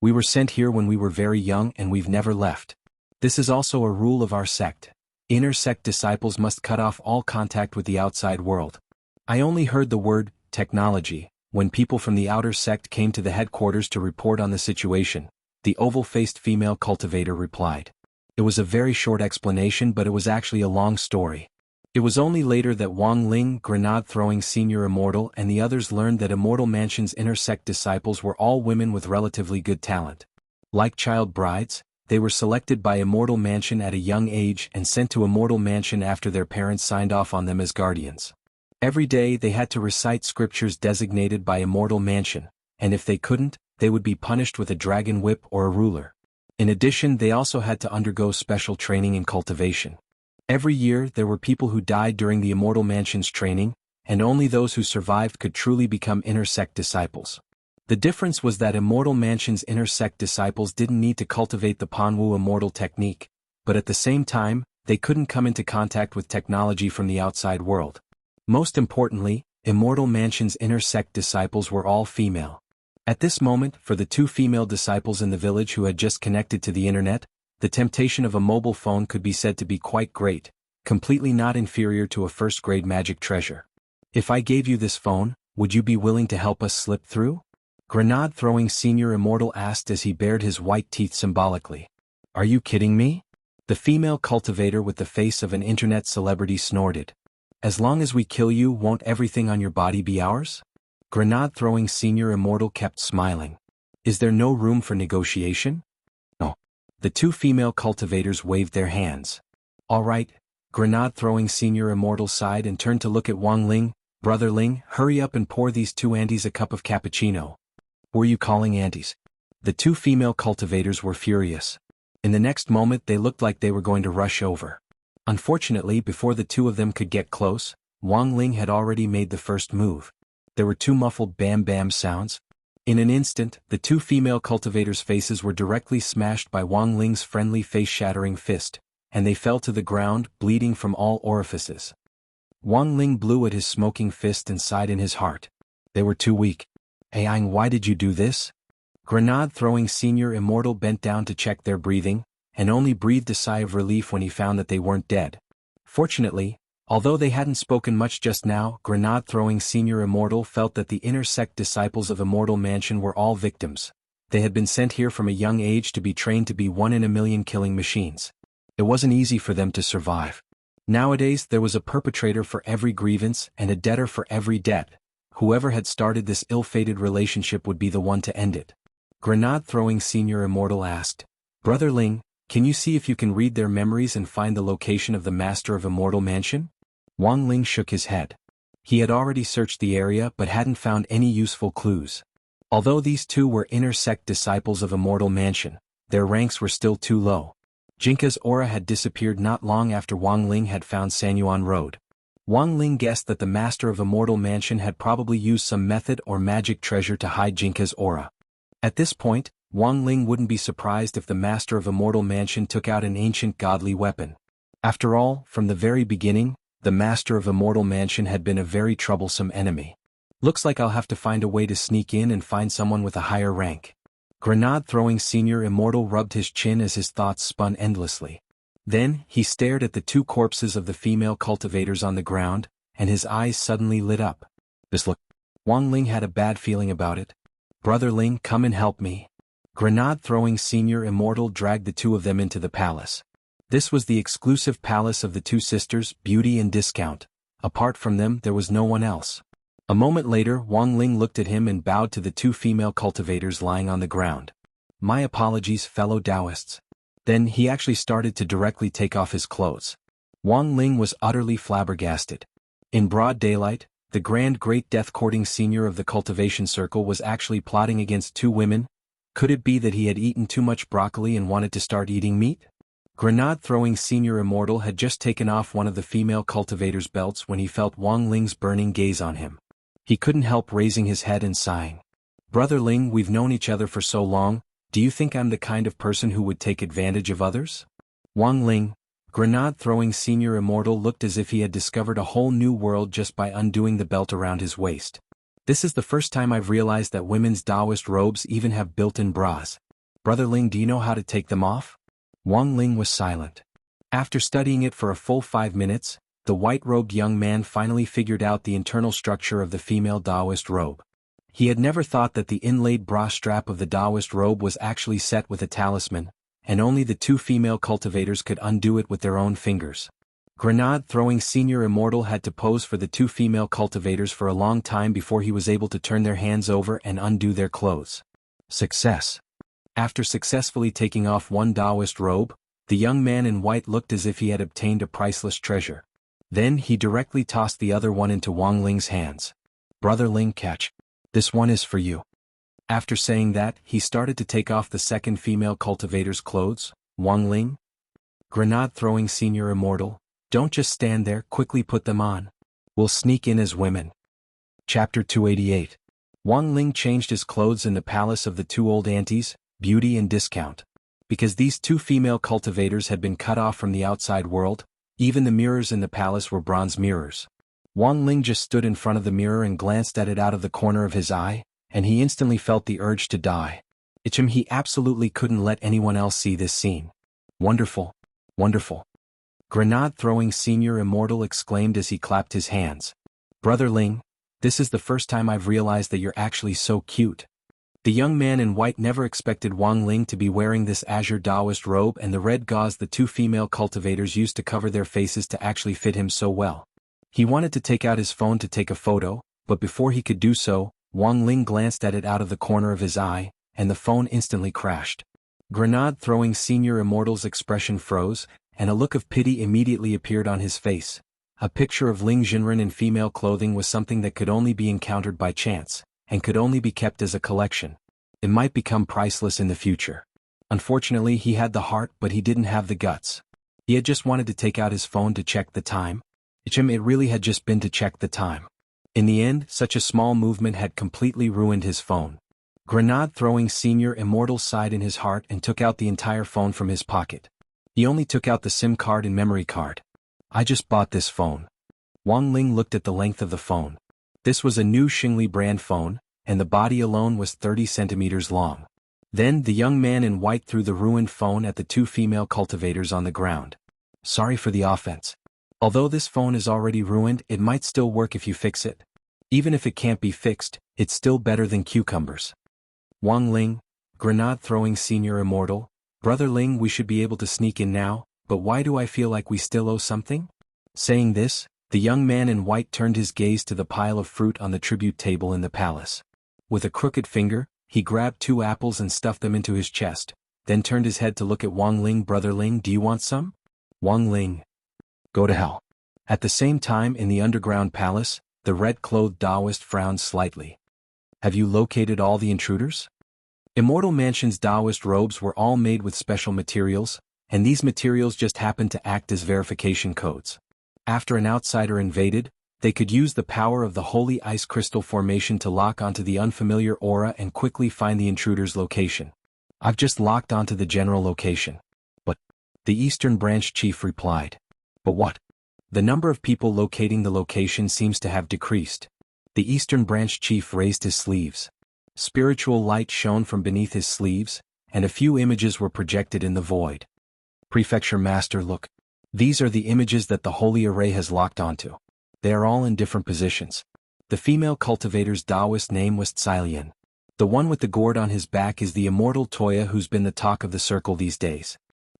"We were sent here when we were very young and we've never left. This is also a rule of our sect. Inner sect disciples must cut off all contact with the outside world." "I only heard the word, technology, when people from the outer sect came to the headquarters to report on the situation," the oval-faced female cultivator replied. It was a very short explanation, but it was actually a long story. It was only later that Wang Ling, grenade-throwing senior immortal, and the others learned that Immortal Mansion's inner sect disciples were all women with relatively good talent. Like child brides, they were selected by Immortal Mansion at a young age and sent to Immortal Mansion after their parents signed off on them as guardians. Every day they had to recite scriptures designated by Immortal Mansion, and if they couldn't, they would be punished with a dragon whip or a ruler. In addition, they also had to undergo special training in cultivation. Every year there were people who died during the Immortal Mansion's training, and only those who survived could truly become inner sect disciples. The difference was that Immortal Mansion's inner sect disciples didn't need to cultivate the Panwu immortal technique, but at the same time, they couldn't come into contact with technology from the outside world. Most importantly, Immortal Mansion's inner sect disciples were all female. At this moment, for the two female disciples in the village who had just connected to the internet, the temptation of a mobile phone could be said to be quite great, completely not inferior to a first-grade magic treasure. "If I gave you this phone, would you be willing to help us slip through?" Grenade-throwing senior immortal asked as he bared his white teeth symbolically. "Are you kidding me? The female cultivator with the face of an internet celebrity snorted. As long as we kill you, won't everything on your body be ours? Grenade-throwing senior immortal kept smiling. Is there no room for negotiation? No. The two female cultivators waved their hands. All right. Grenade-throwing senior immortal sighed and turned to look at Wang Ling. Brother Ling, hurry up and pour these two aunties a cup of cappuccino. Were you calling aunties? The two female cultivators were furious. In the next moment they looked like they were going to rush over. Unfortunately, before the two of them could get close, Wang Ling had already made the first move. There were two muffled bam-bam sounds. In an instant, the two female cultivators' faces were directly smashed by Wang Ling's friendly face-shattering fist, and they fell to the ground, bleeding from all orifices. Wang Ling blew at his smoking fist and sighed in his heart. They were too weak. Hey Ang, why did you do this? Grenade-throwing senior immortal bent down to check their breathing, and only breathed a sigh of relief when he found that they weren't dead. Fortunately, although they hadn't spoken much just now, Grenade-throwing senior immortal felt that the inner sect disciples of Immortal Mansion were all victims. They had been sent here from a young age to be trained to be 1 in a million killing machines. It wasn't easy for them to survive. Nowadays there was a perpetrator for every grievance and a debtor for every debt. Whoever had started this ill-fated relationship would be the one to end it. Grenade-throwing senior immortal asked, Brother Ling, can you see if you can read their memories and find the location of the master of Immortal Mansion? Wang Ling shook his head. He had already searched the area but hadn't found any useful clues. Although these two were inner sect disciples of Immortal Mansion, their ranks were still too low. Jinka's aura had disappeared not long after Wang Ling had found Xuanhuan Road. Wang Ling guessed that the master of Immortal Mansion had probably used some method or magic treasure to hide Jinka's aura. At this point, Wang Ling wouldn't be surprised if the master of Immortal Mansion took out an ancient godly weapon. After all, from the very beginning, the master of Immortal Mansion had been a very troublesome enemy. Looks like I'll have to find a way to sneak in and find someone with a higher rank. Grenade-throwing senior immortal rubbed his chin as his thoughts spun endlessly. Then, he stared at the two corpses of the female cultivators on the ground, and his eyes suddenly lit up. This look. Wang Ling had a bad feeling about it. Brother Ling, come and help me. Grenade-throwing senior immortal dragged the two of them into the palace. This was the exclusive palace of the two sisters, Beauty and Discount. Apart from them, there was no one else. A moment later, Wang Ling looked at him and bowed to the two female cultivators lying on the ground. My apologies, fellow Taoists. Then he actually started to directly take off his clothes. Wang Ling was utterly flabbergasted. In broad daylight, the Grand Great Death-courting senior of the cultivation circle was actually plotting against two women. Could it be that he had eaten too much broccoli and wanted to start eating meat? Grenade-throwing senior immortal had just taken off one of the female cultivators' belts when he felt Wang Ling's burning gaze on him. He couldn't help raising his head and sighing. Brother Ling, we've known each other for so long, do you think I'm the kind of person who would take advantage of others? Wang Ling, Grenade-throwing senior immortal looked as if he had discovered a whole new world just by undoing the belt around his waist. This is the first time I've realized that women's Taoist robes even have built-in bras. Brother Ling, do you know how to take them off? Wang Ling was silent. After studying it for a full 5 minutes, the white-robed young man finally figured out the internal structure of the female Taoist robe. He had never thought that the inlaid bra strap of the Taoist robe was actually set with a talisman, and only the two female cultivators could undo it with their own fingers. Grenade-throwing senior immortal had to pose for the two female cultivators for a long time before he was able to turn their hands over and undo their clothes. Success. After successfully taking off one Taoist robe, the young man in white looked as if he had obtained a priceless treasure. Then he directly tossed the other one into Wang Ling's hands. Brother Ling, catch. This one is for you. After saying that, he started to take off the second female cultivator's clothes. Wang Ling? Grenade-throwing senior immortal, don't just stand there, quickly put them on. We'll sneak in as women. Chapter 288. Wang Ling changed his clothes in the palace of the two old aunties, Beauty and Discount. Because these two female cultivators had been cut off from the outside world, even the mirrors in the palace were bronze mirrors. Wang Ling just stood in front of the mirror and glanced at it out of the corner of his eye, and he instantly felt the urge to die. He absolutely couldn't let anyone else see this scene. Wonderful. Wonderful. Grenade-throwing senior immortal exclaimed as he clapped his hands. Brother Ling, this is the first time I've realized that you're actually so cute. The young man in white never expected Wang Ling to be wearing this azure Taoist robe and the red gauze the two female cultivators used to cover their faces to actually fit him so well. He wanted to take out his phone to take a photo, but before he could do so, Wang Ling glanced at it out of the corner of his eye, and the phone instantly crashed. Grenade-throwing Senior Immortal's expression froze, and a look of pity immediately appeared on his face. A picture of Ling Jinren in female clothing was something that could only be encountered by chance, and could only be kept as a collection. It might become priceless in the future. Unfortunately, he had the heart but he didn't have the guts. He had just wanted to take out his phone to check the time. It really had just been to check the time. In the end, such a small movement had completely ruined his phone. Grenade-throwing Senior Immortal sighed in his heart and took out the entire phone from his pocket. He only took out the SIM card and memory card. I just bought this phone. Wang Ling looked at the length of the phone. This was a new Xingli brand phone, and the body alone was 30 centimeters long. Then the young man in white threw the ruined phone at the two female cultivators on the ground. Sorry for the offense. Although this phone is already ruined, it might still work if you fix it. Even if it can't be fixed, it's still better than cucumbers. Wang Ling, Grenade-throwing Senior Immortal, Brother Ling, we should be able to sneak in now, but why do I feel like we still owe something? Saying this, the young man in white turned his gaze to the pile of fruit on the tribute table in the palace. With a crooked finger, he grabbed 2 apples and stuffed them into his chest, then turned his head to look at Wang Ling. Brother Ling, do you want some? Wang Ling. Go to hell. At the same time in the underground palace, the red-clothed Taoist frowned slightly. Have you located all the intruders? Immortal Mansion's Taoist robes were all made with special materials, and these materials just happened to act as verification codes. After an outsider invaded, they could use the power of the holy ice crystal formation to lock onto the unfamiliar aura and quickly find the intruder's location. I've just locked onto the general location. But the Eastern Branch Chief replied. But what? The number of people locating the location seems to have decreased. The Eastern Branch Chief raised his sleeves. Spiritual light shone from beneath his sleeves, and a few images were projected in the void. Prefecture Master, look. These are the images that the Holy Array has locked onto. They are all in different positions. The female cultivator's Taoist name was Tsilian. The one with the gourd on his back is the immortal Toya who's been the talk of the circle these days.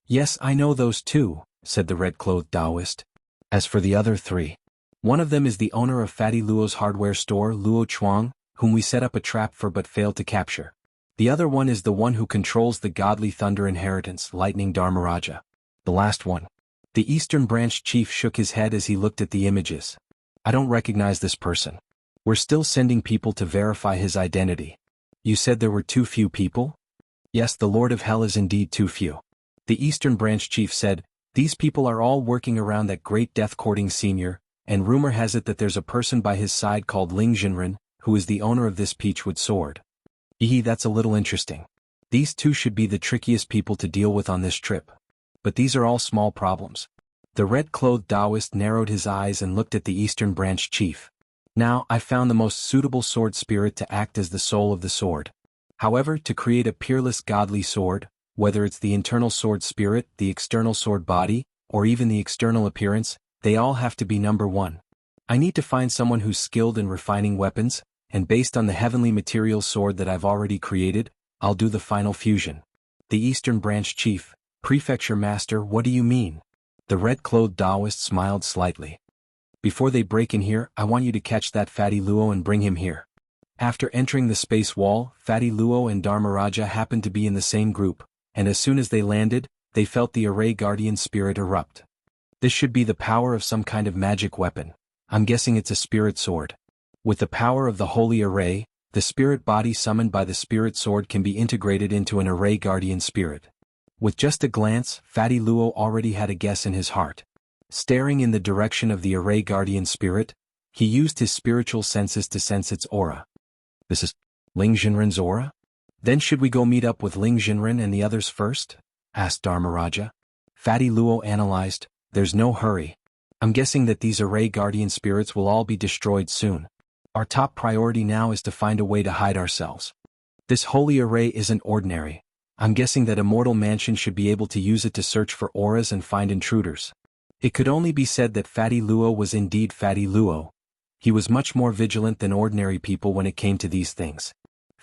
Yes, I know those too, said the red-clothed Taoist. As for the other 3, one of them is the owner of Fatty Luo's hardware store, Luo Chuang, whom we set up a trap for but failed to capture. The other one is the one who controls the godly thunder inheritance, Lightning Dharmaraja. The last one. The Eastern Branch Chief shook his head as he looked at the images. I don't recognize this person. We're still sending people to verify his identity. You said there were too few people? Yes, the Lord of Hell is indeed too few. The Eastern Branch Chief said, these people are all working around that great death-courting senior, and rumor has it that there's a person by his side called Ling Jinren, who is the owner of this peachwood sword. That's a little interesting. These 2 should be the trickiest people to deal with on this trip. But these are all small problems. The red-clothed Taoist narrowed his eyes and looked at the Eastern Branch Chief. Now, I found the most suitable sword spirit to act as the soul of the sword. However, to create a peerless godly sword, whether it's the internal sword spirit, the external sword body, or even the external appearance, they all have to be number 1. I need to find someone who's skilled in refining weapons, and based on the heavenly material sword that I've already created, I'll do the final fusion. The Eastern Branch Chief, Prefecture Master, what do you mean? The red-clothed Taoist smiled slightly. Before they break in here, I want you to catch that Fatty Luo and bring him here. After entering the space wall, Fatty Luo and Dharmaraja happened to be in the same group, and as soon as they landed, they felt the Array Guardian spirit erupt. This should be the power of some kind of magic weapon. I'm guessing it's a spirit sword. With the power of the Holy Array, the spirit body summoned by the spirit sword can be integrated into an Array Guardian spirit. With just a glance, Fatty Luo already had a guess in his heart. Staring in the direction of the Array Guardian spirit, he used his spiritual senses to sense its aura. This is Ling Jinren's aura? Then should we go meet up with Ling Jinren and the others first? Asked Dharmaraja. Fatty Luo analyzed, there's no hurry. I'm guessing that these Array Guardian spirits will all be destroyed soon. Our top priority now is to find a way to hide ourselves. This holy array isn't ordinary. I'm guessing that Immortal Mansion should be able to use it to search for auras and find intruders. It could only be said that Fatty Luo was indeed Fatty Luo. He was much more vigilant than ordinary people when it came to these things.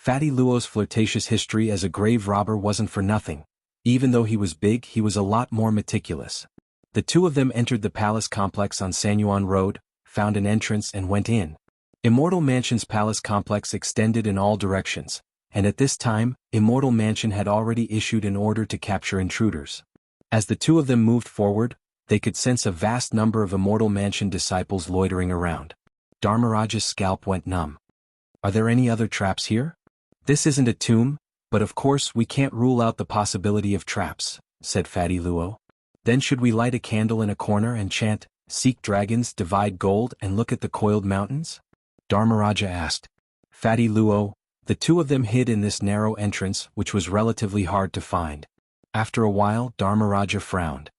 Fatty Luo's flirtatious history as a grave robber wasn't for nothing. Even though he was big, he was a lot more meticulous. The two of them entered the palace complex on Xuanhuan Road, found an entrance and went in. Immortal Mansion's palace complex extended in all directions, and at this time, Immortal Mansion had already issued an order to capture intruders. As the two of them moved forward, they could sense a vast number of Immortal Mansion disciples loitering around. Dharmaraja's scalp went numb. Are there any other traps here? This isn't a tomb, but of course we can't rule out the possibility of traps, said Fatty Luo. Then should we light a candle in a corner and chant, "Seek dragons, divide gold, and look at the coiled mountains?" Dharmaraja asked. Fatty Luo, the two of them hid in this narrow entrance which was relatively hard to find. After a while Dharmaraja frowned.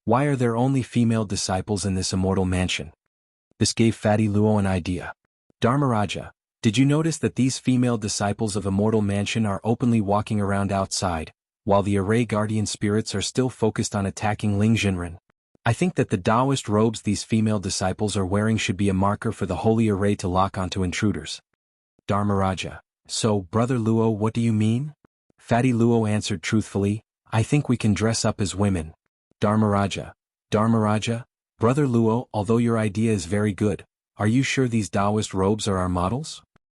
Why are there only female disciples in this Immortal Mansion? This gave Fatty Luo an idea. Dharmaraja, did you notice that these female disciples of Immortal Mansion are openly walking around outside, while the array guardian spirits are still focused on attacking Lingzhenren? I think that the Taoist robes these female disciples are wearing should be a marker for the holy array to lock onto intruders. Dharmaraja, so, Brother Luo, what do you mean? Fatty Luo answered truthfully, I think we can dress up as women. Dharmaraja, Brother Luo, although your idea is very good, are you sure these Taoist robes are our models?